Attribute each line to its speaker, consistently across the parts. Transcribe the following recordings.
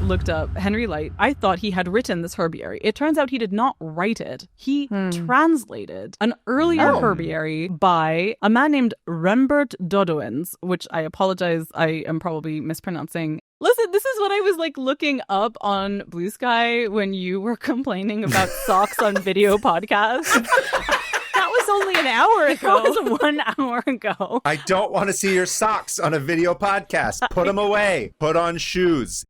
Speaker 1: looked up Henry Lyte. I thought he had written this herbiary. It turns out he did not write it. He translated an earlier herbiary by a man named Rembert Dodoens, which I apologize, I am probably mispronouncing. Listen, this is what I was like looking up on Blue Sky when you were complaining about socks on video podcasts. That was only an hour ago. That was 1 hour ago.
Speaker 2: I don't want to see your socks on a video podcast. Put them away. Put on shoes.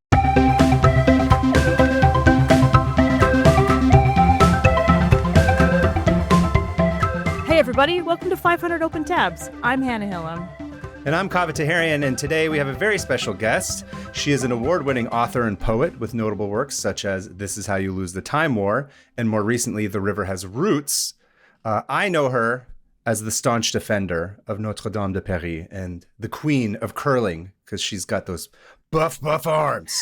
Speaker 3: Hey everybody, welcome to 500 Open Tabs. I'm Hannah Hillam.
Speaker 2: And I'm Kaveh, and today we have a very special guest. She is an award-winning author and poet with notable works such as This Is How You Lose the Time War, and more recently, The River Has Roots. I know her as the staunch defender of Notre Dame de Paris and the queen of curling, because she's got those buff arms.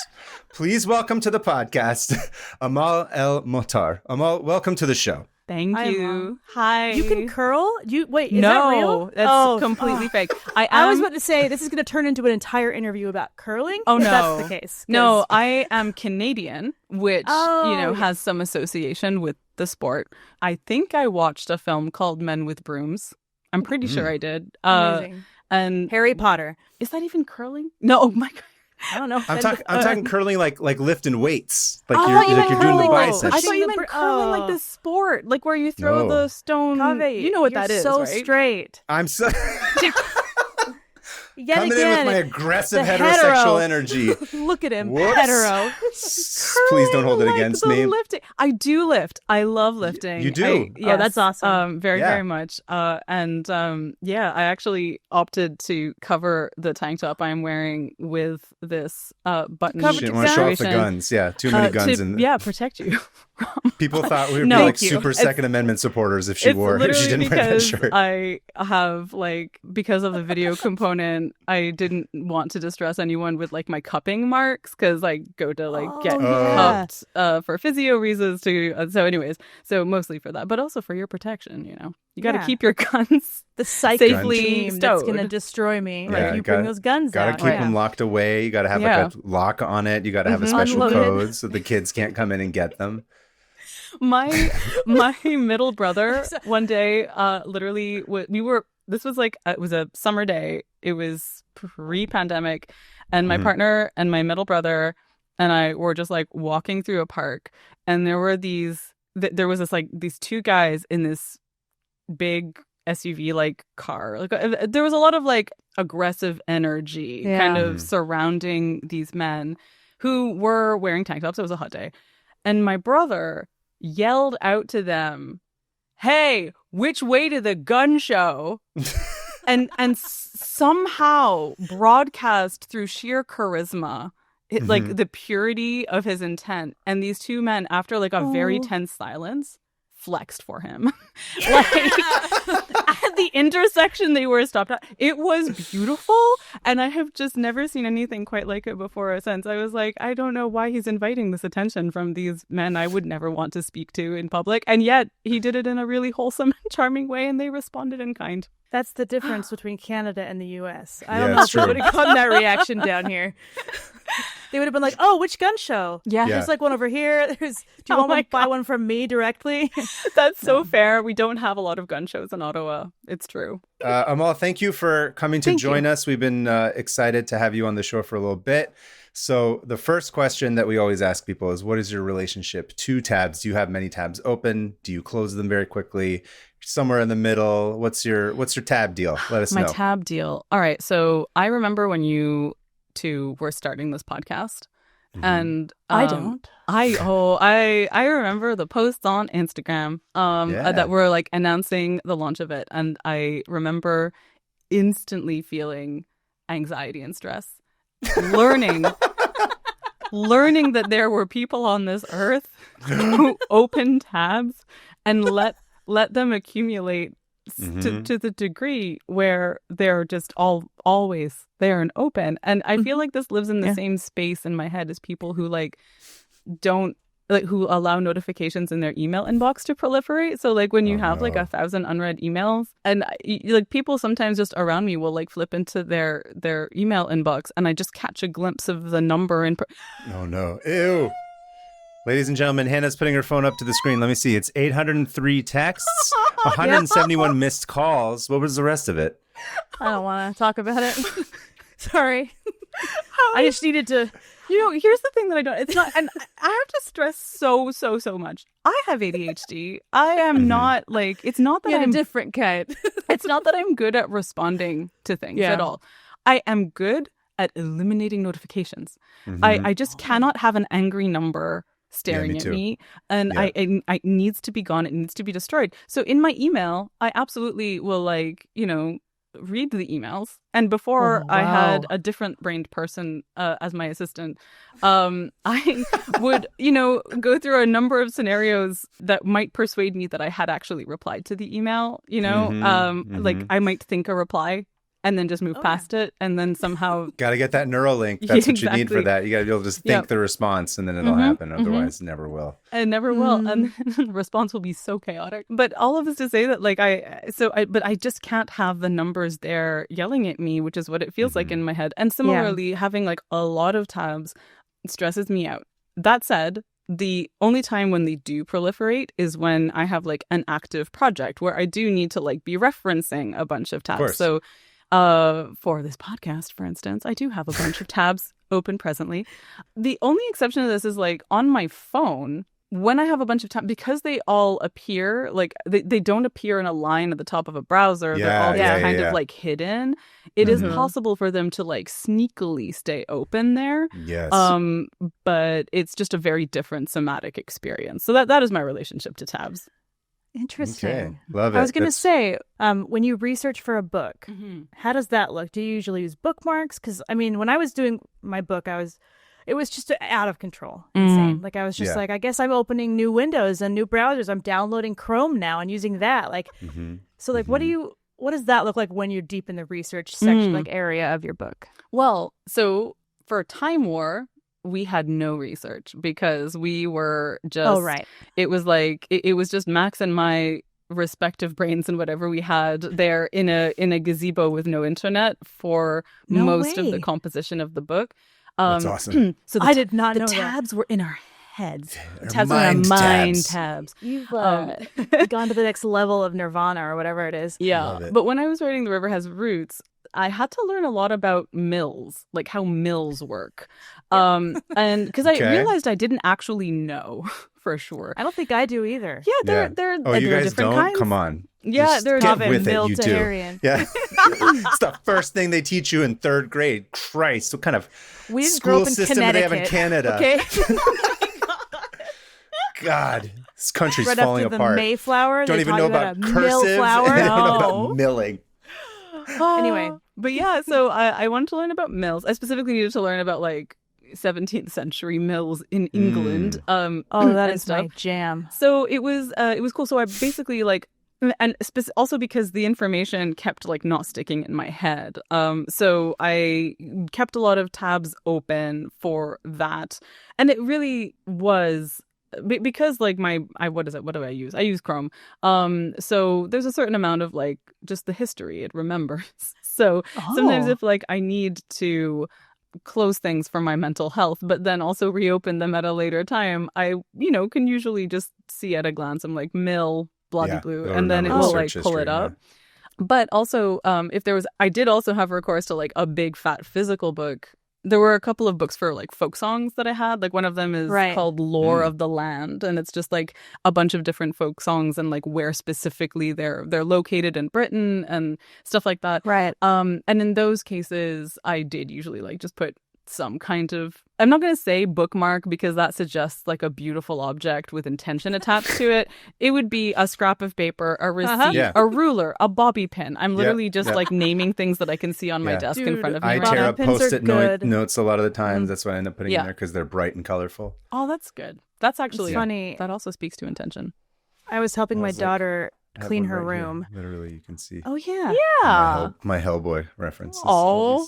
Speaker 2: Please welcome to the podcast, Amal El-Mohtar. Amal, welcome to the show.
Speaker 1: Thank
Speaker 3: Hi,
Speaker 1: you.
Speaker 3: Mom.
Speaker 1: Hi.
Speaker 3: You can curl? Wait, is
Speaker 1: no,
Speaker 3: that real?
Speaker 1: that's completely fake.
Speaker 3: I was about to say, this is going to turn into an entire interview about curling.
Speaker 1: Oh,
Speaker 3: if
Speaker 1: no.
Speaker 3: that's the case.
Speaker 1: No, I am Canadian, which, has some association with the sport. I think I watched a film called Men with Brooms. I'm pretty sure I did.
Speaker 3: Amazing.
Speaker 1: And
Speaker 3: Harry Potter.
Speaker 1: Is that even curling? No, oh my God.
Speaker 3: I don't know.
Speaker 2: I'm talking curling like lifting weights. Like
Speaker 1: Oh,
Speaker 2: you're doing the
Speaker 1: I
Speaker 2: biceps.
Speaker 1: thought you meant curling like the sport, like where you throw the stone.
Speaker 3: Kaveh,
Speaker 1: you know what
Speaker 3: you're
Speaker 1: that is,
Speaker 3: so
Speaker 1: right?
Speaker 3: straight.
Speaker 2: I'm so
Speaker 3: Yet
Speaker 2: coming
Speaker 3: again,
Speaker 2: in with my aggressive
Speaker 3: the
Speaker 2: heterosexual
Speaker 3: hetero.
Speaker 2: energy.
Speaker 3: Look at him,
Speaker 2: Whoops.
Speaker 3: hetero.
Speaker 2: Please don't hold it
Speaker 1: Like
Speaker 2: against
Speaker 1: the
Speaker 2: me.
Speaker 1: Lifting. I do lift. I love lifting.
Speaker 2: You do?
Speaker 1: Yes,
Speaker 3: that's awesome.
Speaker 1: Very,
Speaker 2: Yeah.
Speaker 1: very much. I actually opted to cover the tank top I'm wearing with this button.
Speaker 3: Cover
Speaker 2: She didn't
Speaker 3: to
Speaker 2: want to show off the
Speaker 1: situation,
Speaker 2: guns. Yeah, too many guns.
Speaker 1: protect you.
Speaker 2: People thought we would
Speaker 1: No,
Speaker 2: be like
Speaker 1: thank you.
Speaker 2: super
Speaker 1: It's-
Speaker 2: Second Amendment supporters if she
Speaker 1: It's literally
Speaker 2: didn't wear that
Speaker 1: because
Speaker 2: shirt.
Speaker 1: I have because of the video component, I didn't want to distress anyone with my cupping marks because I go to get
Speaker 3: yeah.
Speaker 1: cupped for physio reasons too. So mostly for that, but also for your protection. You got to
Speaker 3: Yeah.
Speaker 1: keep your guns
Speaker 3: The psych
Speaker 1: safely
Speaker 3: team that's
Speaker 1: stowed.
Speaker 3: going to destroy me
Speaker 2: Yeah,
Speaker 3: if you bring those guns
Speaker 2: Gotta
Speaker 3: out.
Speaker 2: keep them locked away. You gotta have
Speaker 1: Yeah.
Speaker 2: like a lock on it. You gotta have a special
Speaker 3: Unloaded.
Speaker 2: code so the kids can't come in and get them.
Speaker 1: My middle brother one day literally this was it was a summer day. It was pre-pandemic, and my partner and my middle brother and I were just walking through a park, and there were these two guys in this big SUV car. There was a lot of aggressive energy kind of surrounding these men who were wearing tank tops. It was a hot day, and my brother yelled out to them, "Hey, which way to the gun show?" and somehow broadcast through sheer charisma the purity of his intent. And these two men, after a very tense silence, flexed for him. At the intersection they were stopped at. It was beautiful, and I have just never seen anything quite like it before or since. I was like, I don't know why he's inviting this attention from these men I would never want to speak to in public, and yet he did it in a really wholesome and charming way, and they responded in kind.
Speaker 3: That's the difference between Canada and the U.S. I
Speaker 2: Yeah,
Speaker 3: don't know
Speaker 2: it's
Speaker 3: if we
Speaker 2: true.
Speaker 3: would have gotten that reaction down here. They would have been like, "Oh, which gun show?
Speaker 1: Yeah.
Speaker 3: There's one over here. Do you want to buy one from me directly?"
Speaker 1: That's so fair. We don't have a lot of gun shows in Ottawa. It's true.
Speaker 2: Amal, thank you for coming to join us. We've been excited to have you on the show for a little bit. So the first question that we always ask people is, what is your relationship to tabs? Do you have many tabs open? Do you close them very quickly? Somewhere in the middle? What's your tab deal? Let us know.
Speaker 1: My tab deal. All right. So I remember when you two were starting this podcast. And
Speaker 3: I don't.
Speaker 1: I remember the posts on Instagram that were announcing the launch of it, and I remember instantly feeling anxiety and stress, learning that there were people on this earth who open tabs and let them accumulate to the degree where they're just always there and open. And I feel like this lives in the same space in my head as people who don't like who allow notifications in their email inbox to proliferate. So like when you have like
Speaker 2: no.
Speaker 1: 1,000 unread emails, and like people sometimes just around me will like flip into their email inbox, and I just catch a glimpse of the number in.
Speaker 2: Oh no! Ew. Ladies and gentlemen, Hannah's putting her phone up to the screen. Let me see. It's 803 texts, 171 missed calls. What was the rest of it?
Speaker 3: I don't want to talk about it. Sorry. I just needed to.
Speaker 1: Here's the thing that I don't. It's not, and I have to stress so much. I have ADHD. I am not like. It's not that
Speaker 3: I'm
Speaker 1: I'm
Speaker 3: a different kind.
Speaker 1: It's not that I'm good at responding to things at all. I am good at eliminating notifications. I just cannot have an angry number staring at me, and I needs to be gone. It needs to be destroyed. So in my email, I absolutely will read the emails. And before I had a different brained person as my assistant, I would go through a number of scenarios that might persuade me that I had actually replied to the email. Like I might think a reply and then just move past it, and then somehow
Speaker 2: got to get that neural link. That's what you need for that. You got to be able to just think the response, and then it'll happen. Otherwise, it never will.
Speaker 1: It never will, and the response will be so chaotic. But all of this to say that, like, but I just can't have the numbers there yelling at me, which is what it feels like in my head. And similarly, having like a lot of tabs stresses me out. That said, the only time when they do proliferate is when I have like an active project where I do need to like be referencing a bunch of tabs. So for this podcast, for instance, I do have a bunch of tabs open presently. The only exception to this is like on my phone, when I have a bunch of tabs, because they all appear, like they don't appear in a line at the top of a browser. They're all kind of like hidden. It is possible for them to like sneakily stay open there.
Speaker 2: Yes.
Speaker 1: But it's just a very different somatic experience. So that is my relationship to tabs.
Speaker 3: Interesting.
Speaker 2: Okay. Love it.
Speaker 3: I was going to say, when you research for a book, how does that look? Do you usually use bookmarks? Because, I mean, when I was doing my book, it was just out of control. Insane. Like, I was just like, I guess I'm opening new windows and new browsers. I'm downloading Chrome now and using that. Like, so like, what does that look like when you're deep in the research section, like area of your book?
Speaker 1: Well, so for Time War, we had no research because we were just, it was like, it was just Max and my respective brains and whatever we had there in a gazebo with no internet for most of the composition of the book.
Speaker 2: That's awesome.
Speaker 3: So I did not know
Speaker 1: the tabs were in our heads.
Speaker 2: Our
Speaker 1: Tabs were in our mind tabs.
Speaker 3: You've gone to the next level of nirvana or whatever it is.
Speaker 1: Yeah. But when I was writing The River Has Roots, I had to learn a lot about mills, like how mills work. And because I realized I didn't actually know for sure.
Speaker 3: I don't think I do either.
Speaker 1: Yeah, they're
Speaker 2: oh, you guys
Speaker 1: different
Speaker 2: don't?
Speaker 1: kinds.
Speaker 2: Come on.
Speaker 1: Yeah,
Speaker 2: just
Speaker 1: they're
Speaker 2: get with it. You do.
Speaker 3: Yeah.
Speaker 2: It's the first thing they teach you in third grade. Christ, what kind of school system do they have in Canada?
Speaker 3: Okay.
Speaker 2: God, this country's
Speaker 3: right
Speaker 2: falling
Speaker 3: after
Speaker 2: apart.
Speaker 3: the Mayflower.
Speaker 2: Don't even know about cursive. They don't know about milling.
Speaker 3: Anyway,
Speaker 1: but yeah, so I wanted to learn about mills. I specifically needed to learn about like 17th century mills in England.
Speaker 3: That is my jam.
Speaker 1: So it was cool. So I basically like, and also because the information kept like not sticking in my head. So I kept a lot of tabs open for that, and it really was. Because like what do I use? I use Chrome. So there's a certain amount of like just the history it remembers. So sometimes if like I need to close things for my mental health, but then also reopen them at a later time, I can usually just see at a glance. I'm like mill bloody blue, and then it will like pull it up. But also, I did also have recourse to like a big fat physical book. There were a couple of books for like folk songs that I had. Like one of them is called Lore of the Land, and it's just like a bunch of different folk songs and like where specifically they're located in Britain and stuff like that.
Speaker 3: Right.
Speaker 1: And in those cases, I did usually like just put some kind of, I'm not going to say bookmark because that suggests like a beautiful object with intention attached to it. It would be a scrap of paper, a receipt, a ruler, a bobby pin. I'm literally just like naming things that I can see on my desk in front of me.
Speaker 2: I
Speaker 1: right
Speaker 2: tear
Speaker 1: now.
Speaker 2: up Post-it notes a lot of the times. That's what I end up putting in there because they're bright and colorful.
Speaker 1: Oh, that's good. That's actually
Speaker 3: funny.
Speaker 1: That also speaks to intention.
Speaker 3: I was helping my daughter clean her room.
Speaker 2: Literally, you can see.
Speaker 3: Oh, yeah.
Speaker 1: Yeah.
Speaker 2: My Hellboy reference.
Speaker 1: Oh.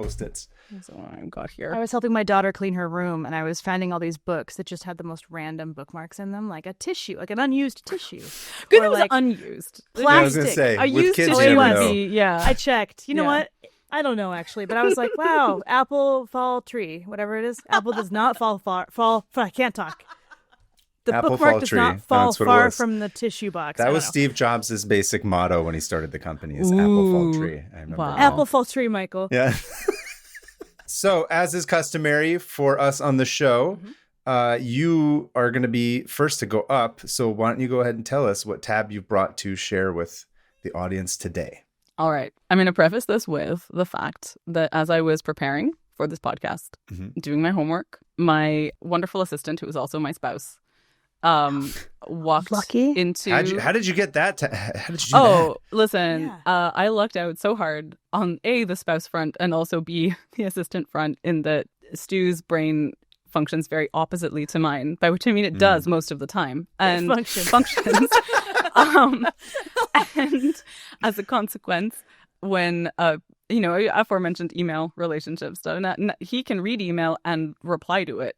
Speaker 2: Post-its.
Speaker 1: That's what I've got here.
Speaker 3: I was helping my daughter clean her room, and I was finding all these books that just had the most random bookmarks in them, like a tissue, like an unused tissue.
Speaker 1: Good,
Speaker 3: or
Speaker 1: it was
Speaker 3: like
Speaker 1: unused.
Speaker 3: plastic.
Speaker 2: Yeah, I was gonna say,
Speaker 1: A
Speaker 2: with
Speaker 1: used
Speaker 2: kids,
Speaker 1: tissue
Speaker 2: you never
Speaker 1: would
Speaker 2: know.
Speaker 1: be, yeah.
Speaker 3: I checked. You know
Speaker 1: Yeah.
Speaker 3: what? I don't know actually, but I was like, wow, apple fall tree, whatever it is. Apple does not fall far. I can't talk. The
Speaker 2: Apple
Speaker 3: bookmark
Speaker 2: fall
Speaker 3: does
Speaker 2: tree.
Speaker 3: not fall
Speaker 2: That's what it
Speaker 3: far
Speaker 2: was.
Speaker 3: from the tissue box.
Speaker 2: That
Speaker 3: I
Speaker 2: was
Speaker 3: don't know.
Speaker 2: Steve Jobs' basic motto when he started the company is apple fall tree. I remember
Speaker 1: Wow.
Speaker 2: that.
Speaker 3: Apple fall tree, Michael.
Speaker 2: Yeah. So, as is customary for us on the show, you are going to be first to go up. So, why don't you go ahead and tell us what tab you've brought to share with the audience today?
Speaker 1: All right. I'm going to preface this with the fact that as I was preparing for this podcast, doing my homework, my wonderful assistant, who is also my spouse, walked
Speaker 3: Lucky.
Speaker 1: into...
Speaker 2: How did you get that? How did you do
Speaker 1: Oh, listen,
Speaker 3: Yeah.
Speaker 1: I lucked out so hard on A, the spouse front, and also B, the assistant front, in that Stu's brain functions very oppositely to mine, by which I mean it does most of the time. And functions. And as a consequence, when, aforementioned email relationship stuff, he can read email and reply to it,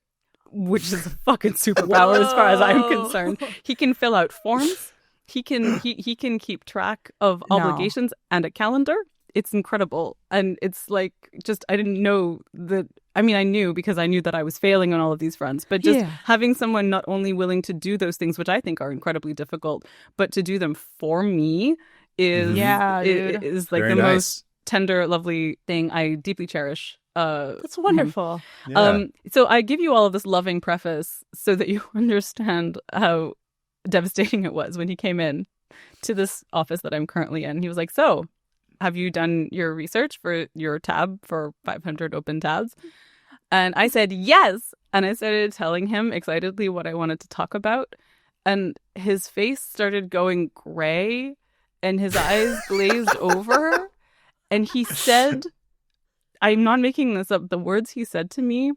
Speaker 1: which is a fucking superpower as far as I'm concerned. He can fill out forms. He can keep track of obligations and a calendar. It's incredible. And it's like, just, I didn't know that. I mean, I knew because I knew that I was failing on all of these fronts, but just having someone not only willing to do those things, which I think are incredibly difficult, but to do them for me is like
Speaker 2: Very
Speaker 1: the
Speaker 2: nice.
Speaker 1: most tender, lovely thing I deeply cherish.
Speaker 3: That's wonderful.
Speaker 2: Yeah.
Speaker 1: So I give you all of this loving preface so that you understand how devastating it was when he came in to this office that I'm currently in. He was like, so have you done your research for your tab for 500 open tabs? And I said, yes. And I started telling him excitedly what I wanted to talk about. And his face started going gray and his eyes glazed over. And he said, I'm not making this up. The words he said to me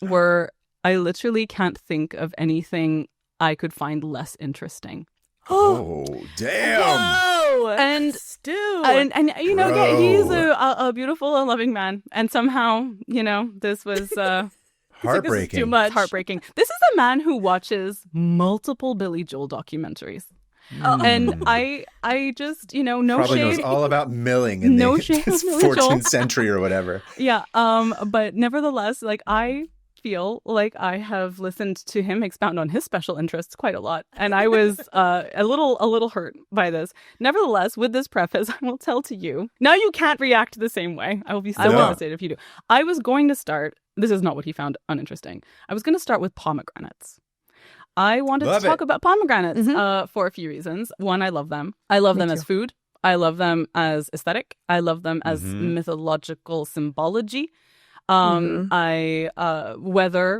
Speaker 1: were, I literally can't think of anything I could find less interesting.
Speaker 2: Oh, damn.
Speaker 3: Whoa!
Speaker 1: And
Speaker 3: Stu.
Speaker 1: And you know,
Speaker 2: Bro.
Speaker 1: he's a beautiful and loving man. And somehow, this was
Speaker 2: Heartbreaking.
Speaker 3: too much.
Speaker 1: heartbreaking. This is a man who watches multiple Billy Joel documentaries. And I just, no
Speaker 2: Probably knows
Speaker 1: shade.
Speaker 2: all about milling in
Speaker 1: No
Speaker 2: the
Speaker 1: shade on Billy Joel.
Speaker 2: 14th century or whatever.
Speaker 1: Yeah. But nevertheless, like I feel like I have listened to him expound on his special interests quite a lot. And I was a little hurt by this. Nevertheless, with this preface, I will tell to you. Now you can't react the same way. I will be so devastated if you do. I was going to start, this is not what he found uninteresting. I was going to start with pomegranates. I wanted to talk about pomegranates for a few reasons. One, I love them. I love them as food. I love them as aesthetic. I love them as mythological symbology. Whether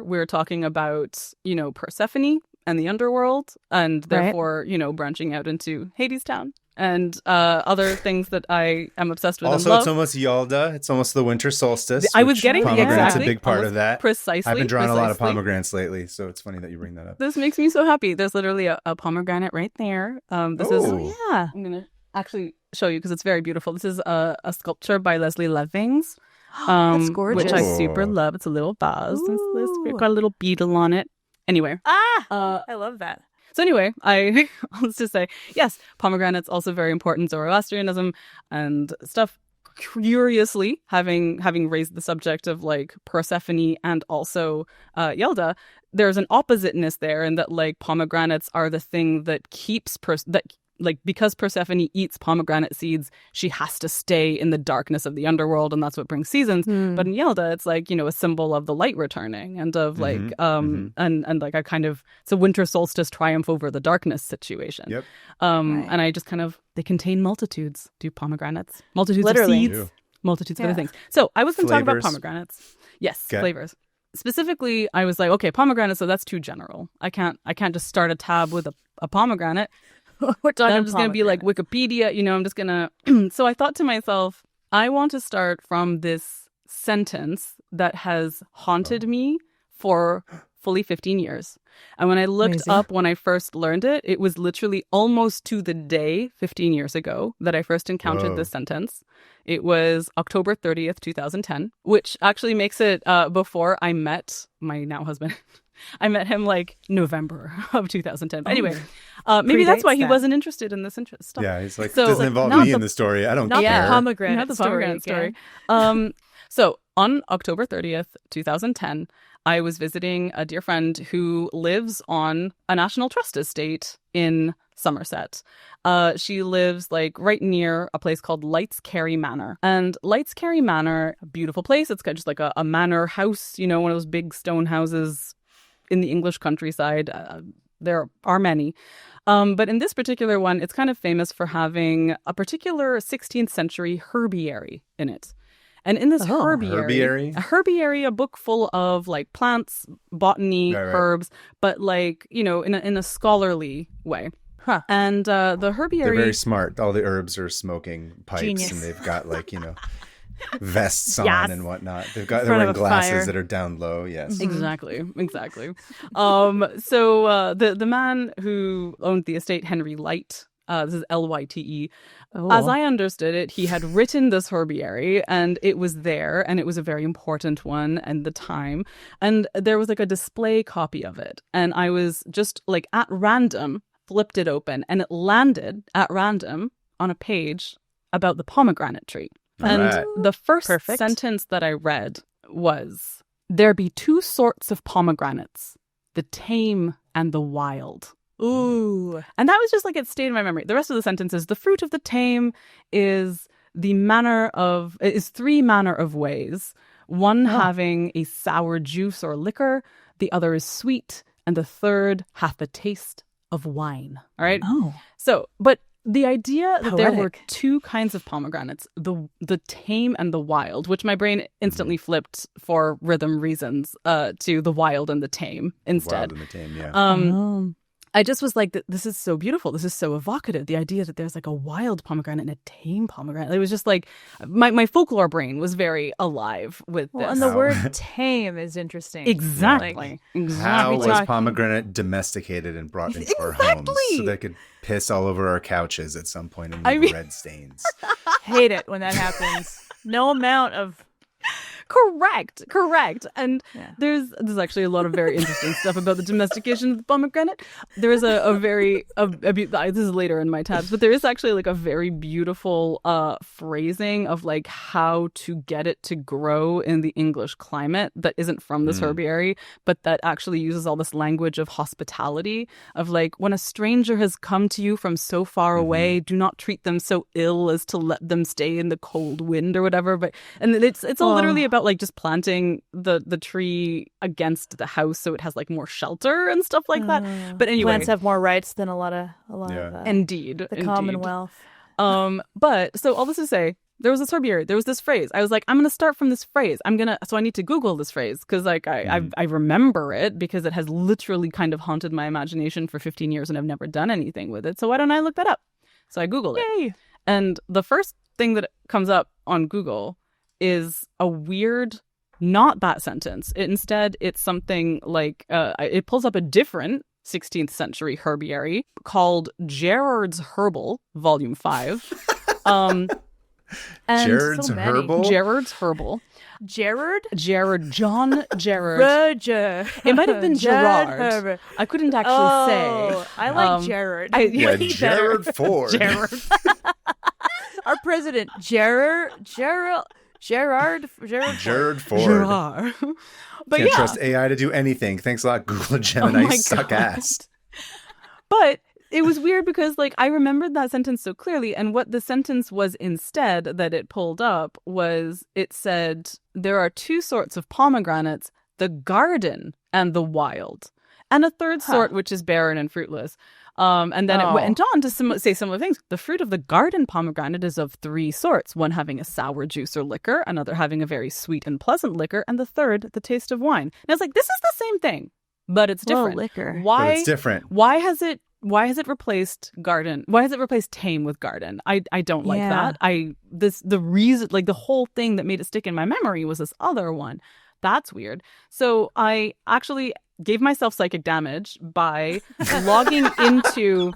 Speaker 1: we're talking about, Persephone and the underworld and therefore, branching out into Hades Town and other things that I am obsessed with.
Speaker 2: Also,
Speaker 1: and love.
Speaker 2: it's almost Yalda. It's almost the winter solstice.
Speaker 1: I was
Speaker 2: which
Speaker 1: getting
Speaker 2: pomegranate's a big part
Speaker 1: almost
Speaker 2: of that.
Speaker 1: Precisely.
Speaker 2: I've been drawing a lot of pomegranates lately, so it's funny that you bring that up.
Speaker 1: This makes me so happy. There's literally a pomegranate right there. I'm going to actually show you because it's very beautiful. This is a sculpture by Leslie Levings.
Speaker 3: That's gorgeous.
Speaker 1: Which I super love. It's a little vase. It's got a little beetle on it. Anyway.
Speaker 3: I love that.
Speaker 1: So anyway, let's just say, yes, pomegranates also very important Zoroastrianism and stuff. Curiously, having raised the subject of like Persephone and also Yelda, there's an oppositeness there in that like pomegranates are the thing that keeps because Persephone eats pomegranate seeds, she has to stay in the darkness of the underworld, and that's what brings seasons. But in Yelda, it's like, a symbol of the light returning and of like, and like a kind of, it's a winter solstice triumph over the darkness situation.
Speaker 2: Yep.
Speaker 1: And I just they contain multitudes, do pomegranates, multitudes
Speaker 3: Literally.
Speaker 1: of seeds, multitudes of other things. So I was going to talk about
Speaker 2: Flavors.
Speaker 1: pomegranates. Yes, flavors. Specifically, I was like, okay, pomegranate, so that's too general. I can't just start a tab with a pomegranate.
Speaker 3: We're talking
Speaker 1: I'm just going to be like Wikipedia, I'm just going to... So I thought to myself, I want to start from this sentence that has haunted me for fully 15 years. And when I looked
Speaker 3: Amazing.
Speaker 1: up when I first learned it, it was literally almost to the day 15 years ago that I first encountered this sentence. It was October 30th, 2010, which actually makes it before I met my now husband. I met him like November of 2010. But anyway, maybe that's why he wasn't interested in this stuff.
Speaker 2: Yeah, he's like,
Speaker 1: So,
Speaker 2: doesn't involve me in the story. I don't
Speaker 3: Not
Speaker 2: care.
Speaker 3: the pomegranate
Speaker 1: Not the
Speaker 3: story.
Speaker 1: pomegranate
Speaker 3: again.
Speaker 1: story. So on October 30th, 2010, I was visiting a dear friend who lives on a National Trust estate in Somerset. She lives like right near a place called Lyte's Carey Manor. And Lyte's Carey Manor, a beautiful place. It's got just like a manor house, you know, one of those big stone houses in the English countryside. There are many. But in this particular one, it's kind of famous for having a particular 16th century herbiary in it. And in this herbiary, a book full of like plants, botany, herbs, but like, you know, in a scholarly way.
Speaker 3: Huh.
Speaker 1: And the herbiary...
Speaker 2: They're very smart. All the herbs are smoking pipes.
Speaker 3: Genius.
Speaker 2: And they've got like, you know, vests on
Speaker 3: Yes.
Speaker 2: and whatnot. They're
Speaker 3: front
Speaker 2: wearing
Speaker 3: of a
Speaker 2: glasses
Speaker 3: fire.
Speaker 2: that are down low. Yes.
Speaker 1: Exactly. So the man who owned the estate, Henry Lyte, this is Lyte. As I understood it, he had written this herbiary and it was there and it was a very important one at the time. And there was like a display copy of it. And I was just like at random flipped it open and it landed at random on a page about the pomegranate tree. And
Speaker 2: Right.
Speaker 1: the first
Speaker 3: Perfect.
Speaker 1: sentence that I read was, "There be two sorts of pomegranates, the tame and the wild."
Speaker 3: Ooh.
Speaker 1: And that was just like it stayed in my memory. The rest of the sentence is, "The fruit of the tame is three manner of ways, one having a sour juice or liquor, the other is sweet, and the third hath the taste of wine." All right.
Speaker 3: Oh.
Speaker 1: So, but the idea that there were
Speaker 3: Poetic.
Speaker 1: two kinds of pomegranates, the tame and the wild, which my brain instantly flipped for rhythm reasons to the wild and the tame instead.
Speaker 2: Wild and the tame, yeah.
Speaker 1: I just was like, this is so beautiful. This is so evocative. The idea that there's like a wild pomegranate and a tame pomegranate. It was just like my folklore brain was very alive with
Speaker 3: Well,
Speaker 1: this.
Speaker 3: and the word tame is interesting.
Speaker 1: Exactly.
Speaker 2: How
Speaker 3: we
Speaker 2: was
Speaker 3: talking-
Speaker 2: pomegranate domesticated and brought into our homes so they could piss all over our couches at some point and leave red stains?
Speaker 3: Hate it when that happens. No amount of...
Speaker 1: Correct. And there's actually a lot of very interesting stuff about the domestication of the pomegranate. There is this is later in my tabs, but there is actually like a very beautiful phrasing of like how to get it to grow in the English climate that isn't from this herbiary, but that actually uses all this language of hospitality of like, when a stranger has come to you from so far away, do not treat them so ill as to let them stay in the cold wind or whatever. And it's all literally about like just planting the tree against the house so it has like more shelter and stuff like that. But anyway,
Speaker 3: Plants have more rights than a lot of
Speaker 1: indeed
Speaker 3: the Commonwealth.
Speaker 1: But so all this to say, there was this herbiary, there was this phrase. I was like, I'm gonna start from this phrase. So I need to Google this phrase because like I remember it because it has literally kind of haunted my imagination for 15 years and I've never done anything with it. So why don't I look that up? So I Googled it. And the first thing that comes up on Google is a weird, not that sentence. Instead, it's something like, it pulls up a different 16th century herbiary called Gerard's Herbal, Volume 5. And
Speaker 2: Gerard's Herbal?
Speaker 1: Gerard's Herbal.
Speaker 3: Gerard?
Speaker 1: John Gerard.
Speaker 3: Roger.
Speaker 1: It might have been
Speaker 3: Gerard
Speaker 1: Gerard.
Speaker 3: Herbert.
Speaker 1: I couldn't actually say.
Speaker 3: I like Gerard.
Speaker 2: Yeah,
Speaker 3: Way
Speaker 2: Gerard
Speaker 3: better.
Speaker 2: Ford.
Speaker 1: Gerard.
Speaker 3: Our president, Gerard
Speaker 2: Gerard Ford.
Speaker 1: Gerard. But
Speaker 2: Can't
Speaker 1: yeah.
Speaker 2: trust AI to do anything. Thanks a lot, Google Gemini.
Speaker 1: my
Speaker 2: You suck
Speaker 1: God.
Speaker 2: ass.
Speaker 1: But it was weird because like I remembered that sentence so clearly, and what the sentence was instead that it pulled up was it said there are two sorts of pomegranates, the garden and the wild, and a third sort which is barren and fruitless. And then it went on to say similar things. The fruit of the garden pomegranate is of three sorts, one having a sour juice or liquor, another having a very sweet and pleasant liquor, and the third the taste of wine. And I was like, this is the same thing, but it's different.
Speaker 3: liquor.
Speaker 1: Why?
Speaker 2: But it's different.
Speaker 1: Why has it replaced garden? Why has it replaced tame with garden? I don't like that. The reason, like the whole thing that made it stick in my memory was this other one. That's weird. So I actually gave myself psychic damage by logging into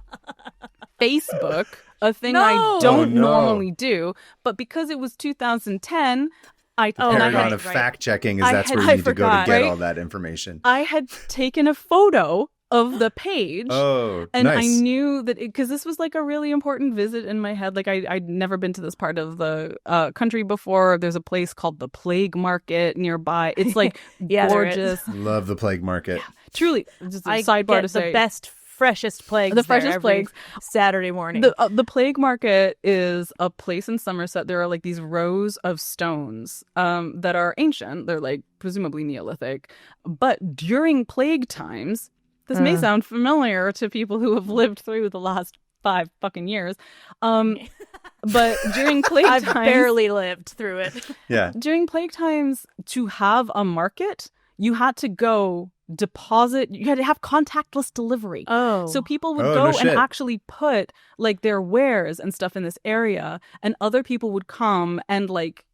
Speaker 1: Facebook, a thing I don't normally do. But because it was 2010,
Speaker 2: Paragon of fact checking is that's where you need to go to get all that information.
Speaker 1: I had taken a photo of the page.
Speaker 2: Oh,
Speaker 1: and
Speaker 2: nice.
Speaker 1: I knew that because this was like a really important visit in my head. Like I'd never been to this part of the country before. There's a place called the Plague Market nearby. It's like gorgeous.
Speaker 2: Love the Plague Market.
Speaker 1: Yeah, truly, just a
Speaker 3: I
Speaker 1: sidebar
Speaker 3: get
Speaker 1: to say
Speaker 3: the best, freshest plagues.
Speaker 1: The freshest plagues
Speaker 3: Saturday morning.
Speaker 1: The Plague Market is a place in Somerset. There are like these rows of stones that are ancient. They're like presumably Neolithic, but during plague times. This may sound familiar to people who have lived through the last 5 fucking years. But during plague times...
Speaker 3: I've barely lived through it.
Speaker 2: Yeah.
Speaker 1: During plague times, to have a market, you had to go deposit... You had to have contactless delivery.
Speaker 3: Oh.
Speaker 1: So people would go and actually put like their wares and stuff in this area, and other people would come and like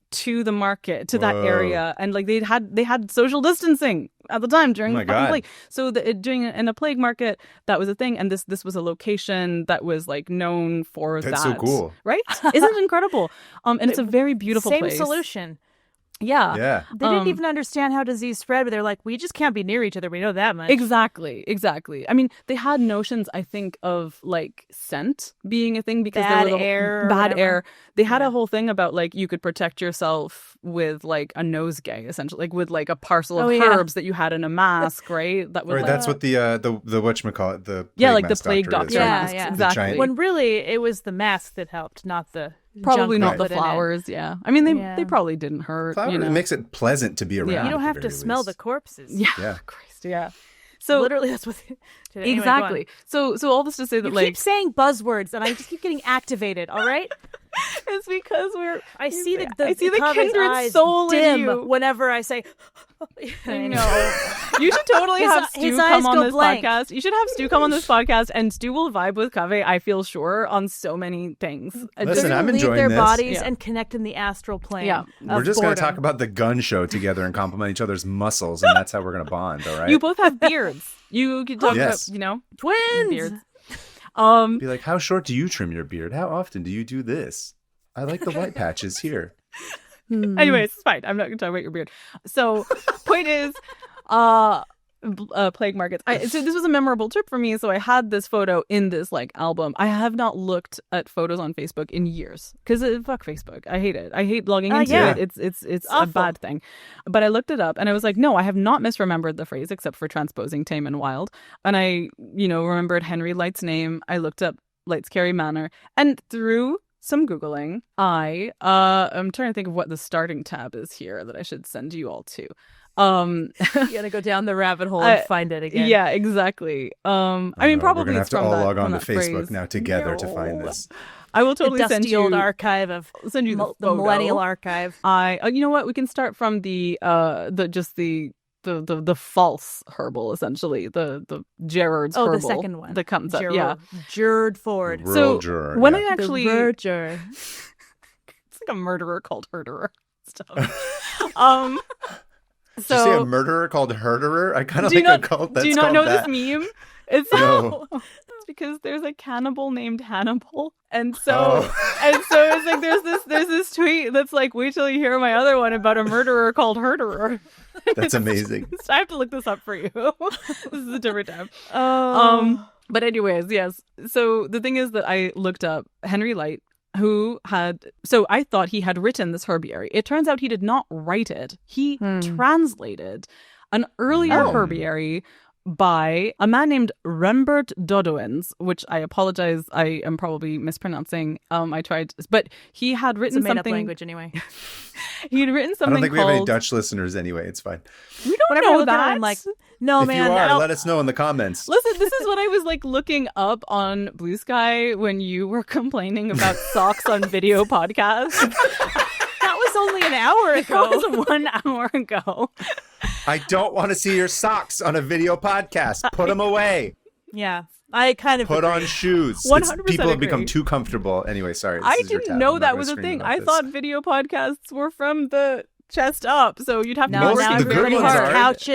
Speaker 1: to the market, to that area, and like they had social distancing at the time during the plague. So during in a plague market, that was a thing, and this was a location that was like known for
Speaker 2: That's so cool,
Speaker 1: right? Isn't it incredible? And it's a very beautiful place.
Speaker 3: Same solution.
Speaker 1: Yeah.
Speaker 3: They didn't even understand how disease spread, but they're like, we just can't be near each other. We know that much.
Speaker 1: Exactly. I mean, they had notions, I think, of like scent being a thing because
Speaker 3: bad
Speaker 1: there were
Speaker 3: air.
Speaker 1: They had a whole thing about like you could protect yourself with like a nosegay, essentially, like with like a parcel of herbs that you had in a mask, right? That was
Speaker 2: that's what the whatchamacallit, the
Speaker 1: like the plague doctor
Speaker 3: mask.
Speaker 1: Yeah, exactly.
Speaker 3: When really it was the mask that helped, not the
Speaker 1: probably not the
Speaker 3: in
Speaker 1: flowers. Yeah, I mean they probably didn't hurt.
Speaker 2: Flowers, it makes it pleasant to be around.
Speaker 3: Yeah. You don't have to smell the corpses.
Speaker 1: Yeah. Christ, yeah. So
Speaker 3: literally, that's what.
Speaker 1: Exactly. So all this to say that
Speaker 3: you
Speaker 1: like
Speaker 3: keep saying buzzwords, and I just keep getting activated. All right.
Speaker 1: It's because
Speaker 3: I see the
Speaker 1: kindred soul
Speaker 3: dim
Speaker 1: in you
Speaker 3: whenever I say.
Speaker 1: I know. You should totally have Stu come on this podcast. You should have Stu come on this podcast, and Stu will vibe with Kaveh, I feel sure, on so many things.
Speaker 2: Listen, I'm enjoying
Speaker 3: their
Speaker 2: this.
Speaker 3: bodies and connect in the astral plane.
Speaker 1: Yeah.
Speaker 2: We're just going to talk about the gun show together and compliment each other's muscles, and that's how we're going to bond, all right?
Speaker 1: You both have beards. You can talk about,
Speaker 3: twins.
Speaker 1: Beards.
Speaker 2: Be like, how short do you trim your beard? How often do you do this? I like the white patches here.
Speaker 1: Anyways, it's fine. I'm not going to talk about your beard. So, point is, plague markets. So this was a memorable trip for me. So I had this photo in this like album. I have not looked at photos on Facebook in years because fuck Facebook. I hate it. I hate logging into it. It's a bad thing. But I looked it up and I was like, no, I have not misremembered the phrase except for transposing tame and wild. And I, remembered Henry Lyte's name. I looked up Lyte's Carey Manor, and through some Googling, I'm trying to think of what the starting tab is here that I should send you all to.
Speaker 3: You gotta go down the rabbit hole and find it again.
Speaker 1: Yeah, exactly. I mean, probably
Speaker 2: we're gonna have to all log on to Facebook
Speaker 1: phrase.
Speaker 2: now together to find this.
Speaker 1: I will totally send you
Speaker 3: old archive of.
Speaker 1: I'll send you the
Speaker 3: millennial archive.
Speaker 1: You know what? We can start from the false herbal, essentially the Gerard's herbal.
Speaker 3: The second one
Speaker 1: that comes up. Yeah,
Speaker 3: Gerard Ford.
Speaker 1: So
Speaker 2: Gerard,
Speaker 1: when I actually,
Speaker 3: it's
Speaker 1: like a murderer called herderer stuff.
Speaker 2: Did you say a murderer called herderer? I kind of like a cult that's
Speaker 1: do you not
Speaker 2: called
Speaker 1: know
Speaker 2: that.
Speaker 1: this meme? It's it's because there's a cannibal named Hannibal, and so it's like there's this tweet that's like, wait till you hear my other one about a murderer called herderer.
Speaker 2: That's amazing.
Speaker 1: I have to look this up for you. This is a different time. But anyways, yes. So the thing is that I looked up Henry Lyte, so I thought he had written this herbiary. It turns out he did not write it. He translated an earlier herbiary by a man named Rembert Dodoens, which I apologize, I am probably mispronouncing. I tried, but he had written
Speaker 3: it's a
Speaker 1: something.
Speaker 3: Made-up language anyway.
Speaker 1: He had written something.
Speaker 2: I don't think we have any Dutch listeners anyway. It's fine.
Speaker 1: We don't know that.
Speaker 3: I'm like, no,
Speaker 2: if
Speaker 3: man.
Speaker 2: you are, let us know in the comments.
Speaker 1: Listen, this is what I was like looking up on Blue Sky when you were complaining about socks on video podcasts.
Speaker 3: That was only an hour ago.
Speaker 1: That was 1 hour ago.
Speaker 2: I don't want to see your socks on a video podcast. Put them away.
Speaker 3: Yeah, I kind of
Speaker 2: put on shoes.
Speaker 1: 100%
Speaker 2: People have
Speaker 1: agree.
Speaker 2: become too comfortable. Anyway, sorry.
Speaker 1: I didn't know that was a thing. I thought video podcasts were from the chest up, so you'd have to
Speaker 3: No,
Speaker 2: Most
Speaker 3: now
Speaker 2: of the good
Speaker 3: everybody
Speaker 2: ones
Speaker 3: has
Speaker 2: are.
Speaker 3: couches.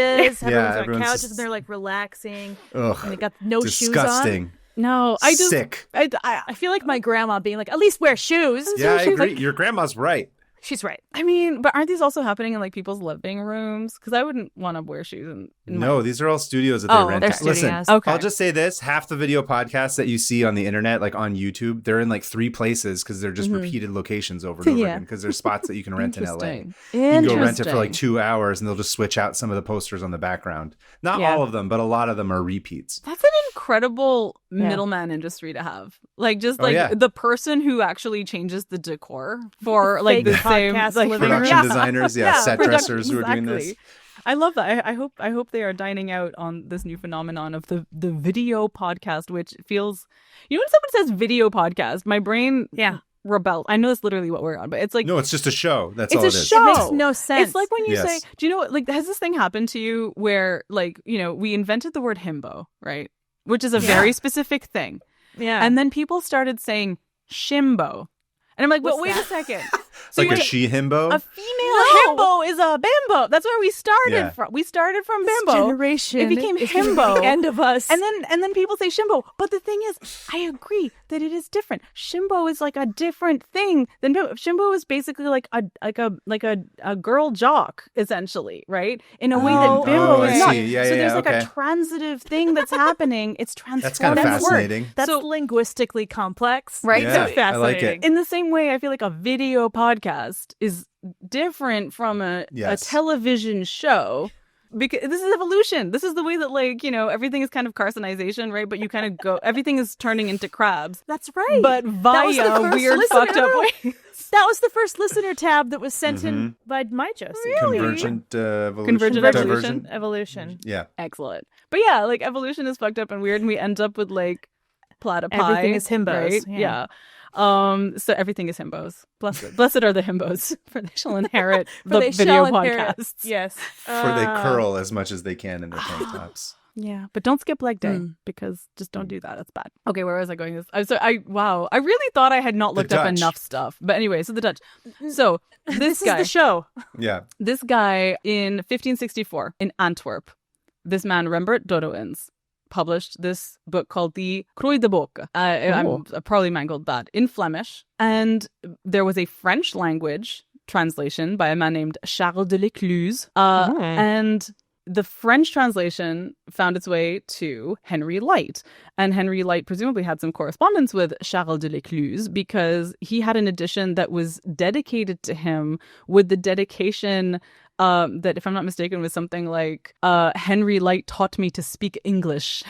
Speaker 2: Yeah,
Speaker 3: Everyone's on
Speaker 2: everyone's
Speaker 3: couches
Speaker 2: just-
Speaker 3: and they're like relaxing.
Speaker 2: Ugh,
Speaker 3: And they got no shoes on.
Speaker 2: disgusting.
Speaker 1: No, I just
Speaker 2: Sick.
Speaker 3: I feel like my grandma being like, at least wear shoes.
Speaker 2: Yeah, I
Speaker 1: she's
Speaker 2: agree.
Speaker 1: like-
Speaker 2: Your grandma's right.
Speaker 3: She's right.
Speaker 1: I mean, but aren't these also happening in like people's living rooms? Because I wouldn't want to wear shoes in
Speaker 2: No, these are all studios that they rent.
Speaker 3: they're
Speaker 2: out. Listen,
Speaker 3: studios.
Speaker 1: Okay.
Speaker 2: I'll just say this: half the video podcasts that you see on the internet, like on YouTube, they're in like 3 places because they're just repeated locations over and over
Speaker 1: Yeah.
Speaker 2: again. Because there's spots that you can rent in LA.
Speaker 1: Interesting.
Speaker 2: You can go rent it for like
Speaker 1: Interesting.
Speaker 2: 2 hours, and they'll just switch out some of the posters on the background. Not
Speaker 1: Yeah.
Speaker 2: all of them, but a lot of them are repeats.
Speaker 1: That's an incredible middleman industry to have. Like just
Speaker 2: Oh,
Speaker 1: like
Speaker 2: yeah.
Speaker 1: the person who actually changes the decor for like the
Speaker 3: Fake
Speaker 1: same
Speaker 3: podcast
Speaker 1: like
Speaker 3: living room.
Speaker 2: Production designers, set
Speaker 1: production-
Speaker 2: dressers who are doing this.
Speaker 1: exactly. I love that. I hope they are dining out on this new phenomenon of the video podcast, which feels, you know, when someone says video podcast, my brain rebels. I know that's literally what we're on, but it's like
Speaker 2: No, it's just a show. That's
Speaker 1: it's
Speaker 2: all
Speaker 1: a
Speaker 2: it is.
Speaker 1: show.
Speaker 3: It makes no sense.
Speaker 1: It's like when you
Speaker 2: Yes.
Speaker 1: say, do you know what, like, has this thing happened to you where, like, you know, we invented the word himbo, right? Which is a very specific thing.
Speaker 3: Yeah.
Speaker 1: And then people started saying shimbo. And I'm like, but
Speaker 3: What's
Speaker 1: wait
Speaker 3: that?
Speaker 1: a second.
Speaker 2: It's like
Speaker 1: you
Speaker 2: a
Speaker 1: went-
Speaker 2: she himbo.
Speaker 1: A female himbo is a bimbo. That's where we started
Speaker 2: Yeah.
Speaker 1: from. We started from
Speaker 3: This
Speaker 1: bimbo.
Speaker 3: generation.
Speaker 1: It became
Speaker 3: is gonna be
Speaker 1: himbo.
Speaker 3: the end of us.
Speaker 1: And then people say shimbo. But the thing is, I agree that it is different. Shimbo is like a different thing than bimbo. Shimbo is basically like a girl jock, essentially, right? In a way that bimbo
Speaker 2: I
Speaker 1: is not.
Speaker 2: see. Yeah,
Speaker 1: so
Speaker 2: yeah,
Speaker 1: there's
Speaker 2: yeah,
Speaker 1: like
Speaker 2: okay.
Speaker 1: a transitive thing that's happening. It's transformed.
Speaker 2: That's kind of
Speaker 1: That's word.
Speaker 2: fascinating.
Speaker 3: That's
Speaker 1: So-
Speaker 3: linguistically complex.
Speaker 1: Right?
Speaker 2: Yeah,
Speaker 1: So
Speaker 2: I like it.
Speaker 3: fascinating.
Speaker 1: in the same way, I feel like a video podcast is different from a
Speaker 2: Yes.
Speaker 1: television show. Because this is evolution. This is the way that, like, you know, everything is kind of carcinization, right? But you kind of go, everything is turning into crabs.
Speaker 3: That's right.
Speaker 1: But
Speaker 3: That was the
Speaker 1: via
Speaker 3: first
Speaker 1: weird,
Speaker 3: listener-
Speaker 1: fucked up ways.
Speaker 3: That was the first listener tab that was sent in by my Josie.
Speaker 2: Convergent evolution.
Speaker 1: Convergent
Speaker 2: Divergent.
Speaker 3: Evolution.
Speaker 2: Yeah.
Speaker 1: Excellent. But yeah, like, evolution is fucked up and weird, and we end up with, like, platypi.
Speaker 3: Everything is himbos,
Speaker 1: Right?
Speaker 3: yeah.
Speaker 1: So everything is himbos. Blessed are the himbos, for they shall inherit
Speaker 3: For
Speaker 1: the
Speaker 3: they
Speaker 1: video
Speaker 3: shall inherit-
Speaker 1: podcasts.
Speaker 3: Yes.
Speaker 2: For they curl as much as they can in their tank tops.
Speaker 1: Yeah, but don't skip leg day because just don't do that. It's bad. Okay, where was I going? Wow, I really thought I had not looked up
Speaker 2: Dutch.
Speaker 1: enough stuff. But anyway, so the Dutch. So this
Speaker 3: This
Speaker 1: guy,
Speaker 3: is the show.
Speaker 2: Yeah.
Speaker 1: this guy in 1564 in Antwerp, this man Rembert Dodoens published this book called the Croix de Boek. I probably mangled that in Flemish, and there was a French language translation by a man named Charles de l'Écluse, and the French translation found its way to Henry Lyte. And Henry Lyte presumably had some correspondence with Charles de l'Écluse because he had an edition that was dedicated to him with the dedication that, if I'm not mistaken, was something like, Henry Lyte taught me to speak English,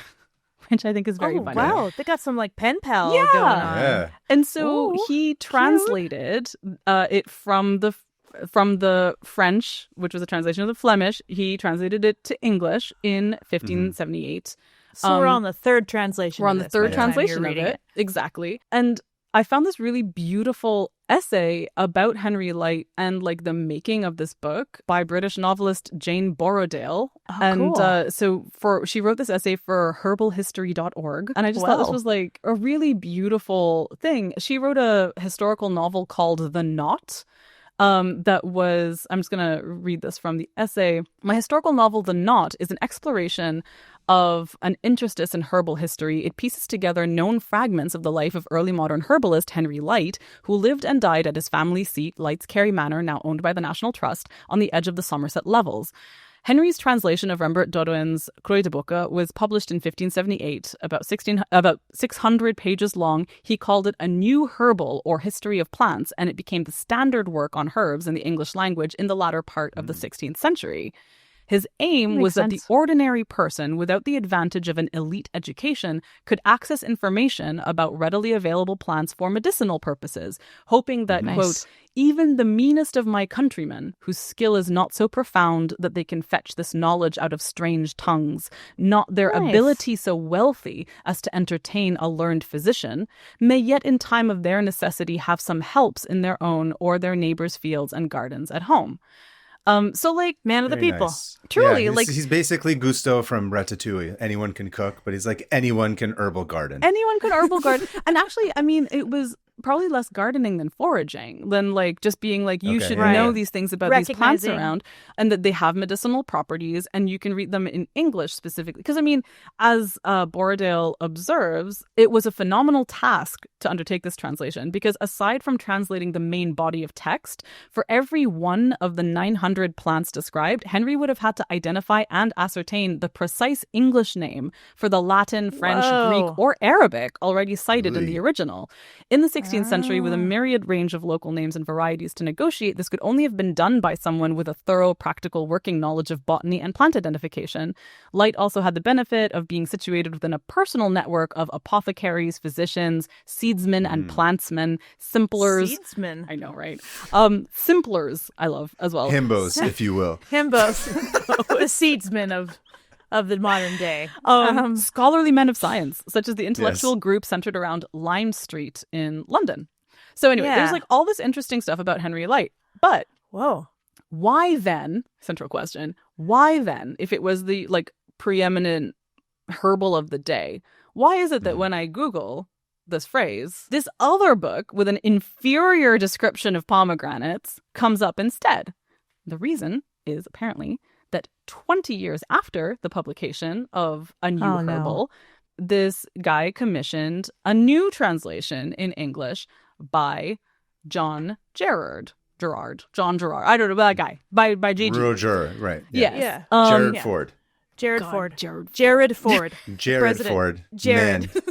Speaker 1: which I think is very funny.
Speaker 3: Wow. They got some like pen pal
Speaker 1: Yeah.
Speaker 3: going on.
Speaker 2: Yeah.
Speaker 1: And so
Speaker 3: Ooh,
Speaker 1: he translated it from the French, which was a translation of the Flemish. He translated it to English in 1578.
Speaker 3: So we're on the third translation.
Speaker 1: We're
Speaker 3: of
Speaker 1: on the
Speaker 3: this
Speaker 1: third
Speaker 3: by time
Speaker 1: translation
Speaker 3: you're
Speaker 1: of
Speaker 3: reading
Speaker 1: it. Exactly. And I found this really beautiful essay about Henry Lyte and like the making of this book by British novelist Jane Borrowdale.
Speaker 3: Oh,
Speaker 1: And
Speaker 3: cool.
Speaker 1: she wrote this essay for herbalhistory.org. And I just thought this
Speaker 3: Wow.
Speaker 1: was like a really beautiful thing. She wrote a historical novel called The Knot. That was, I'm just going to read this from the essay. My historical novel, The Knot, is an exploration of an interstice in herbal history. It pieces together known fragments of the life of early modern herbalist Henry Lyte, who lived and died at his family seat, Lyte's Carey Manor, now owned by the National Trust, on the edge of the Somerset Levels. Henry's translation of Rembert Dodoens' Croix de Boek was published in 1578, about 600 pages long. He called it a new herbal or history of plants, and it became the standard work on herbs in the English language in the latter part of the 16th century. His aim was that the ordinary person, without the advantage of an elite education, could access information about readily available plants for medicinal purposes, hoping that, quote, even the meanest of my countrymen, whose skill is not so profound that they can fetch this knowledge out of strange tongues, not their ability so wealthy as to entertain a learned physician, may yet in time of their necessity have some helps in their own or their neighbors' fields and gardens at home. So like
Speaker 3: Man of the
Speaker 2: Very
Speaker 3: people.
Speaker 2: nice.
Speaker 1: Truly,
Speaker 2: Yeah,
Speaker 1: like-
Speaker 2: he's basically Gusteau from Ratatouille. Anyone can cook, but he's like anyone can herbal garden.
Speaker 1: anyone could herbal garden. And actually, I mean, it was probably less gardening than foraging, than like just being like, you should
Speaker 2: yeah.
Speaker 1: know these things about these plants around, and that they have medicinal properties, and you can read them in English specifically. Because I mean, as Borradaile observes, it was a phenomenal task to undertake this translation, because aside from translating the main body of text, for every one of the 900 plants described, Henry would have had to identify and ascertain the precise English name for the Latin, French, Greek, or Arabic already cited in the original. In the 16th century, with a myriad range of local names and varieties to negotiate, this could only have been done by someone with a thorough practical working knowledge of botany and plant identification. Lyte also had the benefit of being situated within a personal network of apothecaries, physicians, seedsmen and plantsmen, simplers.
Speaker 3: Seedsmen.
Speaker 1: I know, right? Simplers, I love as well.
Speaker 2: Himbos, if you will.
Speaker 3: Himbos. The seedsmen of the modern day.
Speaker 1: Scholarly men of science, such as the intellectual group centered around Lime Street in London. So anyway, there's like all this interesting stuff about Henry Lyte. But why then, central question, why then, if it was the like preeminent herbal of the day, why is it that when I Google this phrase, this other book with an inferior description of pomegranates comes up instead? The reason is apparently that 20 years after the publication of A Niewe Herbal, this guy commissioned a new translation in English by John Gerard. I don't know, that guy. By Gigi.
Speaker 2: Roger, right.
Speaker 1: Yes.
Speaker 2: Jared Ford.
Speaker 3: Jared
Speaker 1: God,
Speaker 3: Ford.
Speaker 1: Jared
Speaker 3: Ford.
Speaker 2: Jared
Speaker 3: President.
Speaker 2: Ford.
Speaker 3: Jared.
Speaker 2: Man.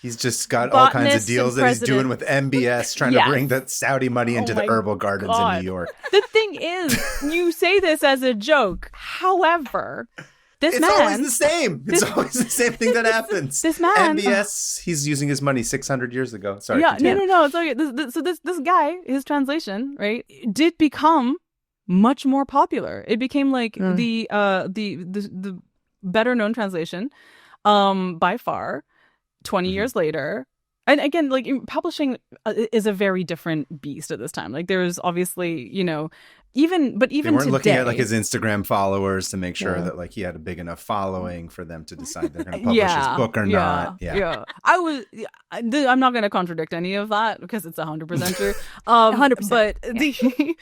Speaker 2: He's just got all kinds of
Speaker 3: Botanist
Speaker 2: deals
Speaker 3: and
Speaker 2: that he's doing with MBS, trying to bring the Saudi money into the herbal gardens in New York.
Speaker 1: The thing is, you say this as a joke. However,
Speaker 2: It's always the same. It's always the same thing that happens.
Speaker 1: This man,
Speaker 2: MBS, he's using his money 600 years ago. Sorry.
Speaker 1: Yeah,
Speaker 2: continue.
Speaker 1: no. It's okay. So this guy, his translation, right, did become much more popular. It became like the better known translation, by far. 20 years later. And again, like publishing is a very different beast at this time. Like there's obviously, even
Speaker 2: they weren't
Speaker 1: today,
Speaker 2: looking at like his Instagram followers to make sure that like he had a big enough following for them to decide they're going to publish his book or not. Yeah.
Speaker 1: I'm not going to contradict any of that because it's 100% true.
Speaker 3: 100%.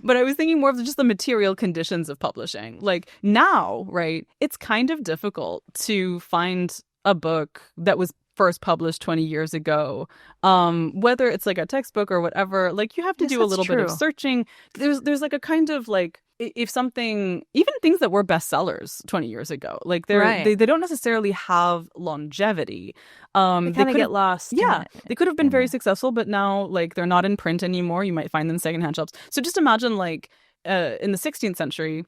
Speaker 1: But I was thinking more of just the material conditions of publishing. Like now, right, it's kind of difficult to find a book that was first published 20 years ago, whether it's like a textbook or whatever. Like you have to do a little bit of searching. There's like a kind of like, if something, even things that were bestsellers 20 years ago, like they don't necessarily have longevity.
Speaker 3: They kind of get lost.
Speaker 1: Yeah, they could have been very successful, but now like they're not in print anymore. You might find them in secondhand shops. So just imagine like in the 16th century,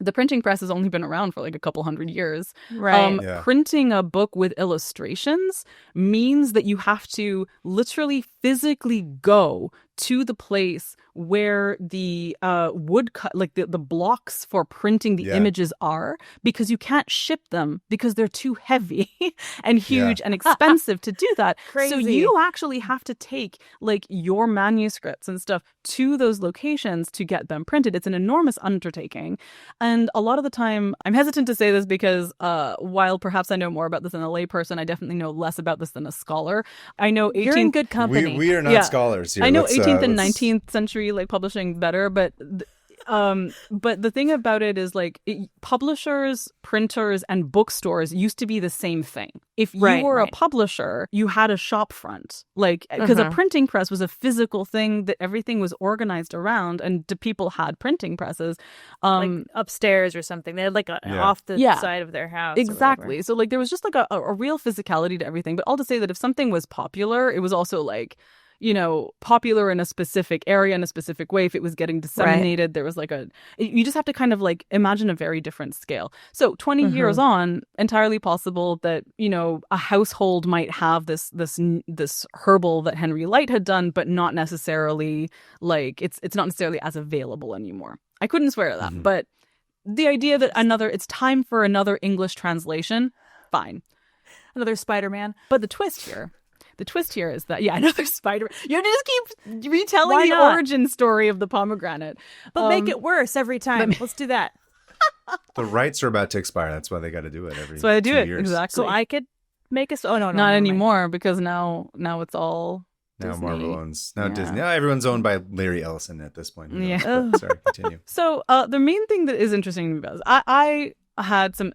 Speaker 1: the printing press has only been around for like a couple hundred years.
Speaker 3: Right.
Speaker 1: Printing a book with illustrations means that you have to literally physically go to the place where the woodcut, like the blocks for printing the images are, because you can't ship them because they're too heavy and huge and expensive to do that.
Speaker 3: Crazy.
Speaker 1: So you actually have to take like your manuscripts and stuff to those locations to get them printed. It's an enormous undertaking. And a lot of the time, I'm hesitant to say this because while perhaps I know more about this than a layperson, I definitely know less about this than a scholar. I know 18th...
Speaker 3: You're in good company.
Speaker 2: We are not scholars here.
Speaker 1: I know 18th and 19th century like publishing better, but the thing about it is like publishers, printers, and bookstores used to be the same thing. If you were a publisher, you had a shop front, like because a printing press was a physical thing that everything was organized around, and people had printing presses,
Speaker 3: like upstairs or something. They had like off the side of their house.
Speaker 1: Exactly. So like there was just like a real physicality to everything. But all to say that if something was popular, it was also like, popular in a specific area in a specific way. If it was getting disseminated, there was like you just have to kind of like imagine a very different scale. So 20 years on, entirely possible that, a household might have this herbal that Henry Lyte had done, but not necessarily like it's not necessarily as available anymore. I couldn't swear to that, but the idea that it's time for another English translation, fine.
Speaker 3: Another Spider-Man.
Speaker 1: But the twist here is that, another spider. You just keep retelling the origin story of the pomegranate.
Speaker 3: But make it worse every time. Let's do that.
Speaker 2: The rights are about to expire. That's why they got to do it every
Speaker 1: That's why they do
Speaker 2: 2
Speaker 1: it.
Speaker 2: years.
Speaker 1: Exactly.
Speaker 3: So I could make us? Oh no,
Speaker 1: Not
Speaker 3: never mind.
Speaker 1: anymore, because now it's all
Speaker 2: Now
Speaker 1: Disney.
Speaker 2: Marvel owns now
Speaker 1: Yeah.
Speaker 2: Disney. Now everyone's owned by Larry Ellison at this point. Who knows?
Speaker 1: Yeah.
Speaker 2: But, sorry, continue.
Speaker 1: So the main thing that is interesting to me about this, I had some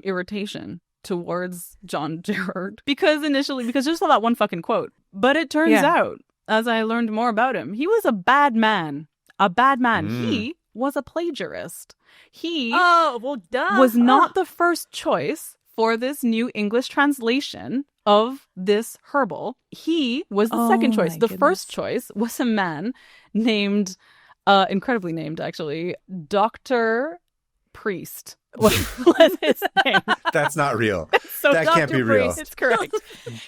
Speaker 1: irritation towards John Gerard because just saw that one fucking quote. But it turns out, as I learned more about him, he was a bad man. He was a plagiarist. He was not the first choice for this new English translation of this herbal. He was the second choice. The first choice was a man named, incredibly named actually, Dr. Priest. Was his name.
Speaker 2: That's not real.
Speaker 1: So
Speaker 2: that can't be real.
Speaker 1: It's correct.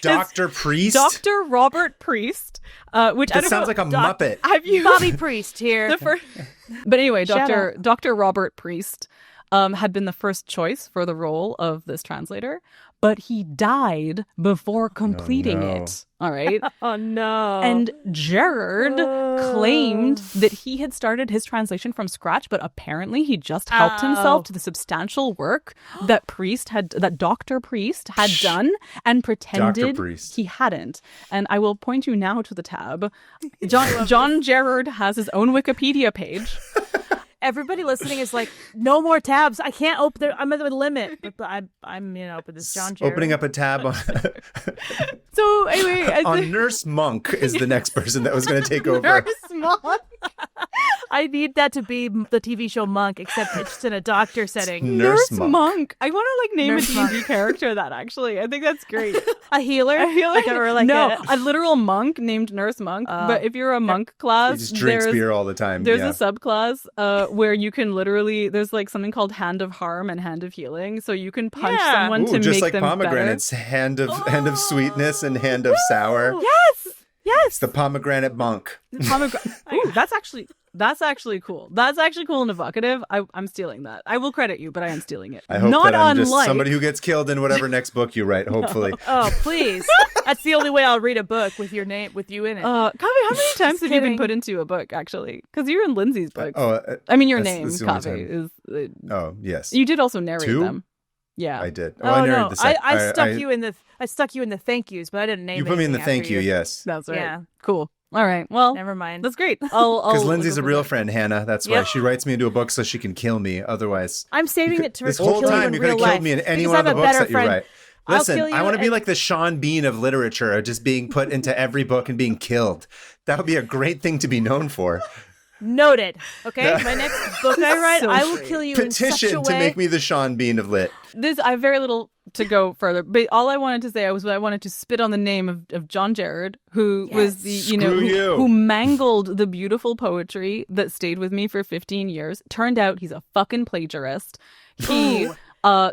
Speaker 2: Dr. Priest?
Speaker 1: Dr. Robert Priest, which
Speaker 2: That sounds like a Muppet.
Speaker 1: Have you
Speaker 3: Bobby Priest here?
Speaker 1: But anyway,
Speaker 3: Shut
Speaker 1: Dr. Robert Priest had been the first choice for the role of this translator, but he died before completing it. All right.
Speaker 3: Oh no.
Speaker 1: And Gerard claimed that he had started his translation from scratch, but apparently he just helped himself to the substantial work that Dr. Priest had done and pretended he hadn't. And I will point you now to the tab. John Gerard has his own Wikipedia page.
Speaker 3: Everybody listening is like, no more tabs. I can't open there. I'm at the limit. But I'm with this John Gerard.
Speaker 2: Opening up a tab on
Speaker 1: So anyway,
Speaker 2: on Nurse Monk is the next person that was going to take over.
Speaker 1: Nurse Monk.
Speaker 3: I need that to be the TV show Monk, except it's in a doctor setting.
Speaker 2: Nurse
Speaker 1: Monk. I want to name
Speaker 3: Nurse
Speaker 1: a D&D character that, actually. I think that's great.
Speaker 3: A healer?
Speaker 1: A literal monk named Nurse Monk. But if you're a monk class,
Speaker 2: He just drinks beer all the time.
Speaker 1: There's a subclass where you can literally, there's something called Hand of Harm and Hand of Healing. So you can punch someone to
Speaker 2: just
Speaker 1: make
Speaker 2: like
Speaker 1: them
Speaker 2: pomegranates,
Speaker 1: better.
Speaker 2: hand of sweetness and hand of sour.
Speaker 1: Yes.
Speaker 2: It's the pomegranate monk.
Speaker 1: Ooh, that's actually cool. That's actually cool and evocative. I'm stealing that. I will credit you, but I am stealing it.
Speaker 2: I hope that I'm just somebody who gets killed in whatever next book you write, hopefully.
Speaker 3: Oh, please. That's the only way I'll read a book with your name, with you in it.
Speaker 1: Kaveh, how many times have you been put into a book, actually? Because you're in Lindsay's books. I mean, your name, Kaveh, is...
Speaker 2: oh, yes.
Speaker 1: You did also narrate
Speaker 2: 2?
Speaker 1: them. Yeah.
Speaker 2: I did.
Speaker 3: I narrated the second. I stuck you in the thank yous, but I didn't name it.
Speaker 2: You put me in the thank you, yes.
Speaker 1: That's right.
Speaker 3: Yeah.
Speaker 1: Cool. All right. Well,
Speaker 3: never mind.
Speaker 1: That's great.
Speaker 2: Because Lindsay's a real friend, Hannah. That's why she writes me into a book so she can kill me. Otherwise,
Speaker 3: I'm saving it to
Speaker 2: this whole time you could have killed me in any one of the books that you write. Listen, I want to be like the Sean Bean of literature, just being put into every book and being killed. That would be a great thing to be known for.
Speaker 3: Noted. Okay, my next book I write, I will kill you in such a
Speaker 2: Petition to make me the Sean Bean of lit.
Speaker 1: I have very little to go further, but all I wanted to say was I wanted to spit on the name of John Gerard, who was the who mangled the beautiful poetry that stayed with me for 15 years. Turned out he's a fucking plagiarist. He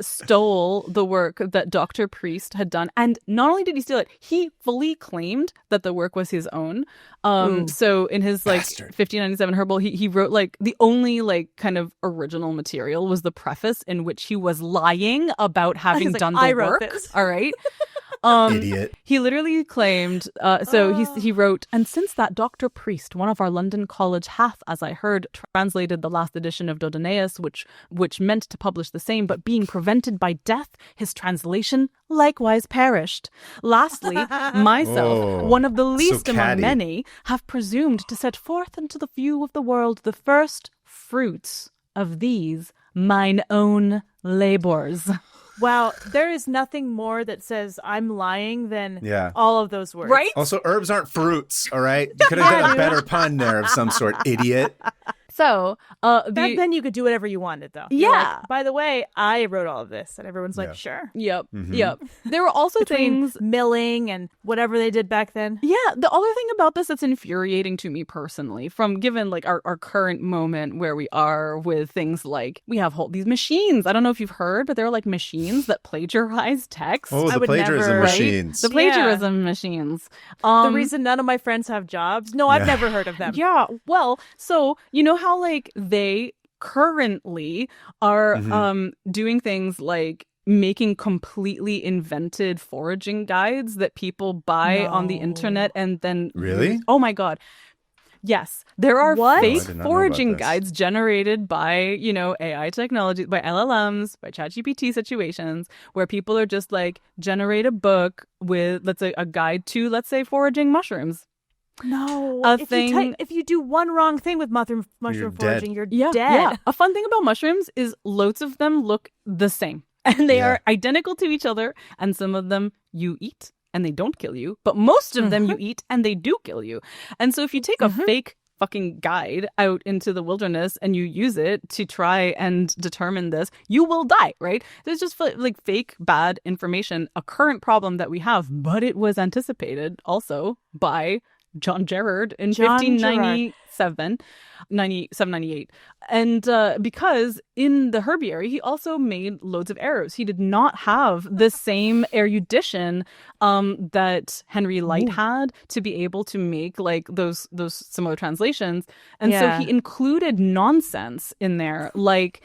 Speaker 1: stole the work that Dr. Priest had done. And not only did he steal it, he fully claimed that the work was his own. So in his 1597 Herbal, he wrote the only kind of original material was the preface in which he was lying about having done the work. All right.
Speaker 2: Idiot.
Speaker 1: He literally claimed, he wrote, and since that Dr. Priest, one of our London college, hath, as I heard, translated the last edition of Dodonaeus, which meant to publish the same, but being prevented by death, his translation likewise perished. Lastly, myself, one of the least among many, have presumed to set forth into the view of the world the first fruits of these mine own labours.
Speaker 3: Wow, there is nothing more that says I'm lying than all of those words.
Speaker 1: Right?
Speaker 2: Also, herbs aren't fruits, all right? You could have done a better pun there of some sort, idiot.
Speaker 1: So,
Speaker 3: back then you could do whatever you wanted, though.
Speaker 1: Yeah.
Speaker 3: Like, by the way, I wrote all of this, and everyone's like, sure.
Speaker 1: Yep. Mm-hmm. Yep. There were also things
Speaker 3: milling and whatever they did back then.
Speaker 1: Yeah. The other thing about this that's infuriating to me personally, from given our current moment where we are with things like we have these machines. I don't know if you've heard, but there are machines that plagiarize text.
Speaker 2: Oh, the plagiarism machines.
Speaker 1: The plagiarism machines.
Speaker 3: The reason none of my friends have jobs? No, I've never heard of them.
Speaker 1: Yeah. Well, so you know how they currently are doing things like making completely invented foraging guides that people buy on the internet and then
Speaker 2: really?
Speaker 1: Oh my God. Yes, there are
Speaker 3: What?
Speaker 1: fake
Speaker 2: I did not know
Speaker 1: foraging
Speaker 2: about this.
Speaker 1: guides generated by, AI technology, by LLMs, by ChatGPT situations where people are just like, generate a book with, let's say, a guide to, let's say, foraging mushrooms.
Speaker 3: No.
Speaker 1: A thing-
Speaker 3: If you do one wrong thing with mushroom
Speaker 2: dead.
Speaker 3: foraging, you're
Speaker 1: Yeah,
Speaker 3: dead.
Speaker 1: yeah. A fun thing about mushrooms is loads of them look the same. And they
Speaker 2: Yeah.
Speaker 1: are identical to each other. And some of them you eat and they don't kill you. But most of them you eat and they do kill you. And so if you take a fake fucking guide out into the wilderness and you use it to try and determine this, you will die, right? There's just like fake bad information, a current problem that we have. But it was anticipated also by John Gerard in
Speaker 3: John
Speaker 1: 1597, 98. And because in the herbiary, he also made loads of errors. He did not have the same erudition that Henry Lyte had to be able to make like those similar translations. And so he included nonsense in there, like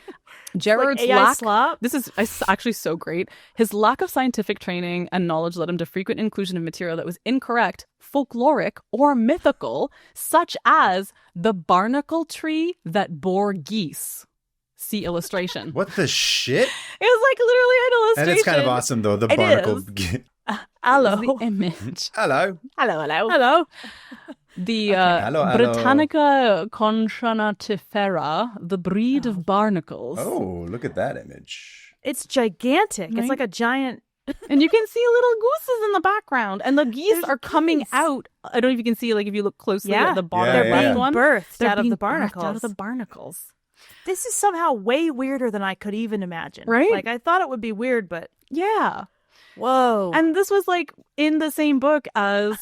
Speaker 1: Gerard's
Speaker 3: AI
Speaker 1: lack.
Speaker 3: slop?
Speaker 1: This is actually so great. His lack of scientific training and knowledge led him to frequent inclusion of material that was incorrect, folkloric, or mythical, such as the barnacle tree that bore geese. See illustration.
Speaker 2: What the shit?
Speaker 1: It was like literally an illustration.
Speaker 2: And it's kind of awesome, though. The
Speaker 1: It
Speaker 2: barnacle.
Speaker 1: is.
Speaker 3: Hello.
Speaker 1: The image.
Speaker 2: Hello.
Speaker 3: Hello.
Speaker 1: The
Speaker 2: Hello.
Speaker 1: Britannica conchanatifera, the breed of barnacles.
Speaker 2: Oh, look at that image.
Speaker 3: It's gigantic.
Speaker 1: Right?
Speaker 3: It's like a giant.
Speaker 1: And you can see little gooses in the background. And the geese
Speaker 3: There's
Speaker 1: are coming
Speaker 3: geese.
Speaker 1: out. I don't know if you can see, like, if you look closely
Speaker 3: Yeah.
Speaker 1: at the bottom
Speaker 2: Yeah,
Speaker 1: of
Speaker 2: yeah.
Speaker 1: the one.
Speaker 3: Birthed
Speaker 1: They're
Speaker 3: out of
Speaker 1: being
Speaker 3: the
Speaker 1: birthed
Speaker 3: barnacles.
Speaker 1: out of the barnacles.
Speaker 3: This is somehow way weirder than I could even imagine.
Speaker 1: Right?
Speaker 3: Like, I thought it would be weird, but
Speaker 1: Yeah.
Speaker 3: whoa.
Speaker 1: And this was like in the same book as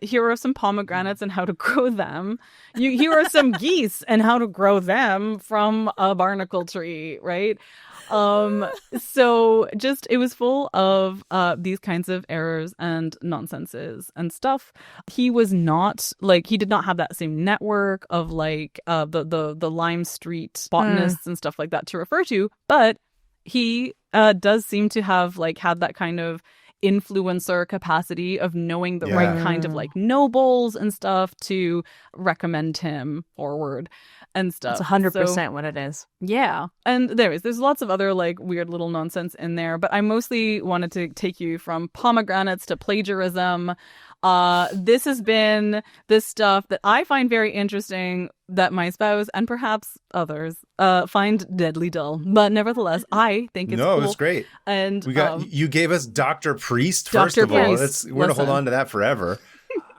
Speaker 1: here are some pomegranates and how to grow them. Here are some geese and how to grow them from a barnacle tree, right? So just it was full of these kinds of errors and nonsenses and stuff. He was not like he did not have that same network of like the Lime Street botanists and stuff like that to refer to, but he does seem to have like had that kind of influencer capacity of knowing the right kind of like nobles and stuff to recommend him forward and stuff.
Speaker 3: That's 100%
Speaker 1: So,
Speaker 3: what it is.
Speaker 1: yeah. And there's lots of other like weird little nonsense in there, but I mostly wanted to take you from pomegranates to plagiarism. This has been this stuff that I find very interesting that my spouse and perhaps others find deadly dull. But nevertheless, I think it's
Speaker 2: No,
Speaker 1: cool.
Speaker 2: it's great.
Speaker 1: And
Speaker 2: We got you gave us Dr. Priest first
Speaker 1: Dr.
Speaker 2: of all.
Speaker 1: Priest.
Speaker 2: We're to hold
Speaker 1: Listen.
Speaker 2: on to that forever.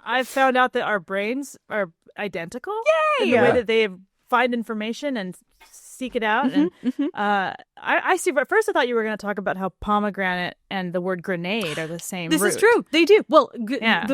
Speaker 3: I found out that our brains are identical.
Speaker 1: Yay!
Speaker 3: In the
Speaker 2: Yeah.
Speaker 3: way that they find information and seek it out. And I see. At first, I thought you were going to talk about how pomegranate and the word grenade are the same
Speaker 1: this
Speaker 3: root.
Speaker 1: is true. They do. Well,
Speaker 3: Yeah.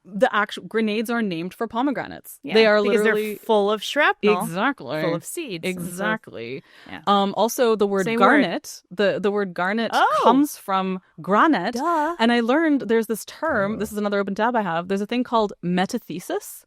Speaker 1: the actual grenades are named for pomegranates.
Speaker 3: Yeah,
Speaker 1: They are
Speaker 3: because
Speaker 1: literally
Speaker 3: they're full of shrapnel,
Speaker 1: exactly
Speaker 3: full of seeds. and so-
Speaker 1: Exactly.
Speaker 3: Yeah.
Speaker 1: Also, the word
Speaker 3: Same word.
Speaker 1: garnet, the word garnet
Speaker 3: Oh.
Speaker 1: comes from granite.
Speaker 3: Duh.
Speaker 1: And I learned there's this term, this is another open tab I have, there's a thing called metathesis,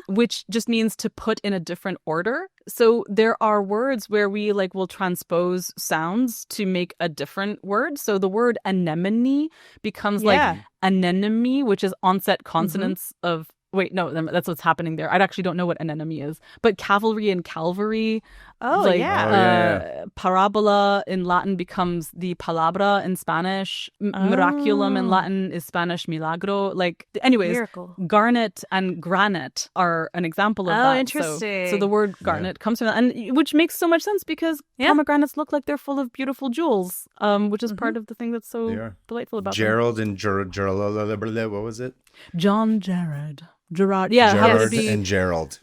Speaker 1: which just means to put in a different order. So there are words where we like will transpose sounds to make a different word. So the word anemone becomes like anemone, which is onset consonants of wait, no, that's what's happening there. I actually don't know what anemone is, but cavalry and calvary.
Speaker 3: Oh,
Speaker 1: like,
Speaker 3: yeah.
Speaker 1: Parabola in Latin becomes the palabra in Spanish. Miraculum in Latin is Spanish milagro. Like, anyways,
Speaker 3: Miracle.
Speaker 1: garnet and granite are an example of
Speaker 3: Oh,
Speaker 1: that.
Speaker 3: interesting.
Speaker 1: So the word garnet comes from that, and which makes so much sense because pomegranates look like they're full of beautiful jewels, which is part of the thing that's
Speaker 2: They
Speaker 1: so
Speaker 2: are.
Speaker 1: delightful about them.
Speaker 2: Gerald and what was it?
Speaker 1: John Gerard. Yeah, how
Speaker 2: Gerard
Speaker 1: to be
Speaker 2: and Gerald.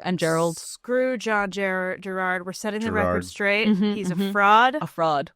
Speaker 1: and Gerald.
Speaker 3: Screw John Gerard. We're setting the
Speaker 2: Gerard.
Speaker 3: record straight. He's a fraud.
Speaker 1: A fraud.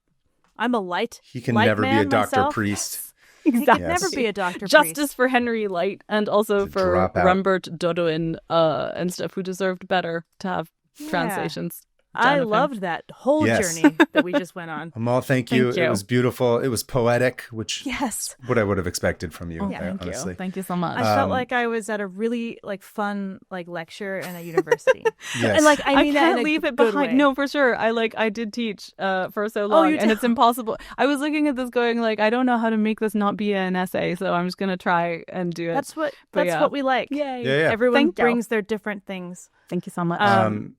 Speaker 3: I'm a light.
Speaker 2: He can
Speaker 3: light
Speaker 2: never be a
Speaker 3: man
Speaker 2: Dr.
Speaker 3: myself.
Speaker 2: Priest.
Speaker 3: He could
Speaker 1: Exactly.
Speaker 3: never be a Dr.
Speaker 1: Justice
Speaker 3: Priest.
Speaker 1: for Henry Lyte and also
Speaker 2: To
Speaker 1: for
Speaker 2: drop out.
Speaker 1: Rembert Dodoin and stuff who deserved better to have translations.
Speaker 3: I loved that whole journey that we just went on.
Speaker 2: Amal, thank you. It was beautiful. It was poetic, which
Speaker 3: yes,
Speaker 2: what I would have expected from you. Honestly.
Speaker 1: Thank you so much.
Speaker 3: I felt like I was at a really fun lecture in a university.
Speaker 2: Yes.
Speaker 3: And I mean,
Speaker 1: I can't leave it behind.
Speaker 3: Way.
Speaker 1: No, for sure. I did teach for so long, and it's impossible. I was looking at this going I don't know how to make this not be an essay, so I'm just gonna try and do it.
Speaker 3: That's what we like.
Speaker 1: Yay.
Speaker 2: Yeah.
Speaker 3: Everyone brings their different things.
Speaker 1: Thank you so much.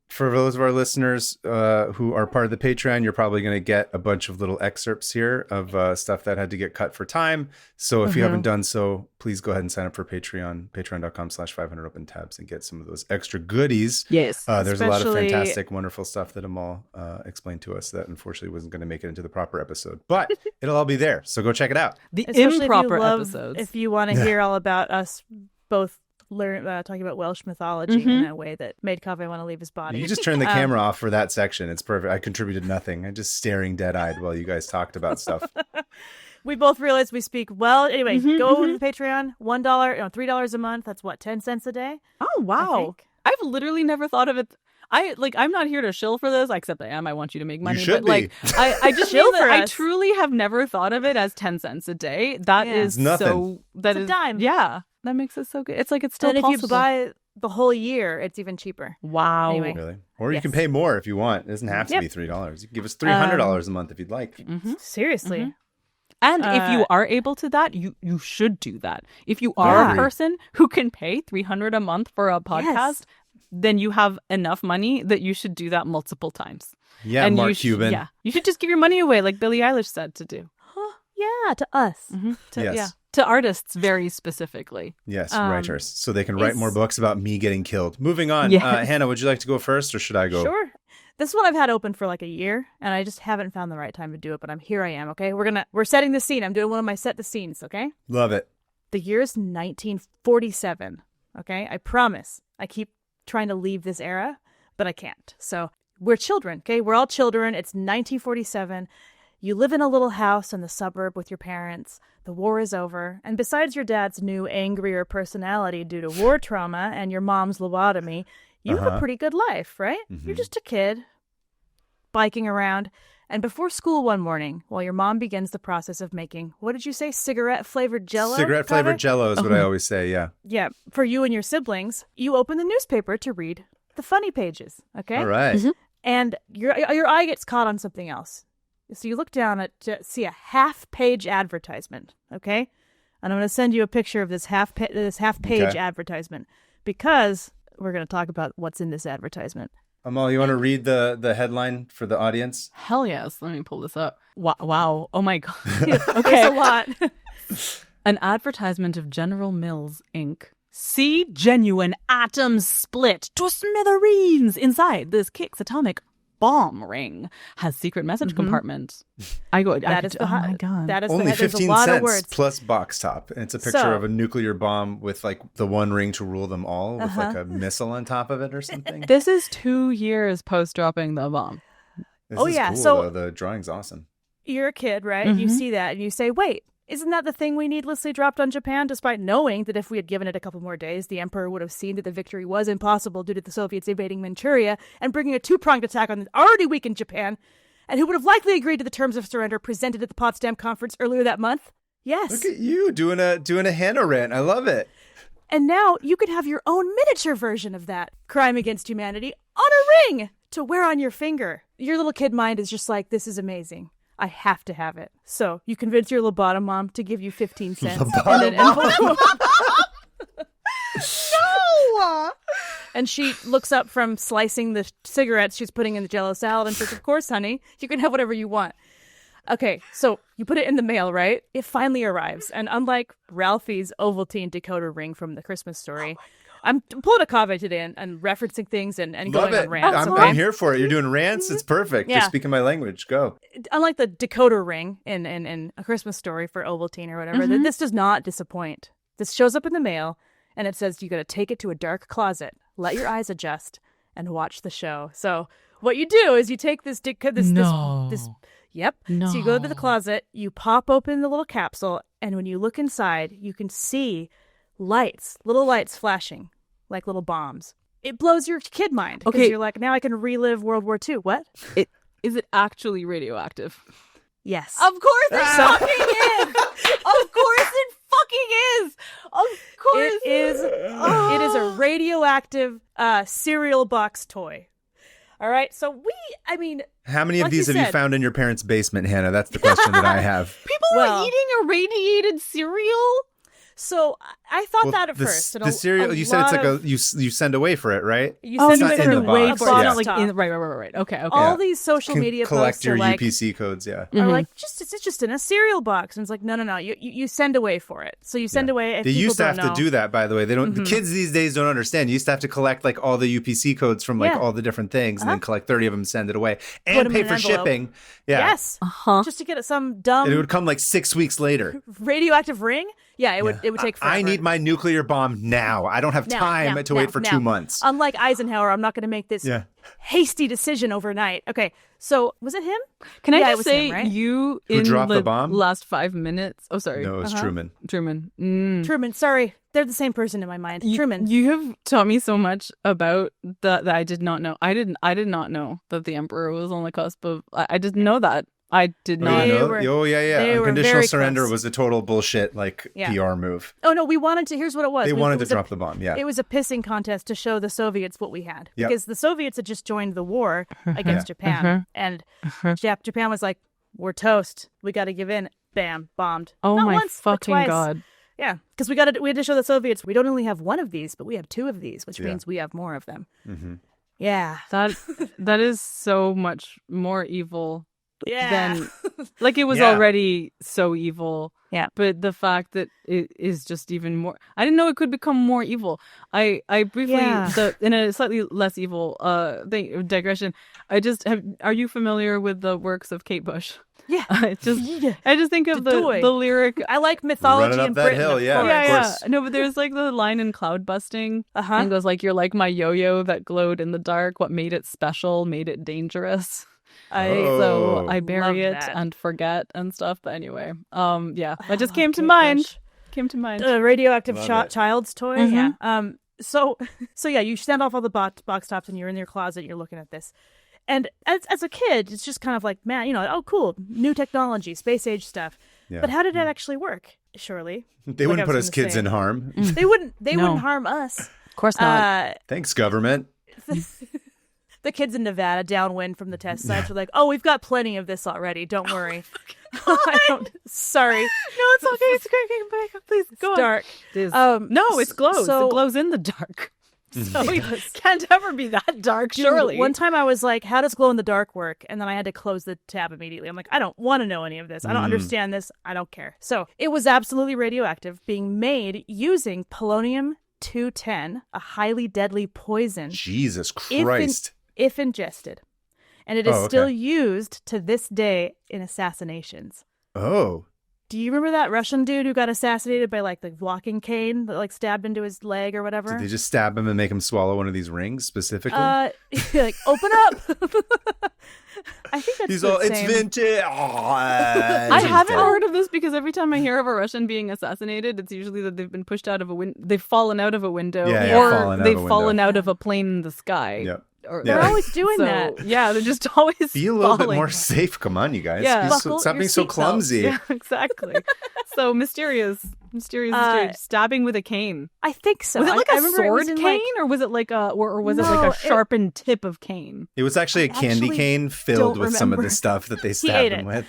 Speaker 2: For those of our listeners who are part of the Patreon, you're probably going to get a bunch of little excerpts here of stuff that had to get cut for time. So if you haven't done so, please go ahead and sign up for Patreon, patreon.com/500opentabs, and get some of those extra goodies.
Speaker 1: Yes.
Speaker 2: There's a lot of fantastic, wonderful stuff that Amal explained to us that unfortunately wasn't going to make it into the proper episode. But it'll all be there. So go check it out.
Speaker 1: The
Speaker 3: Especially
Speaker 1: improper
Speaker 3: if you love,
Speaker 1: episodes.
Speaker 3: If you want to hear all about us both talking about Welsh mythology in a way that made Kaveh want to leave his body.
Speaker 2: You just turned the camera off for that section. It's perfect. I contributed nothing. I'm just staring dead-eyed while you guys talked about stuff.
Speaker 3: We both realized we speak well. Anyway, go to the Patreon. $3 a month. That's what, 10 cents a day?
Speaker 1: Oh, wow. I've literally never thought of it. I'm not here to shill for this, except I am. I want you to make money.
Speaker 2: You should
Speaker 1: but
Speaker 2: be.
Speaker 1: I just
Speaker 3: Shill
Speaker 1: feel
Speaker 3: for
Speaker 1: that I
Speaker 3: us.
Speaker 1: truly have never thought of it as 10 cents a day. That is
Speaker 2: nothing.
Speaker 1: so. That
Speaker 3: It's a
Speaker 1: is
Speaker 3: dime.
Speaker 1: Yeah, that makes it so good. It's it's still
Speaker 3: And if
Speaker 1: possible.
Speaker 3: you buy the whole year, it's even cheaper.
Speaker 1: Wow.
Speaker 3: Anyway.
Speaker 2: Really? Or you
Speaker 3: Yes.
Speaker 2: can pay more if you want. It doesn't have to be $3. You can give us $300 a month if you'd like.
Speaker 3: Seriously.
Speaker 1: And if you are able to that, you should do that. If you are a person who can pay $300 a month for a podcast, then you have enough money that you should do that multiple times.
Speaker 2: Yeah,
Speaker 1: and
Speaker 2: Mark Cuban.
Speaker 1: Yeah, you should just give your money away, like Billie Eilish said to do.
Speaker 3: Yeah, to us.
Speaker 1: To artists very specifically.
Speaker 2: Yes, writers. So they can write more books about me getting killed. Moving on.
Speaker 1: Yes.
Speaker 2: Hannah, would you like to go first or should I go?
Speaker 3: Sure. This one I've had open for a year, and I just haven't found the right time to do it, but I am, okay? We're setting the scene. I'm doing one of my set the scenes, okay?
Speaker 2: Love it.
Speaker 3: The year is 1947, okay? I promise. I keep trying to leave this era, but I can't. So we're children, okay? We're all children. It's 1947. You live in a little house in the suburb with your parents. The war is over. And besides your dad's new, angrier personality due to war trauma and your mom's lobotomy, you have a pretty good life, right? You're just a kid biking around. And before school one morning, while your mom begins the process of making, what did you say, cigarette-flavored Jell-O?
Speaker 2: Cigarette-flavored Jell-O is what I always say, yeah.
Speaker 3: Yeah, for you and your siblings, you open the newspaper to read the funny pages, okay?
Speaker 2: All right.
Speaker 3: And your eye gets caught on something else. So you look down to see a half-page advertisement, okay? And I'm going to send you a picture of this half-page advertisement because we're going to talk about what's in this advertisement.
Speaker 2: Amal, you want to read the headline for the audience?
Speaker 1: Hell yes. Let me pull this up. Wow. Oh my God.
Speaker 3: Okay. It's a lot.
Speaker 1: An advertisement of General Mills, Inc. See genuine atoms split to smithereens inside this Kix atomic bomb ring. Has secret message compartment. Oh my God.
Speaker 3: That is
Speaker 2: Only
Speaker 3: there's
Speaker 2: 15
Speaker 3: a lot
Speaker 2: cents
Speaker 3: of words.
Speaker 2: plus box top. And it's a picture of a nuclear bomb with the one ring to rule them all with a missile on top of it or something.
Speaker 1: This is 2 years post dropping the bomb.
Speaker 2: This is cool,
Speaker 3: so
Speaker 2: though. The drawing's awesome.
Speaker 3: You're a kid, right? And you see that and you say, wait, isn't that the thing we needlessly dropped on Japan, despite knowing that if we had given it a couple more days, the emperor would have seen that the victory was impossible due to the Soviets invading Manchuria and bringing a two-pronged attack on the already weakened Japan, and who would have likely agreed to the terms of surrender presented at the Potsdam Conference earlier that month? Yes.
Speaker 2: Look at you doing a Hannah rant. I love it.
Speaker 3: And now you could have your own miniature version of that crime against humanity on a ring to wear on your finger. Your little kid mind is just like, this is amazing. I have to have it. So you convince your lobotom mom to give you 15 cents. No! And she looks up from slicing the cigarettes she's putting in the Jell-O salad and says, of course, honey, you can have whatever you want. Okay, so you put it in the mail, right? It finally arrives. And unlike Ralphie's Ovaltine decoder ring from the Christmas Story, I'm pulling a Kaveh today and referencing things and going on rants.
Speaker 2: I'm here for it. You're doing rants. It's perfect.
Speaker 3: Yeah.
Speaker 2: You're speaking my language. Go.
Speaker 3: Unlike the decoder ring in A Christmas Story for Ovaltine or whatever, this does not disappoint. This shows up in the mail, and it says you got to take it to a dark closet, let your eyes adjust, and watch the show. So what you do is you take this. Yep.
Speaker 1: No.
Speaker 3: So you go to the closet, you pop open the little capsule, and when you look inside, you can see little lights flashing like little bombs. it blows your kid mind. Because you're like, now I can relive World War II. What?
Speaker 1: Is it actually radioactive?
Speaker 3: Yes.
Speaker 1: Of course it fucking is. Of course it fucking is. Of course
Speaker 3: it is. It is a radioactive cereal box toy. All right. So
Speaker 2: how many of
Speaker 3: like
Speaker 2: these have you found in your parents' basement, Hannah? That's the question that I have.
Speaker 1: People were eating irradiated cereal.
Speaker 3: So I thought that at first.
Speaker 2: The cereal, you said it's like you send away for it, right?
Speaker 3: You send
Speaker 2: away
Speaker 3: for
Speaker 2: away
Speaker 3: a
Speaker 2: for
Speaker 3: box.
Speaker 1: Right. Okay.
Speaker 3: All these social media
Speaker 2: collect
Speaker 3: posts
Speaker 2: your
Speaker 3: are like,
Speaker 2: UPC codes,
Speaker 3: are like, it's just in a cereal box. And it's like, no. You send away for it. So you send away. If
Speaker 2: they used to have to do that, by the way. They don't. The kids these days don't understand. You used to have to collect like all the UPC codes from like all the different things, and then collect 30 of them, send it away, and pay for shipping. Yeah.
Speaker 3: Yes. Just to get some dumb.
Speaker 2: And it would come like 6 weeks later.
Speaker 3: Radioactive ring. Yeah, it would take forever.
Speaker 2: I need my nuclear bomb now. I don't have time to wait for 2 months.
Speaker 3: Unlike Eisenhower, I'm not going to make this hasty decision overnight. Okay, so was it him?
Speaker 1: Can I just say, right?
Speaker 2: Who dropped the bomb?
Speaker 1: Last 5 minutes. Oh, sorry.
Speaker 2: No, it was Truman.
Speaker 3: Truman, sorry. They're the same person in my mind. Truman.
Speaker 1: You have taught me so much about that I did not know. I did not know that the Emperor was on the cusp of... I didn't know that. I did not know.
Speaker 2: Unconditional surrender was a total bullshit, PR move.
Speaker 3: Oh, no, we wanted to... Here's what it was.
Speaker 2: They wanted to drop the bomb,
Speaker 3: It was a pissing contest to show the Soviets what we had. Because the Soviets had just joined the war against Japan. And Japan was like, we're toast. We got to give in. Bam. Bombed.
Speaker 1: Oh,
Speaker 3: Not
Speaker 1: my
Speaker 3: once,
Speaker 1: fucking God.
Speaker 3: Yeah, because we had to show the Soviets we don't only have one of these, but we have two of these, which means we have more of them.
Speaker 2: Mm-hmm.
Speaker 3: Yeah.
Speaker 1: That is so much more evil.
Speaker 3: Yeah.
Speaker 1: Like it was already so evil.
Speaker 3: Yeah.
Speaker 1: But the fact that it is just even more, I didn't know it could become more evil. I briefly, in a slightly less evil digression, are you familiar with the works of Kate Bush?
Speaker 3: Yeah.
Speaker 1: I just think of the lyric.
Speaker 3: I like mythology in Britain.
Speaker 2: Hill, of course.
Speaker 1: No, but there's like the line in Cloud Busting. And it goes like, you're like my yo-yo that glowed in the dark. What made it special made it dangerous. So I bury it and forget and stuff. But anyway, that just came to mind.
Speaker 3: Radioactive child's toy. Yeah. So you send off all the box tops and you're in your closet. You're looking at this, and as a kid, it's just kind of like, man, oh, cool, new technology, space age stuff. Yeah. But how did that actually work? Surely
Speaker 2: they wouldn't put us kids in harm.
Speaker 3: They wouldn't. They wouldn't harm us.
Speaker 1: Of course not.
Speaker 2: Thanks, government.
Speaker 3: The kids in Nevada, downwind from the test sites, were like, "Oh, we've got plenty of this already. Don't worry." Sorry.
Speaker 1: No, it's okay. It's okay. Please go.
Speaker 3: It's dark.
Speaker 1: No, it glows. It glows in the dark. So it can't ever be that dark, surely.
Speaker 3: One time I was like, "How does glow in the dark work?" And then I had to close the tab immediately. I'm like, I don't want to know any of this. I don't understand this. I don't care. So it was absolutely radioactive, being made using polonium-210, a highly deadly poison.
Speaker 2: Jesus Christ.
Speaker 3: If ingested. And it is still used to this day in assassinations.
Speaker 2: Oh.
Speaker 3: Do you remember that Russian dude who got assassinated by the blocking cane that stabbed into his leg or whatever?
Speaker 2: Did they just stab him and make him swallow one of these rings specifically?
Speaker 3: Open up. I think that's
Speaker 2: it's vintage.
Speaker 1: I haven't heard of this because every time I hear of a Russian being assassinated, it's usually that they've been pushed out of a window, they've fallen out of a window, or they've fallen out of a plane in the sky.
Speaker 2: Yep.
Speaker 3: They're always doing that.
Speaker 1: Yeah, they're just always
Speaker 2: be a little bit more safe. Come on, you guys.
Speaker 1: Yeah.
Speaker 2: Stop being so clumsy.
Speaker 1: Yeah, exactly. So mysterious. Stabbing with a cane.
Speaker 3: I think so.
Speaker 1: Was it like a sword cane, or was it like a sharpened tip of cane?
Speaker 2: It was actually a candy cane filled with some of the stuff that they stabbed him with.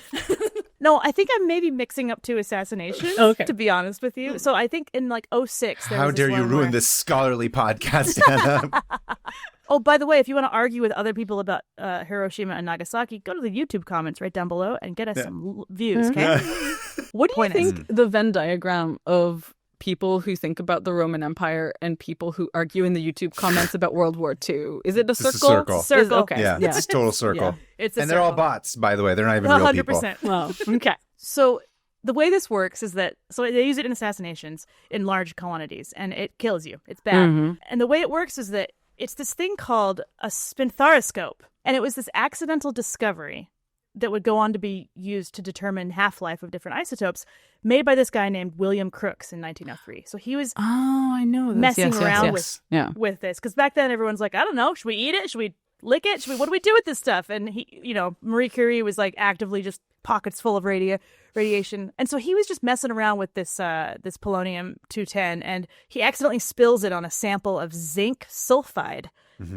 Speaker 3: No, I think I'm maybe mixing up two assassinations, to be honest with you. So I think in 2006...
Speaker 2: How dare you ruin this scholarly podcast, Anna?
Speaker 3: Oh, by the way, if you want to argue with other people about Hiroshima and Nagasaki, go to the YouTube comments right down below and get us some views, okay?
Speaker 1: What do you think the Venn diagram of people who think about the Roman Empire and people who argue in the YouTube comments about World War II? Is it a circle?
Speaker 2: It's a circle.
Speaker 3: Circle.
Speaker 1: Okay.
Speaker 2: Yeah, it's a total circle.
Speaker 3: Yeah. And
Speaker 2: they're all bots, by the way. They're not even real people.
Speaker 3: 100%.
Speaker 1: Well, okay.
Speaker 3: So the way this works is that they use it in assassinations in large quantities, and it kills you. It's bad. Mm-hmm. And the way it works is that it's this thing called a spinthariscope, and it was this accidental discovery that would go on to be used to determine half-life of different isotopes, made by this guy named William Crookes in 1903. So he was
Speaker 1: I know this.
Speaker 3: messing
Speaker 1: Yes,
Speaker 3: around
Speaker 1: yes, yes.
Speaker 3: with this. Because back then everyone's like, I don't know, should we eat it? Should we lick it? What do we do with this stuff? And he, Marie Curie was like actively just pockets full of radiation. And so he was just messing around with this polonium-210, and he accidentally spills it on a sample of zinc sulfide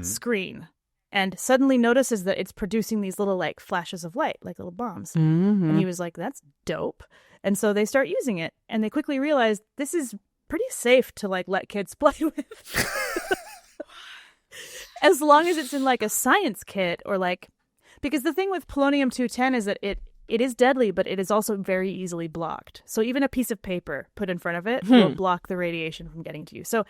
Speaker 3: screen, and suddenly notices that it's producing these little like flashes of light, like little bombs.
Speaker 1: Mm-hmm.
Speaker 3: And he was like, that's dope. And so they start using it, and they quickly realized this is pretty safe to like let kids play with. As long as it's in like a science kit, or like, because the thing with polonium-210 is that it is deadly, but it is also very easily blocked. So even a piece of paper put in front of it will block the radiation from getting to you. So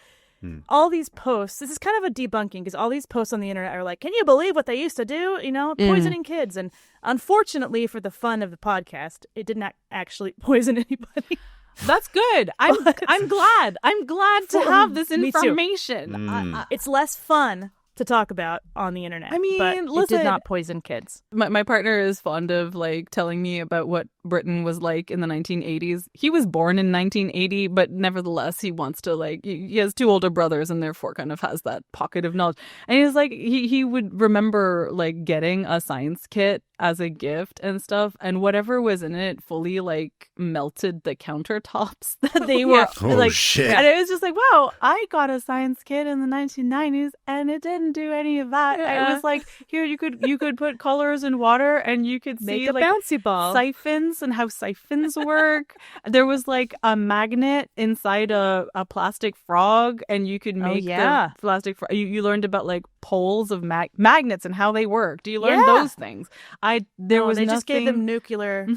Speaker 3: all these posts, this is kind of a debunking, because all these posts on the internet are like, can you believe what they used to do? Poisoning kids. And unfortunately for the fun of the podcast, it did not actually poison anybody.
Speaker 1: That's good. I'm glad. I'm glad to have this information.
Speaker 3: It's less fun to talk about on the internet.
Speaker 1: I mean,
Speaker 3: but
Speaker 1: listen,
Speaker 3: it did not poison kids.
Speaker 1: My partner is fond of like telling me about what Britain was like in the 1980s. He was born in 1980, but nevertheless, he wants to like, he has two older brothers and therefore kind of has that pocket of knowledge. And he's like, he would remember like getting a science kit as a gift and stuff, and whatever was in it fully like melted the countertops that they were like.
Speaker 2: Shit.
Speaker 1: And it was just like, wow, I got a science kit in the 1990s and it didn't do any of that. It was like, here you could put colors in water and you could
Speaker 3: Make
Speaker 1: see
Speaker 3: a
Speaker 1: like
Speaker 3: bouncy ball.
Speaker 1: siphons and how siphons work. There was like a magnet inside a plastic frog, and you could make the plastic frog. You learned about like poles of magnets and how they work. Do you learn those things? They
Speaker 3: just gave them nuclear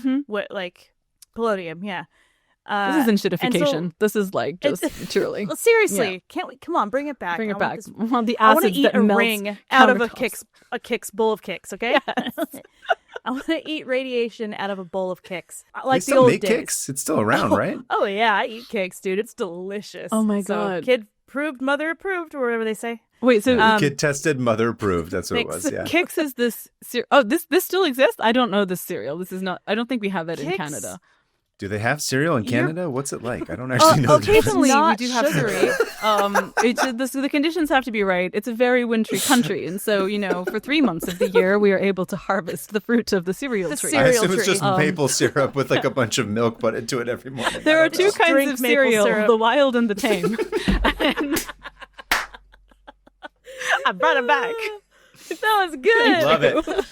Speaker 3: like polonium. Yeah.
Speaker 1: This isn't shitification. So, this is like just truly.
Speaker 3: Well, seriously, can't we? Come on, bring it back.
Speaker 1: Bring it back. Well, the
Speaker 3: I want to
Speaker 1: acids
Speaker 3: eat
Speaker 1: that
Speaker 3: a
Speaker 1: melt
Speaker 3: ring out of a Kix bowl of Kix. Okay.
Speaker 1: Yes.
Speaker 3: I want to eat radiation out of a bowl of Kix.
Speaker 2: They
Speaker 3: Like the
Speaker 2: still
Speaker 3: old
Speaker 2: make
Speaker 3: days.
Speaker 2: Kix? It's still around, right?
Speaker 3: Oh yeah, I eat Kix, dude. It's delicious.
Speaker 1: Oh my
Speaker 3: So,
Speaker 1: God.
Speaker 3: kid approved, mother approved, or whatever they say.
Speaker 1: Wait, so
Speaker 2: Kid tested, mother approved. That's what it was. Yeah.
Speaker 1: Kix is this. This still exists. I don't know this cereal. This is not. I don't think we have it in Canada.
Speaker 2: Do they have cereal in Canada? What's it like? I don't actually know.
Speaker 1: Occasionally, we
Speaker 3: not
Speaker 1: do have
Speaker 3: sugary.
Speaker 1: cereal. The conditions have to be right. It's a very wintry country, and so for 3 months of the year, we are able to harvest the fruit of the cereal tree.
Speaker 2: I assume it's just maple syrup with like a bunch of milk put into it every morning.
Speaker 1: There are two kinds of cereal: the wild and the tame. I brought it back.
Speaker 3: That was good.
Speaker 2: Love it.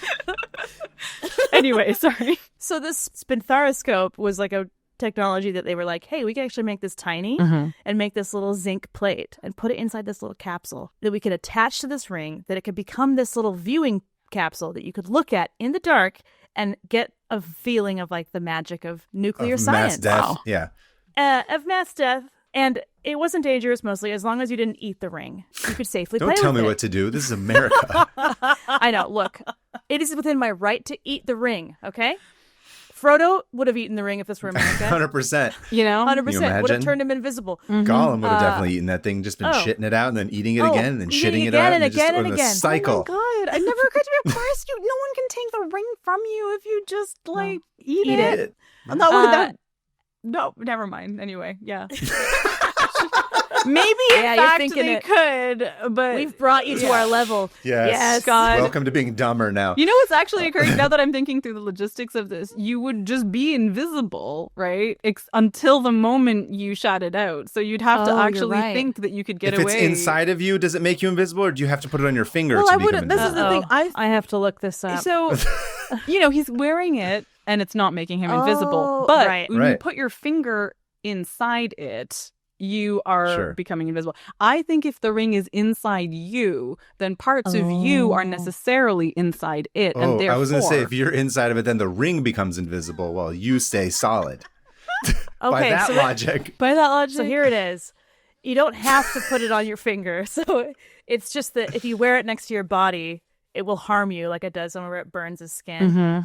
Speaker 1: Anyway, sorry.
Speaker 3: So this spinthariscope was like a technology that they were like, hey, we can actually make this tiny and make this little zinc plate and put it inside this little capsule that we could attach to this ring, that it could become this little viewing capsule that you could look at in the dark and get a feeling of like the magic of nuclear science.
Speaker 2: Mass death. Yeah.
Speaker 3: Of mass death. And it wasn't dangerous, mostly, as long as you didn't eat the ring. You could safely play with it.
Speaker 2: Don't tell me what to do. This is America.
Speaker 3: I know. Look, it is within my right to eat the ring, okay? Frodo would have eaten the ring if this were America.
Speaker 2: 100%.
Speaker 3: 100% would have turned him invisible.
Speaker 2: Gollum would have definitely eaten that thing, just been shitting it out and then eating it again and then shitting it out.
Speaker 3: And again and again.
Speaker 2: Cycle.
Speaker 1: Oh my God. It never occurred to me. Of course, no one can take the ring from you if you just eat it. No, never mind. Anyway, yeah. Maybe in fact they could, but
Speaker 3: we've brought you to our level.
Speaker 2: Yes,
Speaker 1: God.
Speaker 2: Welcome to being dumber now.
Speaker 1: You know what's actually occurring now that I'm thinking through the logistics of this? You would just be invisible, right? Until the moment you shot it out. So you'd have to actually think that you could get away.
Speaker 2: If it's inside of you, does it make you invisible, or do you have to put it on your finger?
Speaker 1: Well,
Speaker 2: to
Speaker 1: I
Speaker 2: become
Speaker 1: wouldn't. This is the thing.
Speaker 3: I have to look this up.
Speaker 1: So, he's wearing it, and it's not making him invisible. But when you put your finger inside it, you are becoming invisible. I think if the ring is inside you, then parts of you are necessarily inside it. And therefore,
Speaker 2: I was going to say, if you're inside of it, then the ring becomes invisible while you stay solid. By that logic.
Speaker 3: So here it is. You don't have to put it on your finger. So it's just that if you wear it next to your body, it will harm you like it does whenever it burns his skin.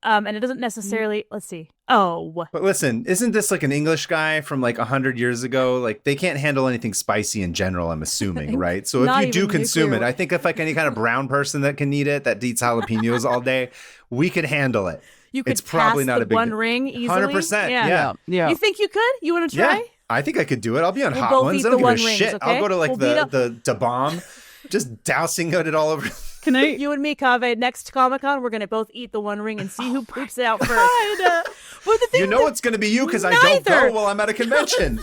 Speaker 3: And it doesn't necessarily, let's see. Oh.
Speaker 2: But listen, isn't this like an English guy from like 100 years ago? Like they can't handle anything spicy in general, I'm assuming, right? So if you do consume it, I think if like any kind of brown person that can eat it, that eats jalapenos all day, we could handle it.
Speaker 3: You could
Speaker 2: it's probably
Speaker 3: pass
Speaker 2: not
Speaker 3: the
Speaker 2: a big
Speaker 3: One Ring easily.
Speaker 2: 100%. Yeah.
Speaker 3: You think you could? You want to try?
Speaker 2: Yeah. I think I could do it. I'll be on Hot
Speaker 3: both
Speaker 2: Ones.
Speaker 3: eat
Speaker 2: I don't
Speaker 3: the
Speaker 2: give a
Speaker 3: One Rings,
Speaker 2: shit.
Speaker 3: okay?
Speaker 2: I'll go to like
Speaker 3: We'll
Speaker 2: the bomb, just dousing it all over.
Speaker 1: Can I?
Speaker 3: You and me, Kaveh, next Comic-Con, we're going to both eat the One Ring and see who poops it out first.
Speaker 1: Well, the thing
Speaker 2: You know it's going to be you because I don't go while I'm at a convention.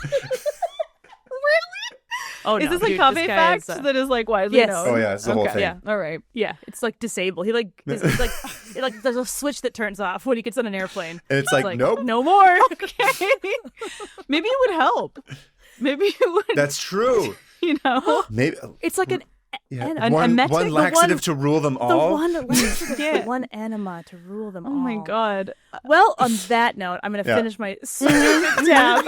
Speaker 3: Oh, no,
Speaker 1: is this a
Speaker 3: dude,
Speaker 1: Kaveh
Speaker 3: this guy
Speaker 1: fact
Speaker 3: is,
Speaker 1: that is like widely
Speaker 3: Yes.
Speaker 1: known?
Speaker 2: Oh, yeah, it's the whole thing.
Speaker 1: Yeah, all right.
Speaker 3: Yeah, it's like disabled. He it's like there's a switch that turns off when he gets on an airplane.
Speaker 2: It's like, nope.
Speaker 3: No more.
Speaker 1: Okay. Maybe it would help. Maybe it would.
Speaker 2: That's true.
Speaker 1: You know?
Speaker 2: Maybe
Speaker 3: It's like an
Speaker 2: one
Speaker 1: emetic?
Speaker 2: laxative to rule them all.
Speaker 3: the one enema to rule them all.
Speaker 1: Oh my God.
Speaker 3: Well, on that note, I'm going to finish my tab.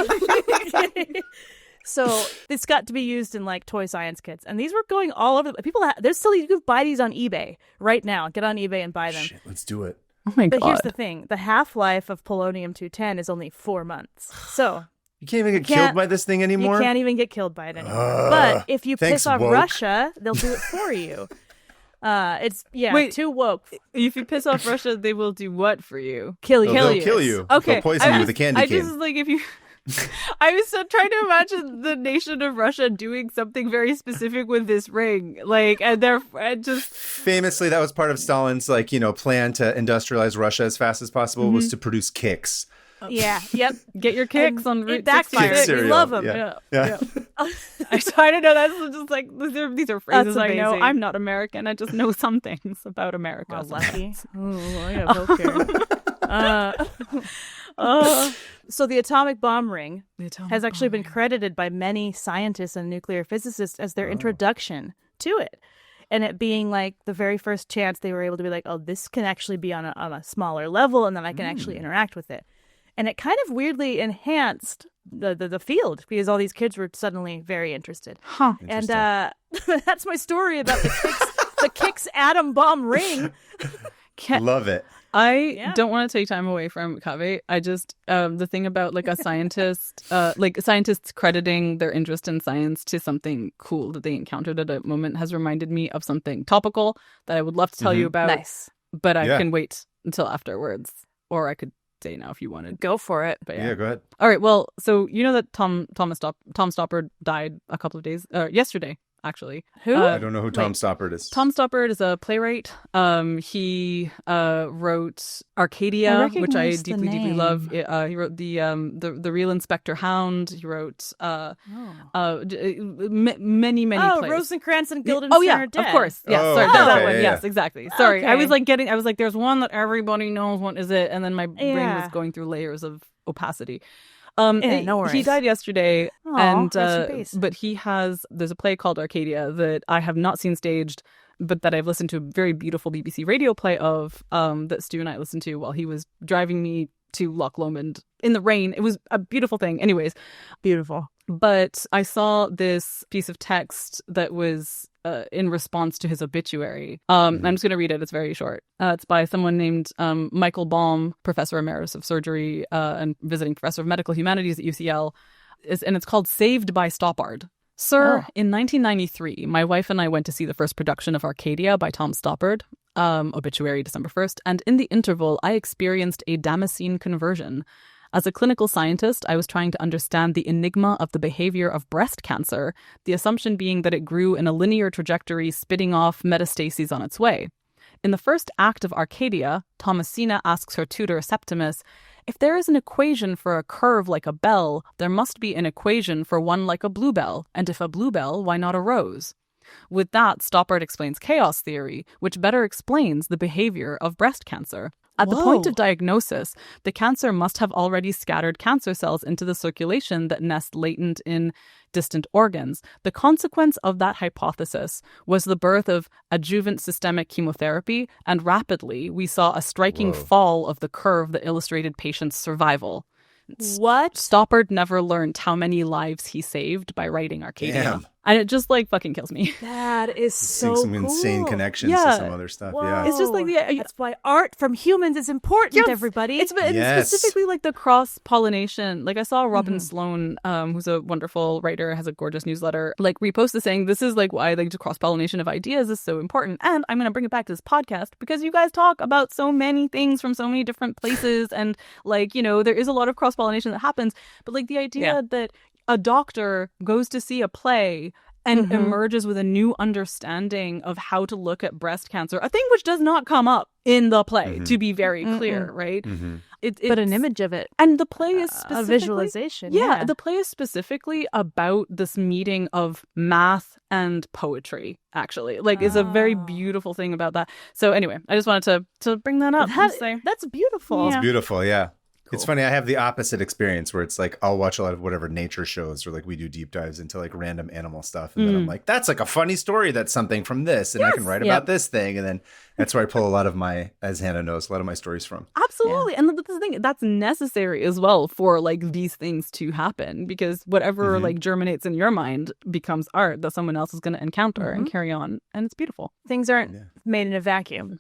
Speaker 3: So it's got to be used in like toy science kits, and these were going all over. There's still you can buy these on eBay right now. Get on eBay and buy them.
Speaker 2: Shit, let's do it.
Speaker 1: Oh my God.
Speaker 3: But here's the thing: the half-life of polonium-210 is only 4 months. So
Speaker 2: You can't even get killed by this thing anymore?
Speaker 3: you can't even get killed by it anymore. But if you piss off
Speaker 2: woke.
Speaker 3: Russia, they'll do it for you.
Speaker 1: Wait.
Speaker 3: Too woke.
Speaker 1: If you piss off Russia, they will do what for you?
Speaker 3: Kill you.
Speaker 2: They'll kill you.
Speaker 1: Okay.
Speaker 2: They'll poison you with a candy cane.
Speaker 1: I just like if you. I was trying to imagine the nation of Russia doing something very specific with this ring, like, and just
Speaker 2: famously that was part of Stalin's plan to industrialize Russia as fast as possible was to produce kicks.
Speaker 3: Yeah. Yep.
Speaker 1: Get your kicks on Route
Speaker 3: it backfired.
Speaker 1: 66.
Speaker 3: We love them.
Speaker 2: Yeah.
Speaker 1: I don't know. That's just like these are phrases
Speaker 3: That's
Speaker 1: I know.
Speaker 3: amazing.
Speaker 1: I'm not American. I just know some things about America.
Speaker 3: Well, lucky. I have healthcare. So the atomic bomb ring has actually been credited by many scientists and nuclear physicists as their introduction to it. And it being like the very first chance they were able to be like, oh, this can actually be on a smaller level, and then I can actually interact with it. And it kind of weirdly enhanced the field because all these kids were suddenly very interested.
Speaker 1: Huh.
Speaker 3: And that's my story about the Kix atom bomb ring.
Speaker 2: Love it.
Speaker 1: I don't want to take time away from Kaveh. I just the thing about like a scientist, like scientists crediting their interest in science to something cool that they encountered at a moment has reminded me of something topical that I would love to tell you about.
Speaker 3: Nice.
Speaker 1: But I can wait until afterwards, or I could say now if you wanted.
Speaker 3: Go for it.
Speaker 1: But
Speaker 2: Yeah, go ahead.
Speaker 1: All right. Well, so you know that Tom Stoppard died a couple of days yesterday. Actually,
Speaker 3: who?
Speaker 2: I don't know who Tom Stoppard is.
Speaker 1: Tom Stoppard is a playwright. He wrote Arcadia, which I deeply love. He wrote the Real Inspector Hound. He wrote many plays.
Speaker 3: Rosencrantz and Guildenstern are dead.
Speaker 1: Of course. Yes,
Speaker 2: Oh,
Speaker 1: sorry, that
Speaker 2: okay,
Speaker 1: one.
Speaker 2: yeah.
Speaker 1: Yes, exactly. Sorry,
Speaker 3: Okay.
Speaker 1: I was like, there's one that everybody knows. What is it? And then my brain was going through layers of opacity.
Speaker 3: No worries.
Speaker 1: He died yesterday,
Speaker 3: Aw, rest in peace.
Speaker 1: but there's a play called Arcadia that I have not seen staged, but that I've listened to a very beautiful BBC radio play of that Stu and I listened to while he was driving me to Loch Lomond in the rain. It was a beautiful thing. Anyways,
Speaker 3: Beautiful.
Speaker 1: but I saw this piece of text that was in response to his obituary. I'm just going to read it. It's very short. It's by someone named Michael Baum, Professor Emeritus of Surgery and visiting Professor of Medical Humanities at UCL. And it's called Saved by Stoppard. Sir, in 1993, my wife and I went to see the first production of Arcadia by Tom Stoppard, obituary December 1st, and in the interval, I experienced a Damascene conversion. As a clinical scientist, I was trying to understand the enigma of the behavior of breast cancer, the assumption being that it grew in a linear trajectory, spitting off metastases on its way. In the first act of Arcadia, Thomasina asks her tutor Septimus, if there is an equation for a curve like a bell, there must be an equation for one like a bluebell, and if a bluebell, why not a rose? With that, Stoppard explains chaos theory, which better explains the behavior of breast cancer. At the point of diagnosis, the cancer must have already scattered cancer cells into the circulation that nest latent in distant organs. The consequence of that hypothesis was the birth of adjuvant systemic chemotherapy, and rapidly we saw a striking fall of the curve that illustrated patients' survival.
Speaker 3: What?
Speaker 1: Stoppard never learned how many lives he saved by writing Arcadia.
Speaker 2: Damn.
Speaker 1: And it just like fucking kills me.
Speaker 3: That is so
Speaker 2: Seeing some
Speaker 3: cool.
Speaker 2: insane connections to
Speaker 1: Yeah.
Speaker 2: some other stuff.
Speaker 3: Whoa.
Speaker 2: Yeah.
Speaker 1: It's just like
Speaker 3: That's why art from humans is important,
Speaker 1: Yes.
Speaker 3: everybody.
Speaker 1: It's
Speaker 2: Yes.
Speaker 1: specifically like the cross pollination. Like I saw Robin Sloan, who's a wonderful writer, has a gorgeous newsletter, like repost this saying this is like why like the cross pollination of ideas is so important. And I'm going to bring it back to this podcast because you guys talk about so many things from so many different places, and like there is a lot of cross pollination that happens. But like the idea that a doctor goes to see a play and emerges with a new understanding of how to look at breast cancer, a thing which does not come up in the play, to be very clear, right?
Speaker 3: but an image of it.
Speaker 1: And the play is
Speaker 3: A
Speaker 1: specifically...
Speaker 3: visualization.
Speaker 1: Yeah, the play is specifically about this meeting of math and poetry, actually. Like, is a very beautiful thing about that. So anyway, I just wanted to bring that up. and say,
Speaker 3: That's beautiful.
Speaker 2: It's beautiful, yeah. It's funny, I have the opposite experience where it's like I'll watch a lot of whatever nature shows or like we do deep dives into like random animal stuff. And then I'm like, that's like a funny story. That's something from this. And I can write about this thing. And then that's where I pull a lot of my, as Hannah knows, a lot of my stories from.
Speaker 1: Absolutely. And the thing, that's necessary as well for like these things to happen, because whatever like germinates in your mind becomes art that someone else is going to encounter and carry on. And it's beautiful.
Speaker 3: Things aren't made in a vacuum.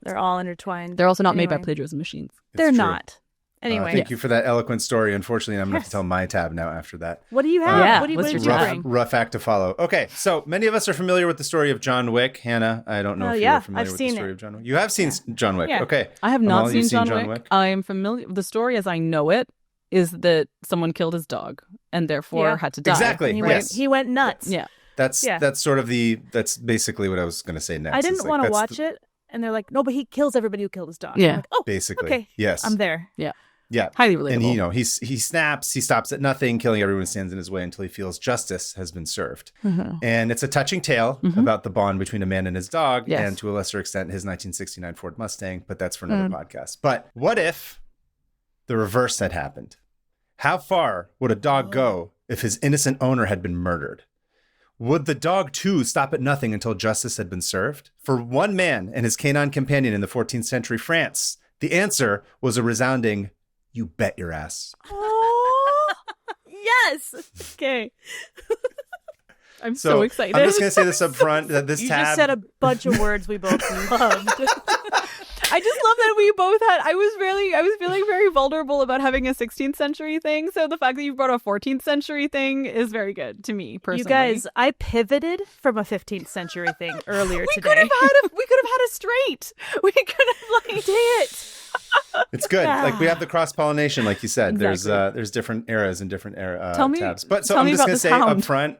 Speaker 3: They're all intertwined.
Speaker 1: They're also not made by
Speaker 3: Anyway.
Speaker 1: plagiarism machines.
Speaker 3: They're
Speaker 2: It's true.
Speaker 3: not. Anyway,
Speaker 2: Thank you for that eloquent story. Unfortunately, I'm going to have to tell my tab now after that.
Speaker 3: what do you have?
Speaker 1: Yeah,
Speaker 3: what
Speaker 1: what's
Speaker 3: did
Speaker 1: your
Speaker 3: you
Speaker 1: tab?
Speaker 3: bring?
Speaker 2: Rough act to follow. Okay, so many of us are familiar with the story of John Wick. Hannah, I don't know
Speaker 3: Oh,
Speaker 2: if
Speaker 3: yeah,
Speaker 2: you're familiar
Speaker 3: I've
Speaker 2: with the
Speaker 3: seen
Speaker 2: story
Speaker 3: it.
Speaker 2: of John Wick. You have seen John Wick.
Speaker 3: Yeah.
Speaker 2: Okay.
Speaker 1: I have not
Speaker 2: Amal, you've
Speaker 1: seen John Wick. I am familiar. The story as I know it is that someone killed his dog and therefore had to die.
Speaker 2: Exactly.
Speaker 3: He,
Speaker 1: Right?
Speaker 3: went, he went nuts.
Speaker 1: Yeah.
Speaker 2: That's sort of that's basically what I was going to say next.
Speaker 3: I
Speaker 2: It's
Speaker 3: didn't
Speaker 2: like,
Speaker 3: want to
Speaker 2: that's
Speaker 3: watch it. And they're like, no, but he kills everybody who killed his dog.
Speaker 1: Yeah.
Speaker 3: I'm like, oh,
Speaker 2: Basically.
Speaker 3: okay.
Speaker 2: Yes.
Speaker 3: I'm there.
Speaker 1: Yeah.
Speaker 2: Yeah.
Speaker 1: Highly relatable.
Speaker 2: And he snaps, he stops at nothing, killing everyone who stands in his way until he feels justice has been served. And it's a touching tale about the bond between a man and his dog,
Speaker 1: Yes.
Speaker 2: and to a lesser extent his 1969 Ford Mustang, but that's for another podcast. But what if the reverse had happened? How far would a dog go if his innocent owner had been murdered? Would the dog too stop at nothing until justice had been served? For one man and his canine companion in the 14th century France, the answer was a resounding, "You bet your ass."
Speaker 3: Oh, yes. Okay.
Speaker 1: I'm so excited.
Speaker 2: I'm just going to say this up front, that this
Speaker 3: You
Speaker 2: tab...
Speaker 3: just said a bunch of words we both loved.
Speaker 1: I just love that we both had. I was feeling very vulnerable about having a 16th century thing. So the fact that you brought a 14th century thing is very good to me personally.
Speaker 3: You guys, I pivoted from a 15th century thing earlier
Speaker 1: we
Speaker 3: today.
Speaker 1: could have had a straight. We could have like
Speaker 3: did it.
Speaker 2: It's good. Like we have the cross-pollination, like you said.
Speaker 1: Exactly.
Speaker 2: There's different eras and different
Speaker 1: Tell me-
Speaker 2: tabs. But so
Speaker 1: tell
Speaker 2: I'm
Speaker 1: me
Speaker 2: just
Speaker 1: about
Speaker 2: going to
Speaker 1: this
Speaker 2: say
Speaker 1: hound.
Speaker 2: up front,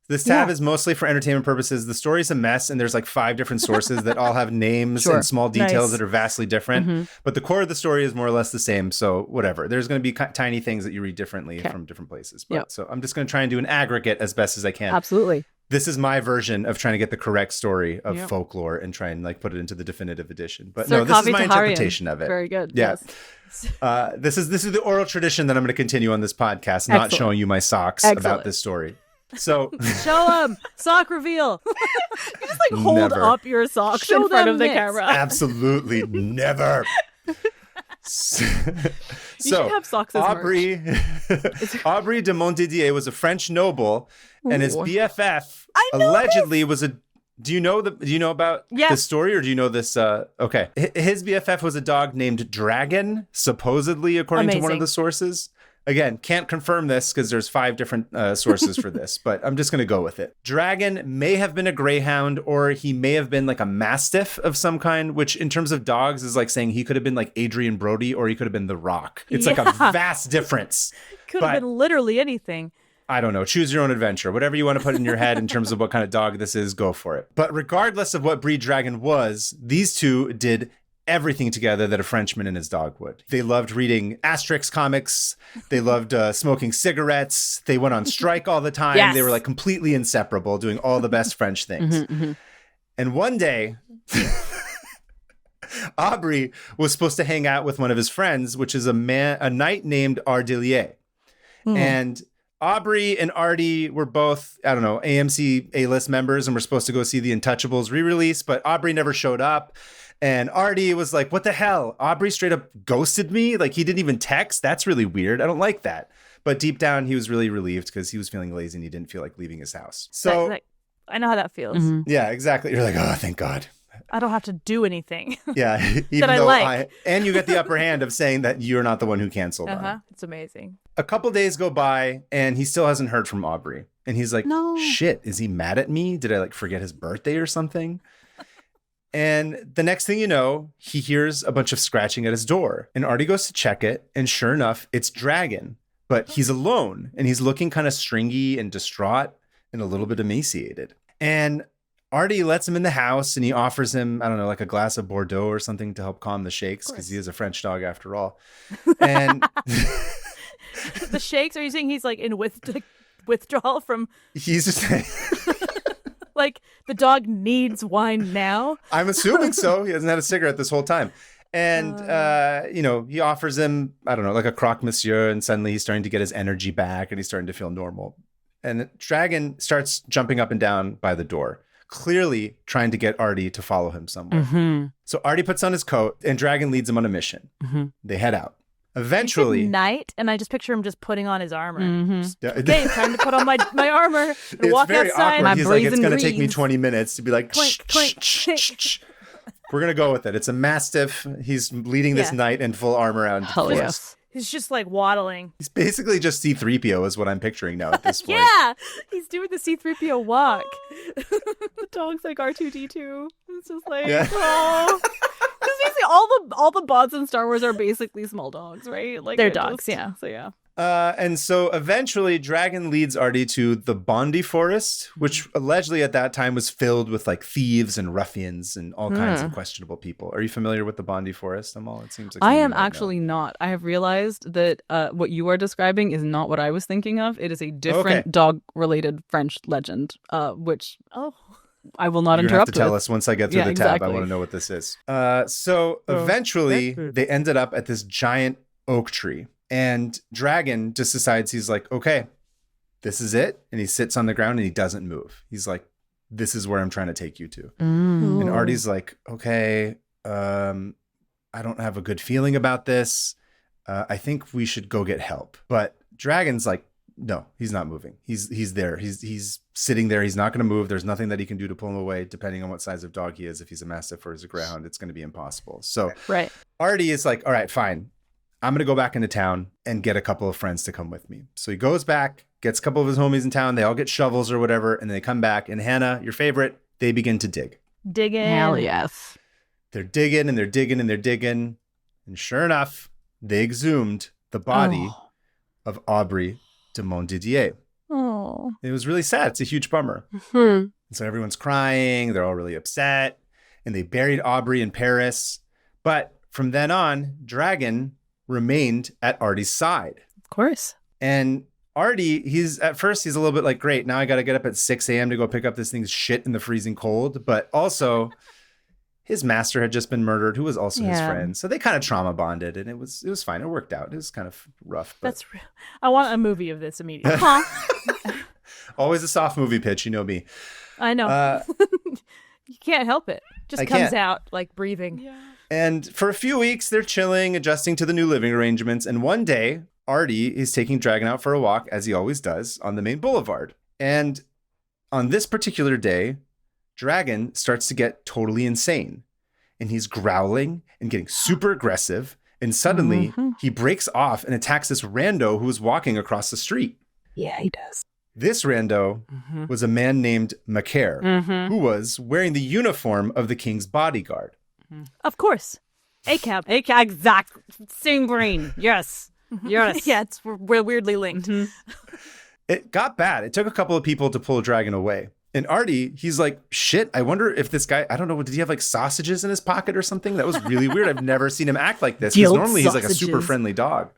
Speaker 2: this tab is mostly for entertainment purposes. The story's a mess, and there's like 5 different sources that all have names and small details that are vastly different. But the core of the story is more or less the same. So whatever. There's going to be tiny things that you read differently from different places. But so I'm just going to try and do an aggregate as best as I can.
Speaker 1: Absolutely.
Speaker 2: This is my version of trying to get the correct story of folklore and try and like put it into the definitive edition. But
Speaker 1: Sir
Speaker 2: no, this is
Speaker 1: Kaveh
Speaker 2: my
Speaker 1: Taharian.
Speaker 2: interpretation of it.
Speaker 1: Very good.
Speaker 2: Yeah.
Speaker 1: Yes.
Speaker 2: This is the oral tradition that I'm going to continue on this podcast, not
Speaker 1: Excellent.
Speaker 2: showing you my socks
Speaker 1: Excellent.
Speaker 2: about this story. So
Speaker 3: Show them. Sock reveal.
Speaker 1: You just like hold
Speaker 2: Never.
Speaker 1: up your socks
Speaker 3: Show
Speaker 1: in front
Speaker 3: them
Speaker 1: of the
Speaker 3: mitts.
Speaker 1: camera.
Speaker 2: absolutely never. So
Speaker 1: should have socks as
Speaker 2: Aubrey Aubrey de Montdidier was a French noble, and his
Speaker 1: Ooh.
Speaker 2: BFF
Speaker 1: I know
Speaker 2: allegedly was a. Do you know about
Speaker 1: Yes.
Speaker 2: this story, or do you know this? Okay, his BFF was a dog named Dragon, supposedly, according to one of
Speaker 3: Amazing.
Speaker 2: the sources. Again, can't confirm this because there's 5 different sources for this, but I'm just going to go with it. Dragon may have been a greyhound, or he may have been like a mastiff of some kind, which in terms of dogs is like saying he could have been like Adrian Brody, or he could have been The Rock. It's like a
Speaker 3: Yeah.
Speaker 2: vast difference.
Speaker 3: Could have
Speaker 2: But-
Speaker 3: been literally anything.
Speaker 2: I don't know. Choose your own adventure. Whatever you want to put in your head in terms of what kind of dog this is, go for it. But regardless of what breed Dragon was, these two did everything together that a Frenchman and his dog would. They loved reading Asterix comics. They loved smoking cigarettes. They went on strike all the time.
Speaker 3: Yes.
Speaker 2: They were like completely inseparable, doing all the best French things. And one day, Aubrey was supposed to hang out with one of his friends, which is a knight named Ardelier. And Aubrey and Artie were both, I don't know, AMC A-list members, and were supposed to go see the Untouchables re-release, but Aubrey never showed up. And Artie was like, what the hell? Aubrey straight up ghosted me? Like, he didn't even text? That's really weird. I don't like that. But deep down, he was really relieved because he was feeling lazy and he didn't feel like leaving his house. So
Speaker 3: I know how that feels.
Speaker 2: yeah, exactly. You're like, oh, thank God.
Speaker 3: I don't have to do anything.
Speaker 2: Yeah, even
Speaker 3: that I
Speaker 2: though
Speaker 3: like.
Speaker 2: and you get the upper hand of saying that you're not the one who canceled on.
Speaker 3: It's amazing.
Speaker 2: A couple days go by and he still hasn't heard from Aubrey. And he's like,
Speaker 1: No.
Speaker 2: shit, is he mad at me? Did I like forget his birthday or something? And the next thing you know, he hears a bunch of scratching at his door. And Artie goes to check it. And sure enough, it's Dragon. But he's alone and he's looking kind of stringy and distraught and a little bit emaciated. And Artie lets him in the house and he offers him, I don't know, like a glass of Bordeaux or something to help calm the shakes because he is a French dog after all. And
Speaker 3: the shakes, are you saying he's like in withdrawal from...
Speaker 2: He's just...
Speaker 3: like the dog needs wine now?
Speaker 2: I'm assuming so. He hasn't had a cigarette this whole time. And, he offers him, I don't know, like a croque monsieur. And suddenly he's starting to get his energy back and he's starting to feel normal. And Dragon starts jumping up and down by the door, clearly trying to get Artie to follow him somewhere.
Speaker 1: Mm-hmm.
Speaker 2: So Artie puts on his coat and Dragon leads him on a mission.
Speaker 1: Mm-hmm.
Speaker 2: They head out. Eventually,
Speaker 3: night, and I just picture him just putting on his armor.
Speaker 2: Mm-hmm.
Speaker 3: Okay, time to put on my armor and walk
Speaker 2: very
Speaker 3: outside.
Speaker 2: Awkward. He's like, it's going to take me
Speaker 1: greens.
Speaker 2: 20 minutes to be like,
Speaker 3: Clink, clink.
Speaker 2: We're going to go with it. It's a Mastiff. He's leading this knight in full armor out into the
Speaker 1: Hell
Speaker 2: forest.
Speaker 1: yes.
Speaker 3: He's just like waddling.
Speaker 2: He's basically just C-3PO is what I'm picturing now at this point.
Speaker 3: Yeah, he's doing the C-3PO walk.
Speaker 1: The dog's like R2-D2. It's just like,
Speaker 2: Yeah.
Speaker 1: oh. Because basically all the bots in Star Wars are basically small dogs, right? Like
Speaker 3: They're dogs, yeah.
Speaker 1: So yeah.
Speaker 2: And so eventually Dragon leads Artie to the Bondi Forest, which allegedly at that time was filled with like thieves and ruffians and all kinds of questionable people. Are you familiar with the Bondi Forest, Amal? It seems like
Speaker 1: I
Speaker 2: something
Speaker 1: am
Speaker 2: you might know.
Speaker 1: actually not. I have realized that what you are describing is not what I was thinking of. It is a different dog-related French legend, which I will not
Speaker 2: You're
Speaker 1: interrupt
Speaker 2: have to tell
Speaker 1: with.
Speaker 2: us once I get through the tab.
Speaker 1: Exactly.
Speaker 2: I want to know what this is. So eventually they ended up at this giant oak tree. And Dragon just decides he's like, okay, this is it. And he sits on the ground and he doesn't move. He's like, this is where I'm trying to take you to. And Artie's like, okay, I don't have a good feeling about this. I think we should go get help. But Dragon's like, no, he's not moving. He's there. He's sitting there. He's not going to move. There's nothing that he can do to pull him away, depending on what size of dog he is. If he's a Mastiff or he's a Greyhound, it's going to be impossible. So Artie is like, all right, fine. I'm going to go back into town and get a couple of friends to come with me. So he goes back, gets a couple of his homies in town. They all get shovels or whatever. And they come back. And Hannah, your favorite, they begin to dig.
Speaker 3: Digging.
Speaker 1: Hell yes.
Speaker 2: They're digging and they're digging and they're digging. And sure enough, they exhumed the body of Aubrey de Montdidier.
Speaker 3: Oh.
Speaker 2: It was really sad. It's a huge bummer.
Speaker 1: Hmm.
Speaker 2: And so everyone's crying. They're all really upset. And they buried Aubrey in Paris. But from then on, Dragon remained at Artie's side.
Speaker 3: Of course.
Speaker 2: And Artie, he's a little bit like, great, now I got to get up at 6 a.m. to go pick up this thing's shit in the freezing cold. But also, his master had just been murdered, who was also his friend. So they kind of trauma bonded, and it was fine. It worked out. It was kind of rough. But...
Speaker 3: That's real. I want a movie of this immediately.
Speaker 2: Always a soft movie pitch, you know me.
Speaker 3: I know. You can't help it. Just comes out like breathing.
Speaker 1: Yeah.
Speaker 2: And for a few weeks, they're chilling, adjusting to the new living arrangements. And one day, Artie is taking Dragon out for a walk, as he always does, on the main boulevard. And on this particular day, Dragon starts to get totally insane. And he's growling and getting super aggressive. And suddenly, he breaks off and attacks this rando who is walking across the street.
Speaker 1: Yeah, he does.
Speaker 2: This rando was a man named Macaire, who was wearing the uniform of the king's bodyguard.
Speaker 3: Of course. ACAB.
Speaker 1: ACAB, exact. Same brain. Yes. Yes.
Speaker 3: Yeah, we're weirdly linked.
Speaker 2: It got bad. It took a couple of people to pull Dragon away. And Artie, he's like, shit, I wonder if this guy, I don't know, did he have like sausages in his pocket or something? That was really weird. I've never seen him act like this. Because normally he's like a super friendly dog.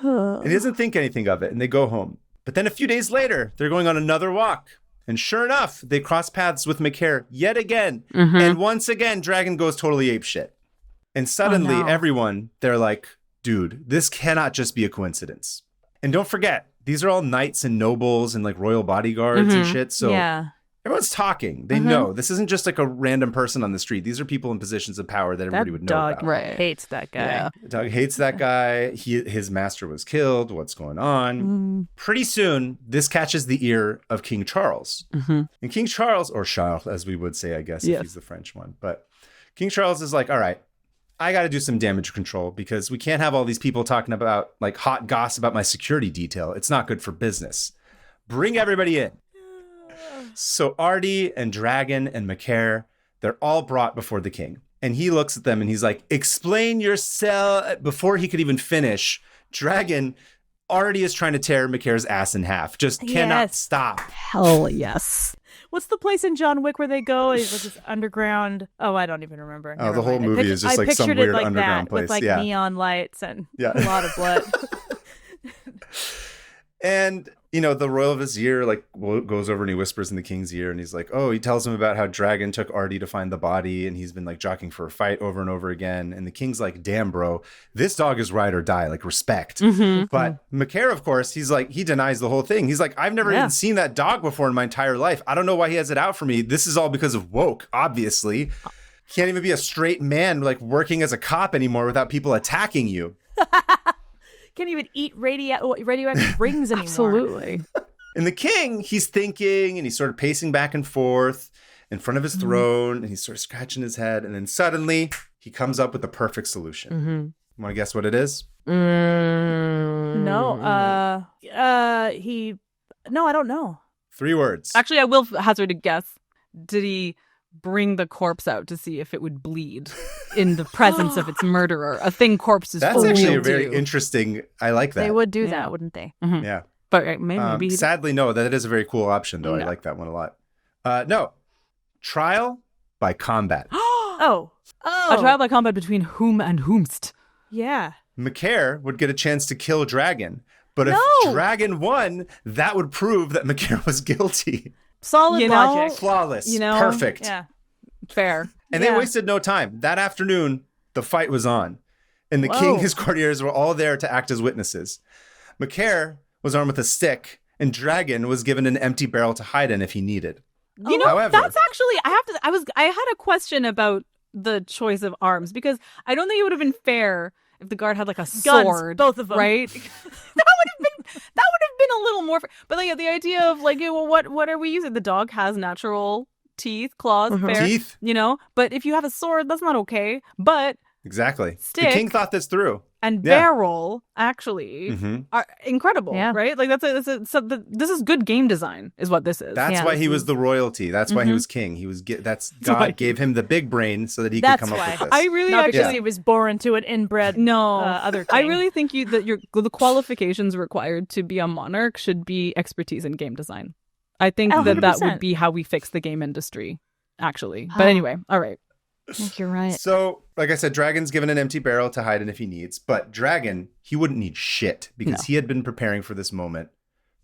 Speaker 2: And he doesn't think anything of it. And they go home. But then a few days later, they're going on another walk. And sure enough, they cross paths with Macaire yet again. And once again, Dragon goes totally apeshit. And suddenly everyone, they're like, dude, this cannot just be a coincidence. And don't forget, these are all knights and nobles and like royal bodyguards and shit. So Everyone's talking. They know. This isn't just like a random person on the street. These are people in positions of power that everybody would know
Speaker 3: dog
Speaker 2: about.
Speaker 1: Right.
Speaker 3: hates that guy.
Speaker 1: Yeah.
Speaker 2: The dog hates that guy. His master was killed. What's going on? Pretty soon, this catches the ear of King Charles. And King Charles, or Charles, as we would say, I guess, if he's the French one. But King Charles is like, all right, I got to do some damage control because we can't have all these people talking about like hot gossip about my security detail. It's not good for business. Bring everybody in. So Artie and Dragon and Macaire, they're all brought before the king. And he looks at them and he's like, explain yourself. Before he could even finish, Dragon already is trying to tear Macaire's ass in half. Just cannot stop.
Speaker 1: Hell yes.
Speaker 3: What's the place in John Wick where they go? It's like this underground. Oh, I don't even remember.
Speaker 2: Oh, the whole movie is just like some weird
Speaker 3: like
Speaker 2: underground
Speaker 3: that,
Speaker 2: place.
Speaker 3: with like neon lights and a lot of blood.
Speaker 2: And, you know, the royal vizier like goes over and he whispers in the king's ear and he's like, oh, he tells him about how Dragon took Artie to find the body and he's been like jockeying for a fight over and over again. And the king's like, damn, bro, this dog is ride or die, like respect. But Macaire, of course, he's like, he denies the whole thing. He's like, I've never even seen that dog before in my entire life. I don't know why he has it out for me. This is all because of woke, obviously. Can't even be a straight man like working as a cop anymore without people attacking you.
Speaker 3: Can't even eat radioactive rings anymore.
Speaker 1: Absolutely.
Speaker 2: And the king, he's thinking and he's sort of pacing back and forth in front of his throne and he's sort of scratching his head. And then suddenly he comes up with the perfect solution. Want to guess what it is?
Speaker 3: No. No, I don't know.
Speaker 2: 3 words.
Speaker 1: Actually, I will hazard a guess. Did he bring the corpse out to see if it would bleed in the presence of its murderer? A thing corpses
Speaker 2: That's actually a
Speaker 1: do.
Speaker 2: very interesting. I like that.
Speaker 3: They would do that, wouldn't they?
Speaker 2: Yeah.
Speaker 1: But maybe
Speaker 2: sadly, no. That is a very cool option, though. I like that one a lot. No. Trial by combat.
Speaker 3: Oh.
Speaker 1: A trial by combat between whom and whomst.
Speaker 3: Yeah.
Speaker 2: Macaire would get a chance to kill Dragon. But if Dragon won, that would prove that Macaire was guilty.
Speaker 3: Solid logic.
Speaker 2: Flawless. Perfect.
Speaker 3: Yeah.
Speaker 1: Fair.
Speaker 2: And they wasted no time. That afternoon, the fight was on. And the king, his courtiers were all there to act as witnesses. Macaire was armed with a stick, and Dragon was given an empty barrel to hide in if he needed.
Speaker 1: You know,
Speaker 2: However,
Speaker 1: that's actually, I had a question about the choice of arms because I don't think it would have been fair if the guard had like a sword,
Speaker 3: both of them,
Speaker 1: right? that would have been a little more fair. But like the idea of like, well, what are we using? The dog has natural teeth, claws, fair,
Speaker 2: teeth,
Speaker 1: you know. But if you have a sword, that's not okay. But
Speaker 2: exactly,
Speaker 1: stick,
Speaker 2: the king thought this through.
Speaker 1: And barrel actually are incredible, right? Like this is good game design, is what this is.
Speaker 2: That's why he was the royalty. That's why he was king. He was God gave him the big brain so that he could come up with this.
Speaker 1: I really
Speaker 3: not because he was born to an inbred other king.
Speaker 1: I really think that the qualifications required to be a monarch should be expertise in game design. I think
Speaker 3: 100%.
Speaker 1: that would be how we fix the game industry, actually. But anyway, all right.
Speaker 3: I think you're right.
Speaker 2: So, like I said, Dragon's given an empty barrel to hide in if he needs. But Dragon, he wouldn't need shit because he had been preparing for this moment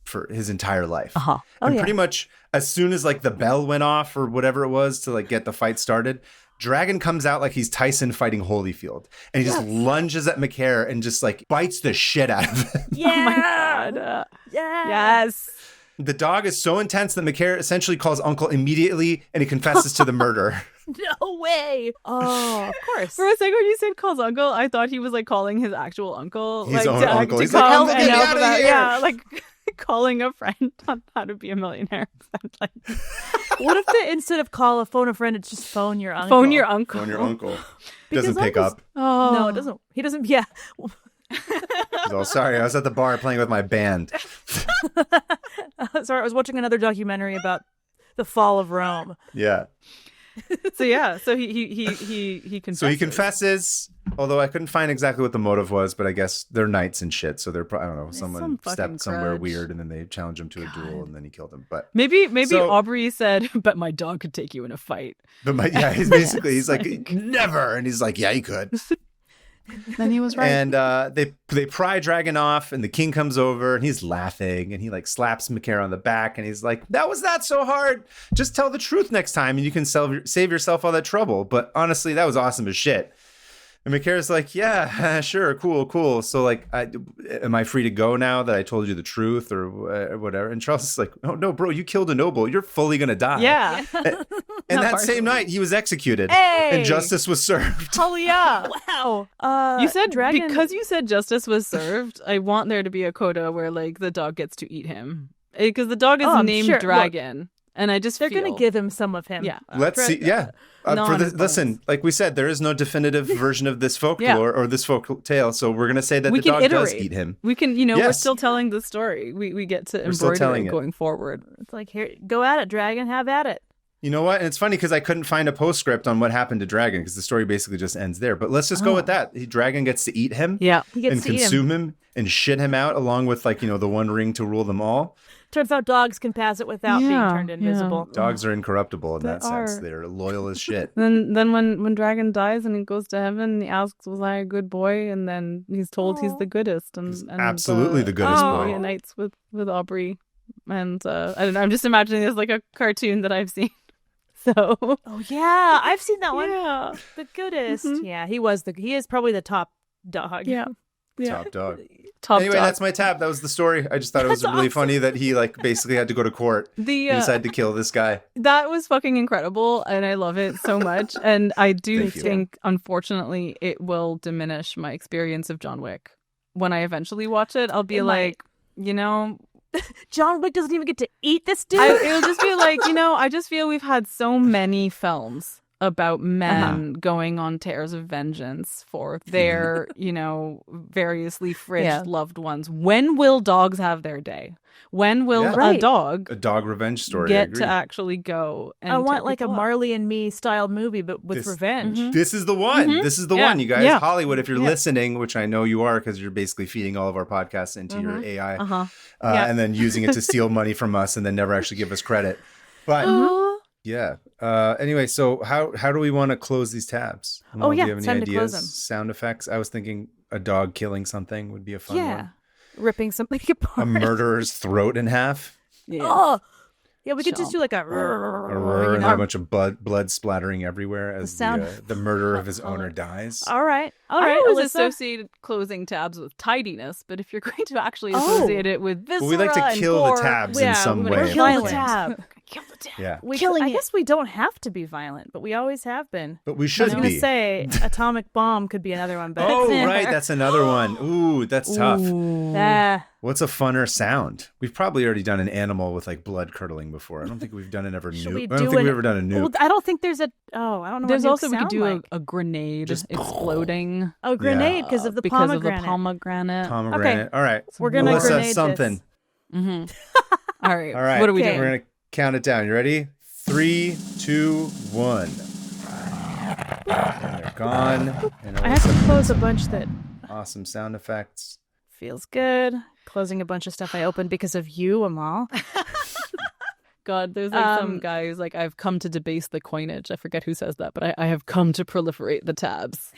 Speaker 2: for his entire life. And pretty much as soon as like the bell went off or whatever it was to like get the fight started, Dragon comes out like he's Tyson fighting Holyfield. And he just lunges at Macaire and just like bites the shit out of him.
Speaker 3: Yeah.
Speaker 1: Oh my God. Yes.
Speaker 2: The dog is so intense that Macaire essentially calls Uncle immediately and he confesses to the murder.
Speaker 3: No way. Oh, of course.
Speaker 1: For a second when you said calls uncle, I thought he was like calling his actual uncle.
Speaker 2: His
Speaker 1: like,
Speaker 2: own uncle.
Speaker 1: To
Speaker 2: He's like,
Speaker 1: come
Speaker 2: "Uncle,
Speaker 1: and
Speaker 2: get
Speaker 1: help
Speaker 2: out of
Speaker 1: him out."
Speaker 2: here.
Speaker 1: Yeah, like calling a friend on how to be a millionaire. Like,
Speaker 3: what if instead of phone a friend, it's just phone your uncle?
Speaker 2: Phone your uncle. Doesn't pick up.
Speaker 1: Oh.
Speaker 3: No, it doesn't. He doesn't. Yeah.
Speaker 2: Oh, sorry. I was at the bar playing with my band.
Speaker 3: Sorry, I was watching another documentary about the fall of Rome.
Speaker 2: Yeah.
Speaker 1: So he confesses.
Speaker 2: So he confesses, although I couldn't find exactly what the motive was, but I guess they're knights and shit. So they're probably, I don't know, someone stepped somewhere weird and then they challenged him to a duel and then he killed him. But
Speaker 1: maybe Aubrey said, but my dog could take you in a fight.
Speaker 2: But he's basically, he's like, never. And he's like, yeah, he could.
Speaker 1: Then he was right.
Speaker 2: And they pry Dragon off and the king comes over and he's laughing and he like slaps Macaire on the back and he's like, that was not so hard. Just tell the truth next time and you can save yourself all that trouble. But honestly, that was awesome as shit. And Michaela's like, yeah, sure, cool. So like, am I free to go now that I told you the truth or whatever? And Charles is like, oh, no, bro, you killed a noble. You're fully going to die.
Speaker 1: Yeah.
Speaker 2: And that same night, he was executed.
Speaker 3: Hey!
Speaker 2: And justice was served.
Speaker 1: Oh, yeah.
Speaker 3: Wow.
Speaker 1: You said,
Speaker 3: Dragon...
Speaker 1: because you said justice was served, I want there to be a coda where, like, the dog gets to eat him. Because the dog is named
Speaker 3: sure.
Speaker 1: Dragon. Look, and I just
Speaker 3: They're going to give him some of him.
Speaker 1: Yeah.
Speaker 2: Let's see. Yeah. Listen, like we said, there is no definitive version of this folklore or this folk tale. So we're going to say that the dog does eat him.
Speaker 1: We can, we're still telling the story. We get to embroider it going forward.
Speaker 3: It's like, here, go at it, Dragon. Have at it.
Speaker 2: You know what? And it's funny because I couldn't find a postscript on what happened to Dragon because the story basically just ends there. But let's just go with that. Dragon gets to eat him.
Speaker 1: Yeah.
Speaker 3: He gets
Speaker 2: and
Speaker 3: to
Speaker 2: consume him and shit him out along with the one ring to rule them all.
Speaker 3: Turns out dogs can pass it without being turned invisible.
Speaker 2: Yeah. Dogs are incorruptible in that sense. They're loyal as shit.
Speaker 1: Then when Dragon dies and he goes to heaven, he asks, was I a good boy? And then he's told he's the goodest. And
Speaker 2: absolutely the goodest boy.
Speaker 1: He unites with Aubrey. And I don't know, I'm just imagining this like a cartoon that I've seen. So.
Speaker 3: Oh, yeah. I've seen that one.
Speaker 1: Yeah.
Speaker 3: The goodest. Mm-hmm. Yeah, he is probably the top dog.
Speaker 1: Yeah.
Speaker 2: Top dog.
Speaker 1: Anyway,
Speaker 2: that's my tab. That was the story. I just thought it was really funny that he basically had to go to court and decided to kill this guy.
Speaker 1: That was fucking incredible, and I love it so much. And I do think, unfortunately, it will diminish my experience of John Wick. When I eventually watch it, I'll be like,
Speaker 3: John Wick doesn't even get to eat this dude.
Speaker 1: It'll just be like, I just feel we've had so many films about men going on tears of vengeance for their, variously fridged loved ones. When will dogs have their day? When will a dog
Speaker 2: revenge story
Speaker 1: get to actually go? And
Speaker 3: I want like a Marley and Me style movie, but with revenge.
Speaker 2: Mm-hmm. This is the one. Mm-hmm. This is the one, you guys. Yeah. Hollywood, if you're listening, which I know you are because you're basically feeding all of our podcasts into your AI and then using it to steal money from us and then never actually give us credit. But yeah. Anyway, so how do we want to close these tabs? Do you have any ideas? Sound effects? I was thinking a dog killing something would be a fun one.
Speaker 3: Ripping something apart.
Speaker 2: A murderer's throat in half.
Speaker 1: Yes.
Speaker 3: Oh, yeah. We could just do like a
Speaker 2: and a bunch of blood splattering everywhere as the murderer of his owner dies.
Speaker 3: All right.
Speaker 1: I always associated closing tabs with tidiness, but if you're going to actually associate it with viscera,
Speaker 2: we like to kill
Speaker 1: gore,
Speaker 2: the tabs in some way.
Speaker 3: Kill the tab.
Speaker 1: Kill the tab.
Speaker 2: Yeah.
Speaker 3: I guess we don't have to be violent, but we always have been.
Speaker 2: But we should be.
Speaker 3: I was going to say atomic bomb could be another one. But
Speaker 2: right. That's another one. Ooh, that's tough. What's a funner sound? We've probably already done an animal with like blood curdling before. I don't think we've done it ever. I don't think we've ever done a nuke.
Speaker 3: Well, I don't think there's a. Oh, I don't know.
Speaker 1: There's
Speaker 3: what
Speaker 1: also we could do
Speaker 3: like.
Speaker 1: a grenade just exploding.
Speaker 3: Oh, grenade because of the pomegranate.
Speaker 2: Pomegranate.
Speaker 3: Okay.
Speaker 2: All right.
Speaker 3: We're gonna grenade
Speaker 2: something.
Speaker 1: Mm-hmm. All right.
Speaker 2: All right.
Speaker 1: What are we doing?
Speaker 2: We're gonna count it down. You ready? 3, 2, 1. And they're gone.
Speaker 3: I have to close a bunch that.
Speaker 2: Awesome sound effects.
Speaker 3: Feels good. Closing a bunch of stuff I opened because of you, Amal.
Speaker 1: God, there's like some guy who's like, I've come to debase the coinage. I forget who says that, but I have come to proliferate the tabs.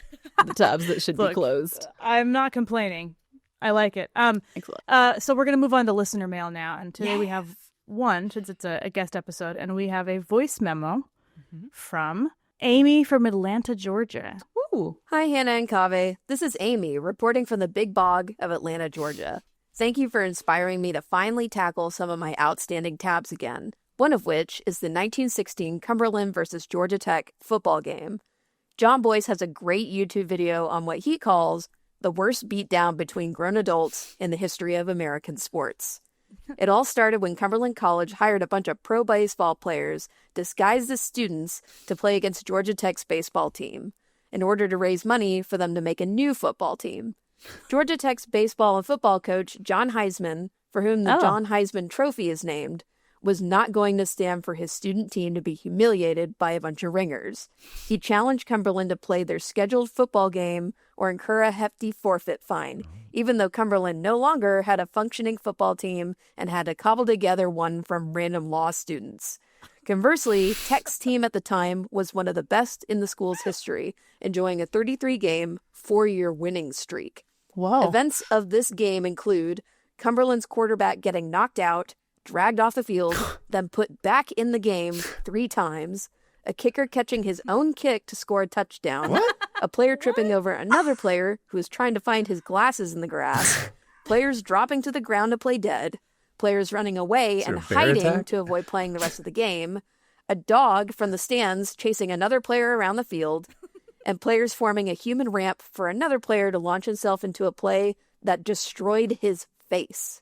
Speaker 1: The tabs that should be closed.
Speaker 3: I'm not complaining. I like it.
Speaker 1: Excellent.
Speaker 3: So we're going to move on to listener mail now. And today we have one, since it's a guest episode, and we have a voice memo from Amy from Atlanta, Georgia.
Speaker 1: Ooh.
Speaker 4: Hi, Hannah and Kaveh. This is Amy reporting from the Big Bog of Atlanta, Georgia. Thank you for inspiring me to finally tackle some of my outstanding tabs again, one of which is the 1916 Cumberland versus Georgia Tech football game. John Boyce has a great YouTube video on what he calls the worst beatdown between grown adults in the history of American sports. It all started when Cumberland College hired a bunch of pro baseball players disguised as students to play against Georgia Tech's baseball team in order to raise money for them to make a new football team. Georgia Tech's baseball and football coach, John Heisman, for whom the John Heisman Trophy is named, was not going to stand for his student team to be humiliated by a bunch of ringers. He challenged Cumberland to play their scheduled football game or incur a hefty forfeit fine, even though Cumberland no longer had a functioning football team and had to cobble together one from random law students. Conversely, Tech's team at the time was one of the best in the school's history, enjoying a 33-game, 4-year winning streak.
Speaker 3: Whoa.
Speaker 4: Events of this game include Cumberland's quarterback getting knocked out, dragged off the field, then put back in the game 3 times, a kicker catching his own kick to score a touchdown, a player tripping over another player who is trying to find his glasses in the grass, players dropping to the ground to play dead, players running away and hiding to avoid playing the rest of the game, a dog from the stands chasing another player around the field, and players forming a human ramp for another player to launch himself into a play that destroyed his face.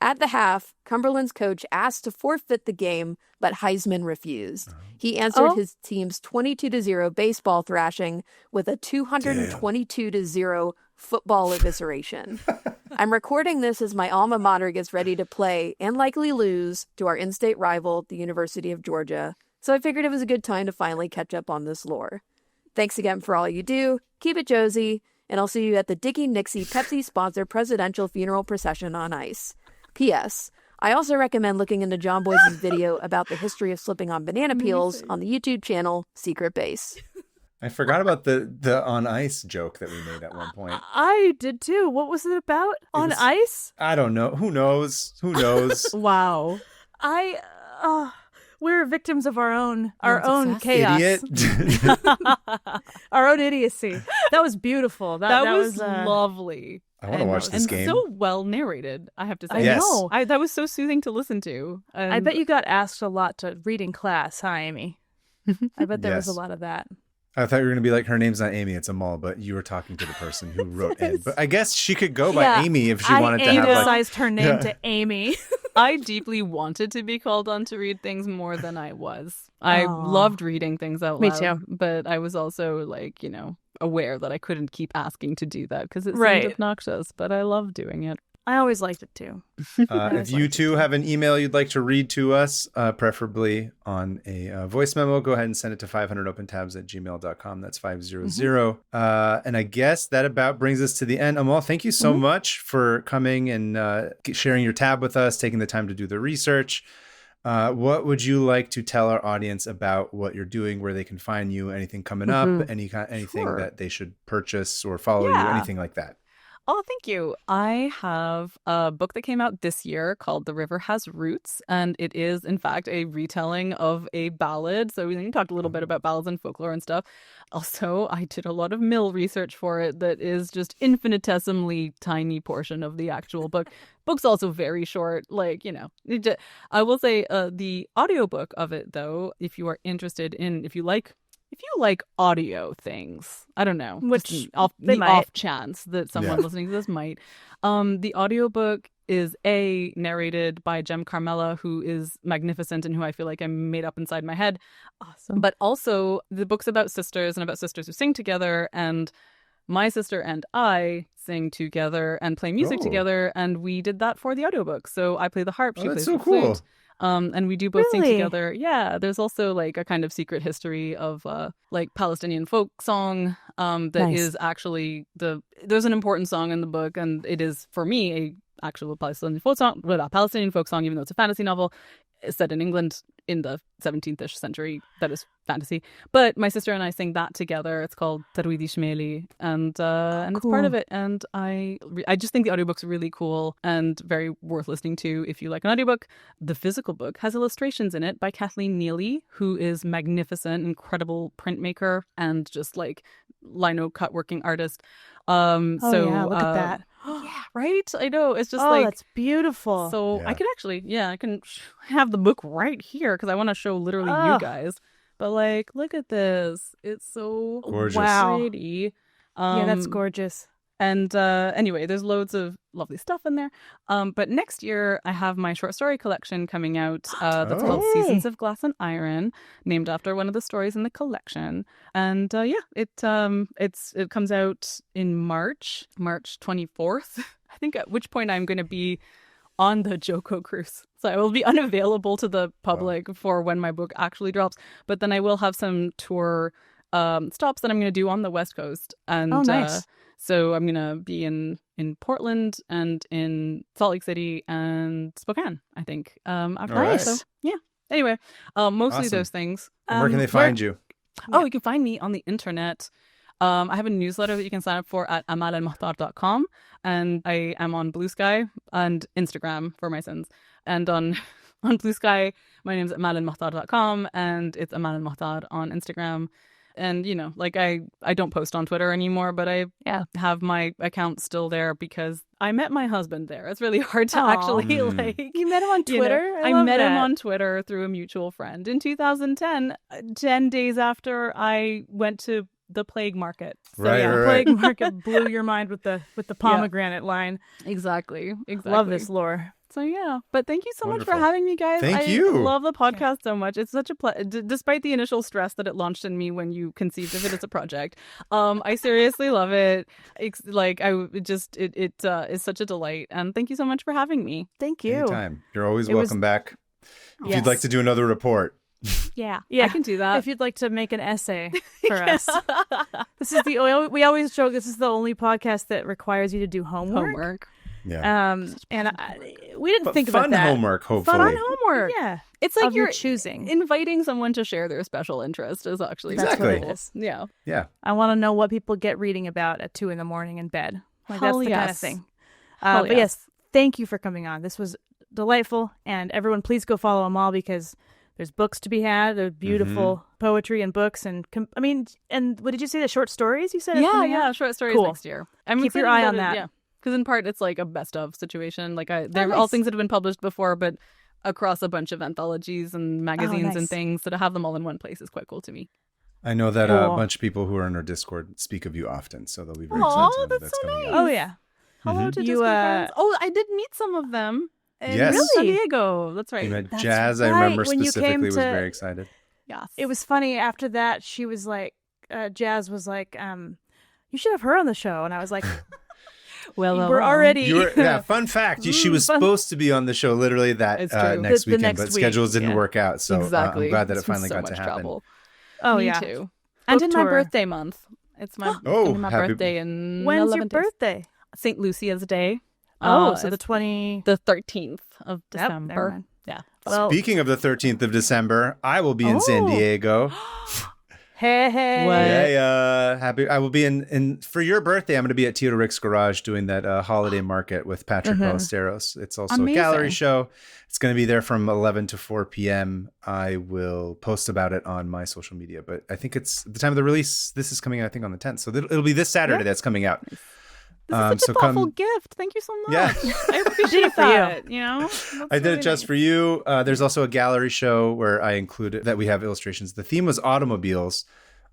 Speaker 4: At the half, Cumberland's coach asked to forfeit the game, but Heisman refused. He answered his team's 22-0 baseball thrashing with a 222-0 football evisceration. I'm recording this as my alma mater gets ready to play and likely lose to our in-state rival, the University of Georgia, so I figured it was a good time to finally catch up on this lore. Thanks again for all you do. Keep it Josie, and I'll see you at the Dicky Nixie Pepsi-sponsored presidential funeral procession on ice. P.S. I also recommend looking into John Boy's video about the history of slipping on banana peels on the YouTube channel Secret Base.
Speaker 2: I forgot about the on ice joke that we made at one point.
Speaker 3: I did too. What was it about? On ice?
Speaker 2: I don't know. Who knows?
Speaker 1: Wow.
Speaker 3: We're victims of our own chaos.
Speaker 2: Idiot.
Speaker 3: Our own idiocy. That was beautiful. That
Speaker 1: was lovely.
Speaker 2: I want to watch this game.
Speaker 1: And so well narrated, I have to say.
Speaker 2: Yes.
Speaker 3: know.
Speaker 1: That was so soothing to listen to.
Speaker 3: I bet you got asked a lot to read in class, huh, Amy? I bet there was a lot of that.
Speaker 2: I thought you were going to be like, her name's not Amy, it's Amal, but you were talking to the person who wrote in. But I guess she could go by Amy if she wanted to have like... I
Speaker 3: anglicized her name to Amy.
Speaker 1: I deeply wanted to be called on to read things more than I was. I loved reading things out loud.
Speaker 3: Me too.
Speaker 1: But I was also like, aware that I couldn't keep asking to do that because it seemed obnoxious, but I love doing it.
Speaker 3: I always liked it too.
Speaker 2: If you too have an email you'd like to read to us, preferably on a voice memo, go ahead and send it to 500opentabs@gmail.com. That's 500. And I guess that about brings us to the end. Amal, thank you so much for coming and sharing your tab with us, taking the time to do the research. What would you like to tell our audience about what you're doing, where they can find you, anything coming up, anything that they should purchase or follow you, anything like that?
Speaker 1: Oh, thank you. I have a book that came out this year called The River Has Roots, and it is, in fact, a retelling of a ballad. So we talked a little bit about ballads and folklore and stuff. Also, I did a lot of mill research for it that is just infinitesimally tiny portion of the actual book. Book's also very short, I will say the audiobook of it, though, if you are interested in, if you like audio things, I don't know,
Speaker 3: which
Speaker 1: off chance that someone listening to this might. The audiobook is narrated by Jem Carmela, who is magnificent and who I feel like I made up inside my head.
Speaker 3: Awesome.
Speaker 1: But also the book's about sisters and about sisters who sing together, and my sister and I sing together and play music together, and we did that for the audiobook. So I play the harp, she plays the flute. And we do both sing together. Yeah, there's also like a kind of secret history of Palestinian folk song that is actually there's an important song in the book, and it is for me a actual Palestinian folk song, even though it's a fantasy novel. It's set in England in the 17th-ish century. That is fantasy. But my sister and I sing that together. It's called Tarwidi Shmeli, and it's part of it. And I just think the audiobook's really cool and very worth listening to if you like an audiobook. The physical book has illustrations in it by Kathleen Neely, who is magnificent, incredible printmaker, and just like lino cut working artist. Look
Speaker 3: at that.
Speaker 1: Yeah, right? I know. It's just
Speaker 3: that's beautiful.
Speaker 1: So I can actually, I can have the book right here because I want to show literally you guys. But look at this. It's so
Speaker 2: gorgeous.
Speaker 1: Pretty.
Speaker 3: That's gorgeous.
Speaker 1: And anyway, there's loads of lovely stuff in there. But next year, I have my short story collection coming out that's called Seasons of Glass and Iron, named after one of the stories in the collection. And it comes out in March 24th, I think, at which point I'm going to be on the Joko cruise. So I will be unavailable to the public for when my book actually drops. But then I will have some tour stops that I'm going to do on the West Coast. And
Speaker 3: nice.
Speaker 1: So I'm going to be in Portland and in Salt Lake City and Spokane, I think, after that. So, anyway, mostly those things.
Speaker 2: Where can they find you?
Speaker 1: Oh, you can find me on the internet. I have a newsletter that you can sign up for at amalelmohtar.com, and I am on Blue Sky and Instagram for my sins. And on Blue Sky, my name's amalelmohtar.com, and it's Amal El-Mohtar on Instagram. And, like I don't post on Twitter anymore, but I have my account still there because I met my husband there. It's really hard to actually like.
Speaker 3: You met him on Twitter?
Speaker 1: I met him on Twitter through a mutual friend in 2010, 10 days after I went to the plague market. So,
Speaker 3: plague market blew your mind with the pomegranate line.
Speaker 1: Exactly.
Speaker 3: Love this lore.
Speaker 1: So but thank you so
Speaker 2: Wonderful.
Speaker 1: much for having me, guys.
Speaker 2: Thank you.
Speaker 1: I love the podcast so much. It's such a pleasure, despite the initial stress that it launched in me when you conceived of it as a project. I seriously love it. It's like it is such a delight, and thank you so much for having me.
Speaker 3: Thank you.
Speaker 2: Anytime. You're always welcome back. If
Speaker 3: Yes.
Speaker 2: you'd like to do another report.
Speaker 3: Yeah,
Speaker 1: I can do that.
Speaker 3: If you'd like to make an essay for us, this is we always joke this is the only podcast that requires you to do homework.
Speaker 2: Yeah.
Speaker 3: We didn't think about
Speaker 2: fun
Speaker 3: that.
Speaker 2: homework, hopefully.
Speaker 1: Fun homework.
Speaker 3: Yeah,
Speaker 1: It's like
Speaker 3: of
Speaker 1: you're
Speaker 3: your choosing.
Speaker 1: inviting someone to share their special interest is actually
Speaker 3: That's
Speaker 2: Exactly.
Speaker 3: what it is.
Speaker 1: Yeah.
Speaker 2: Yeah.
Speaker 3: I want to know what people get reading about at 2 a.m. in bed. Like
Speaker 1: Hell
Speaker 3: that's the kind of
Speaker 1: yes.
Speaker 3: thing.
Speaker 1: Hell
Speaker 3: But
Speaker 1: yes.
Speaker 3: yes, thank you for coming on. This was delightful, and everyone, please go follow Amal because there's books to be had. There's beautiful poetry and books, and and what did you say? The short stories you said?
Speaker 1: Short stories
Speaker 3: Cool.
Speaker 1: next year. I'm
Speaker 3: Keep your
Speaker 1: excited
Speaker 3: eye
Speaker 1: about
Speaker 3: on
Speaker 1: it,
Speaker 3: that.
Speaker 1: Yeah, because in part it's like a best of situation. Like they're all
Speaker 3: nice.
Speaker 1: things that have been published before, but across a bunch of anthologies and magazines and
Speaker 3: nice.
Speaker 1: things, so to have them all in one place is quite cool to me.
Speaker 2: I know that a
Speaker 3: Cool.
Speaker 2: bunch of people who are in our Discord speak of you often, so they'll be very
Speaker 1: Aw,
Speaker 2: excited that
Speaker 1: that's
Speaker 2: that's
Speaker 1: so
Speaker 2: coming
Speaker 1: nice.
Speaker 2: out.
Speaker 3: Oh yeah.
Speaker 1: Hello to
Speaker 3: You,
Speaker 1: Discord friends. Oh, I did meet some of them. In
Speaker 2: Yes.
Speaker 1: San
Speaker 3: Really?
Speaker 1: Diego. That's right.
Speaker 2: You met
Speaker 3: That's
Speaker 2: Jazz, I
Speaker 3: right.
Speaker 2: remember
Speaker 3: When you
Speaker 2: specifically,
Speaker 3: came
Speaker 2: was
Speaker 3: to-
Speaker 2: very excited.
Speaker 1: Yes.
Speaker 3: It was funny. After that, she was like, Jazz was like, you should have her on the show, and I was like,
Speaker 1: well.
Speaker 3: we're already.
Speaker 2: Fun fact. She was supposed to be on the show literally that
Speaker 1: It's true.
Speaker 2: next
Speaker 3: The
Speaker 2: weekend,
Speaker 3: next
Speaker 2: but
Speaker 3: week,
Speaker 2: schedules didn't
Speaker 3: yeah.
Speaker 2: work out. So
Speaker 1: Exactly.
Speaker 2: I'm glad that it
Speaker 1: It's been
Speaker 2: finally
Speaker 1: so
Speaker 2: got to
Speaker 1: much
Speaker 2: happen.
Speaker 1: trouble.
Speaker 3: Oh
Speaker 1: Me
Speaker 3: yeah.
Speaker 1: too. And in my
Speaker 3: tour.
Speaker 1: birthday month. It's my
Speaker 2: Oh,
Speaker 1: my
Speaker 2: happy-
Speaker 1: birthday in
Speaker 3: When's
Speaker 1: 11
Speaker 3: your
Speaker 1: days.
Speaker 3: birthday?
Speaker 1: St. Lucia's Day.
Speaker 3: So the
Speaker 1: it's
Speaker 3: 20.
Speaker 1: the 13th of
Speaker 3: Yep, never
Speaker 1: December.
Speaker 3: mind.
Speaker 1: Yeah.
Speaker 3: Well,
Speaker 2: Speaking of the 13th of December, I will be in San
Speaker 3: Oh.
Speaker 2: Diego.
Speaker 3: hey.
Speaker 1: What?
Speaker 2: Yeah, happy. I will be in for your birthday. I'm going to be at Tito Rick's garage doing that holiday market with Patrick Ballesteros. It's also
Speaker 1: Amazing.
Speaker 2: a gallery show. It's going to be there from 11 to 4 p.m. I will post about it on my social media, but I think it's the time of the release. This is coming, I think, on the 10th. So it'll be this Saturday that's coming out.
Speaker 1: This is such a thoughtful gift. Thank you so much.
Speaker 2: Yeah.
Speaker 1: I appreciate
Speaker 3: for you.
Speaker 1: that. You know,
Speaker 2: I did it just for you. There's also a gallery show where I included that we have illustrations. The theme was automobiles,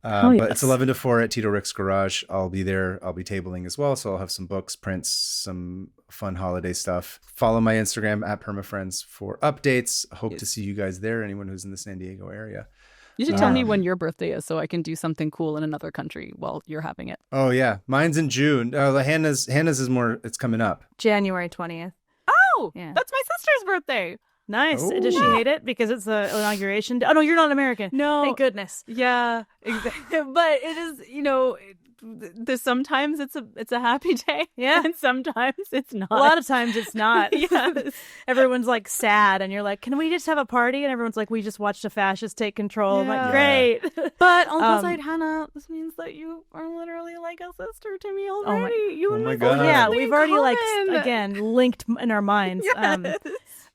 Speaker 2: but
Speaker 1: yes.
Speaker 2: it's 11 to 4 at Tito Rick's garage. I'll be there. I'll be tabling as well. So I'll have some books, prints, some fun holiday stuff. Follow my Instagram at PermaFriends for updates. Hope to see you guys there. Anyone who's in the San Diego area.
Speaker 1: You should tell me when your birthday is so I can do something cool in another country while you're having it.
Speaker 2: Oh yeah, mine's in June. Hannah's is more. It's coming up.
Speaker 3: January 20th.
Speaker 1: Oh,
Speaker 3: Yeah.
Speaker 1: that's my sister's birthday.
Speaker 3: Nice.
Speaker 2: Oh.
Speaker 3: Does she hate it because it's the inauguration day? Oh no, you're not American.
Speaker 1: No.
Speaker 3: Thank goodness.
Speaker 1: Yeah, exactly. But it is, there's sometimes it's a happy day.
Speaker 3: Yeah.
Speaker 1: And sometimes it's not.
Speaker 3: A lot of times it's not.
Speaker 1: Yes.
Speaker 3: Everyone's like sad, and you're like, "Can we just have a party?" And everyone's like, "We just watched a fascist take control." I'm
Speaker 1: Yeah.
Speaker 3: like, "Great."
Speaker 1: But on the plus side, Hannah, this means that you are literally like a sister to me already. You and
Speaker 2: my
Speaker 1: my
Speaker 2: God.
Speaker 1: sister
Speaker 3: Yeah,
Speaker 1: have something
Speaker 3: we've
Speaker 1: in
Speaker 3: already
Speaker 1: common.
Speaker 3: again linked in our minds.
Speaker 1: Yes.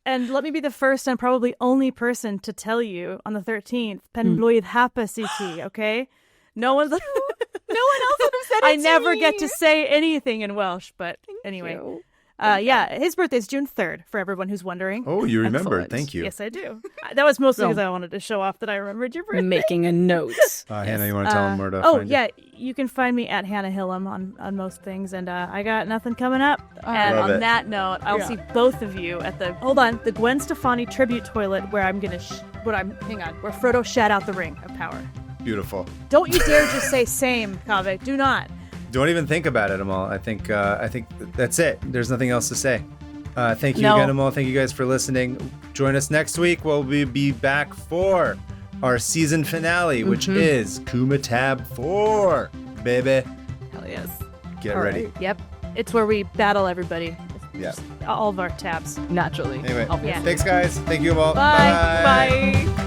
Speaker 3: And let me be the first and probably only person to tell you on the 13th, Pen blwydd hapus i ti, okay? No one's.
Speaker 1: No one else would have said it
Speaker 3: I
Speaker 1: to
Speaker 3: never
Speaker 1: me.
Speaker 3: get to say anything in Welsh, but anyway.
Speaker 1: you.
Speaker 3: Yeah, his birthday's June 3rd, for everyone who's wondering.
Speaker 2: Oh, you remembered.
Speaker 1: Excellent.
Speaker 2: Thank you.
Speaker 3: Yes, I do. That was mostly
Speaker 1: So-
Speaker 3: because I wanted to show off that I remembered your birthday.
Speaker 1: Making a note.
Speaker 2: Hannah, you want to tell them where to
Speaker 3: Oh,
Speaker 2: find you?
Speaker 3: yeah. You can find me at Hannah Hillam on most things. And I got nothing coming up. And
Speaker 2: Love
Speaker 3: on
Speaker 2: it.
Speaker 3: that note, I'll see both of you at the Gwen Stefani tribute toilet where I'm going to, where Frodo shat out the ring of power.
Speaker 2: Beautiful.
Speaker 3: Don't you dare just say same, Kaveh. Do not.
Speaker 2: Don't even think about it, Amal. I think that's it. There's nothing else to say. Thank you
Speaker 1: No.
Speaker 2: again, Amal. Thank you guys for listening. Join us next week. We'll be back for our season finale, which is Kuma Tab 4. Baby,
Speaker 1: Hell yes.
Speaker 2: get
Speaker 1: All
Speaker 2: ready.
Speaker 1: right.
Speaker 3: Yep. It's where we battle everybody.
Speaker 2: Yeah.
Speaker 3: All of our tabs.
Speaker 1: Naturally.
Speaker 2: Anyway,
Speaker 1: Obviously.
Speaker 2: thanks, guys. Thank you, Amal.
Speaker 1: Bye. Bye.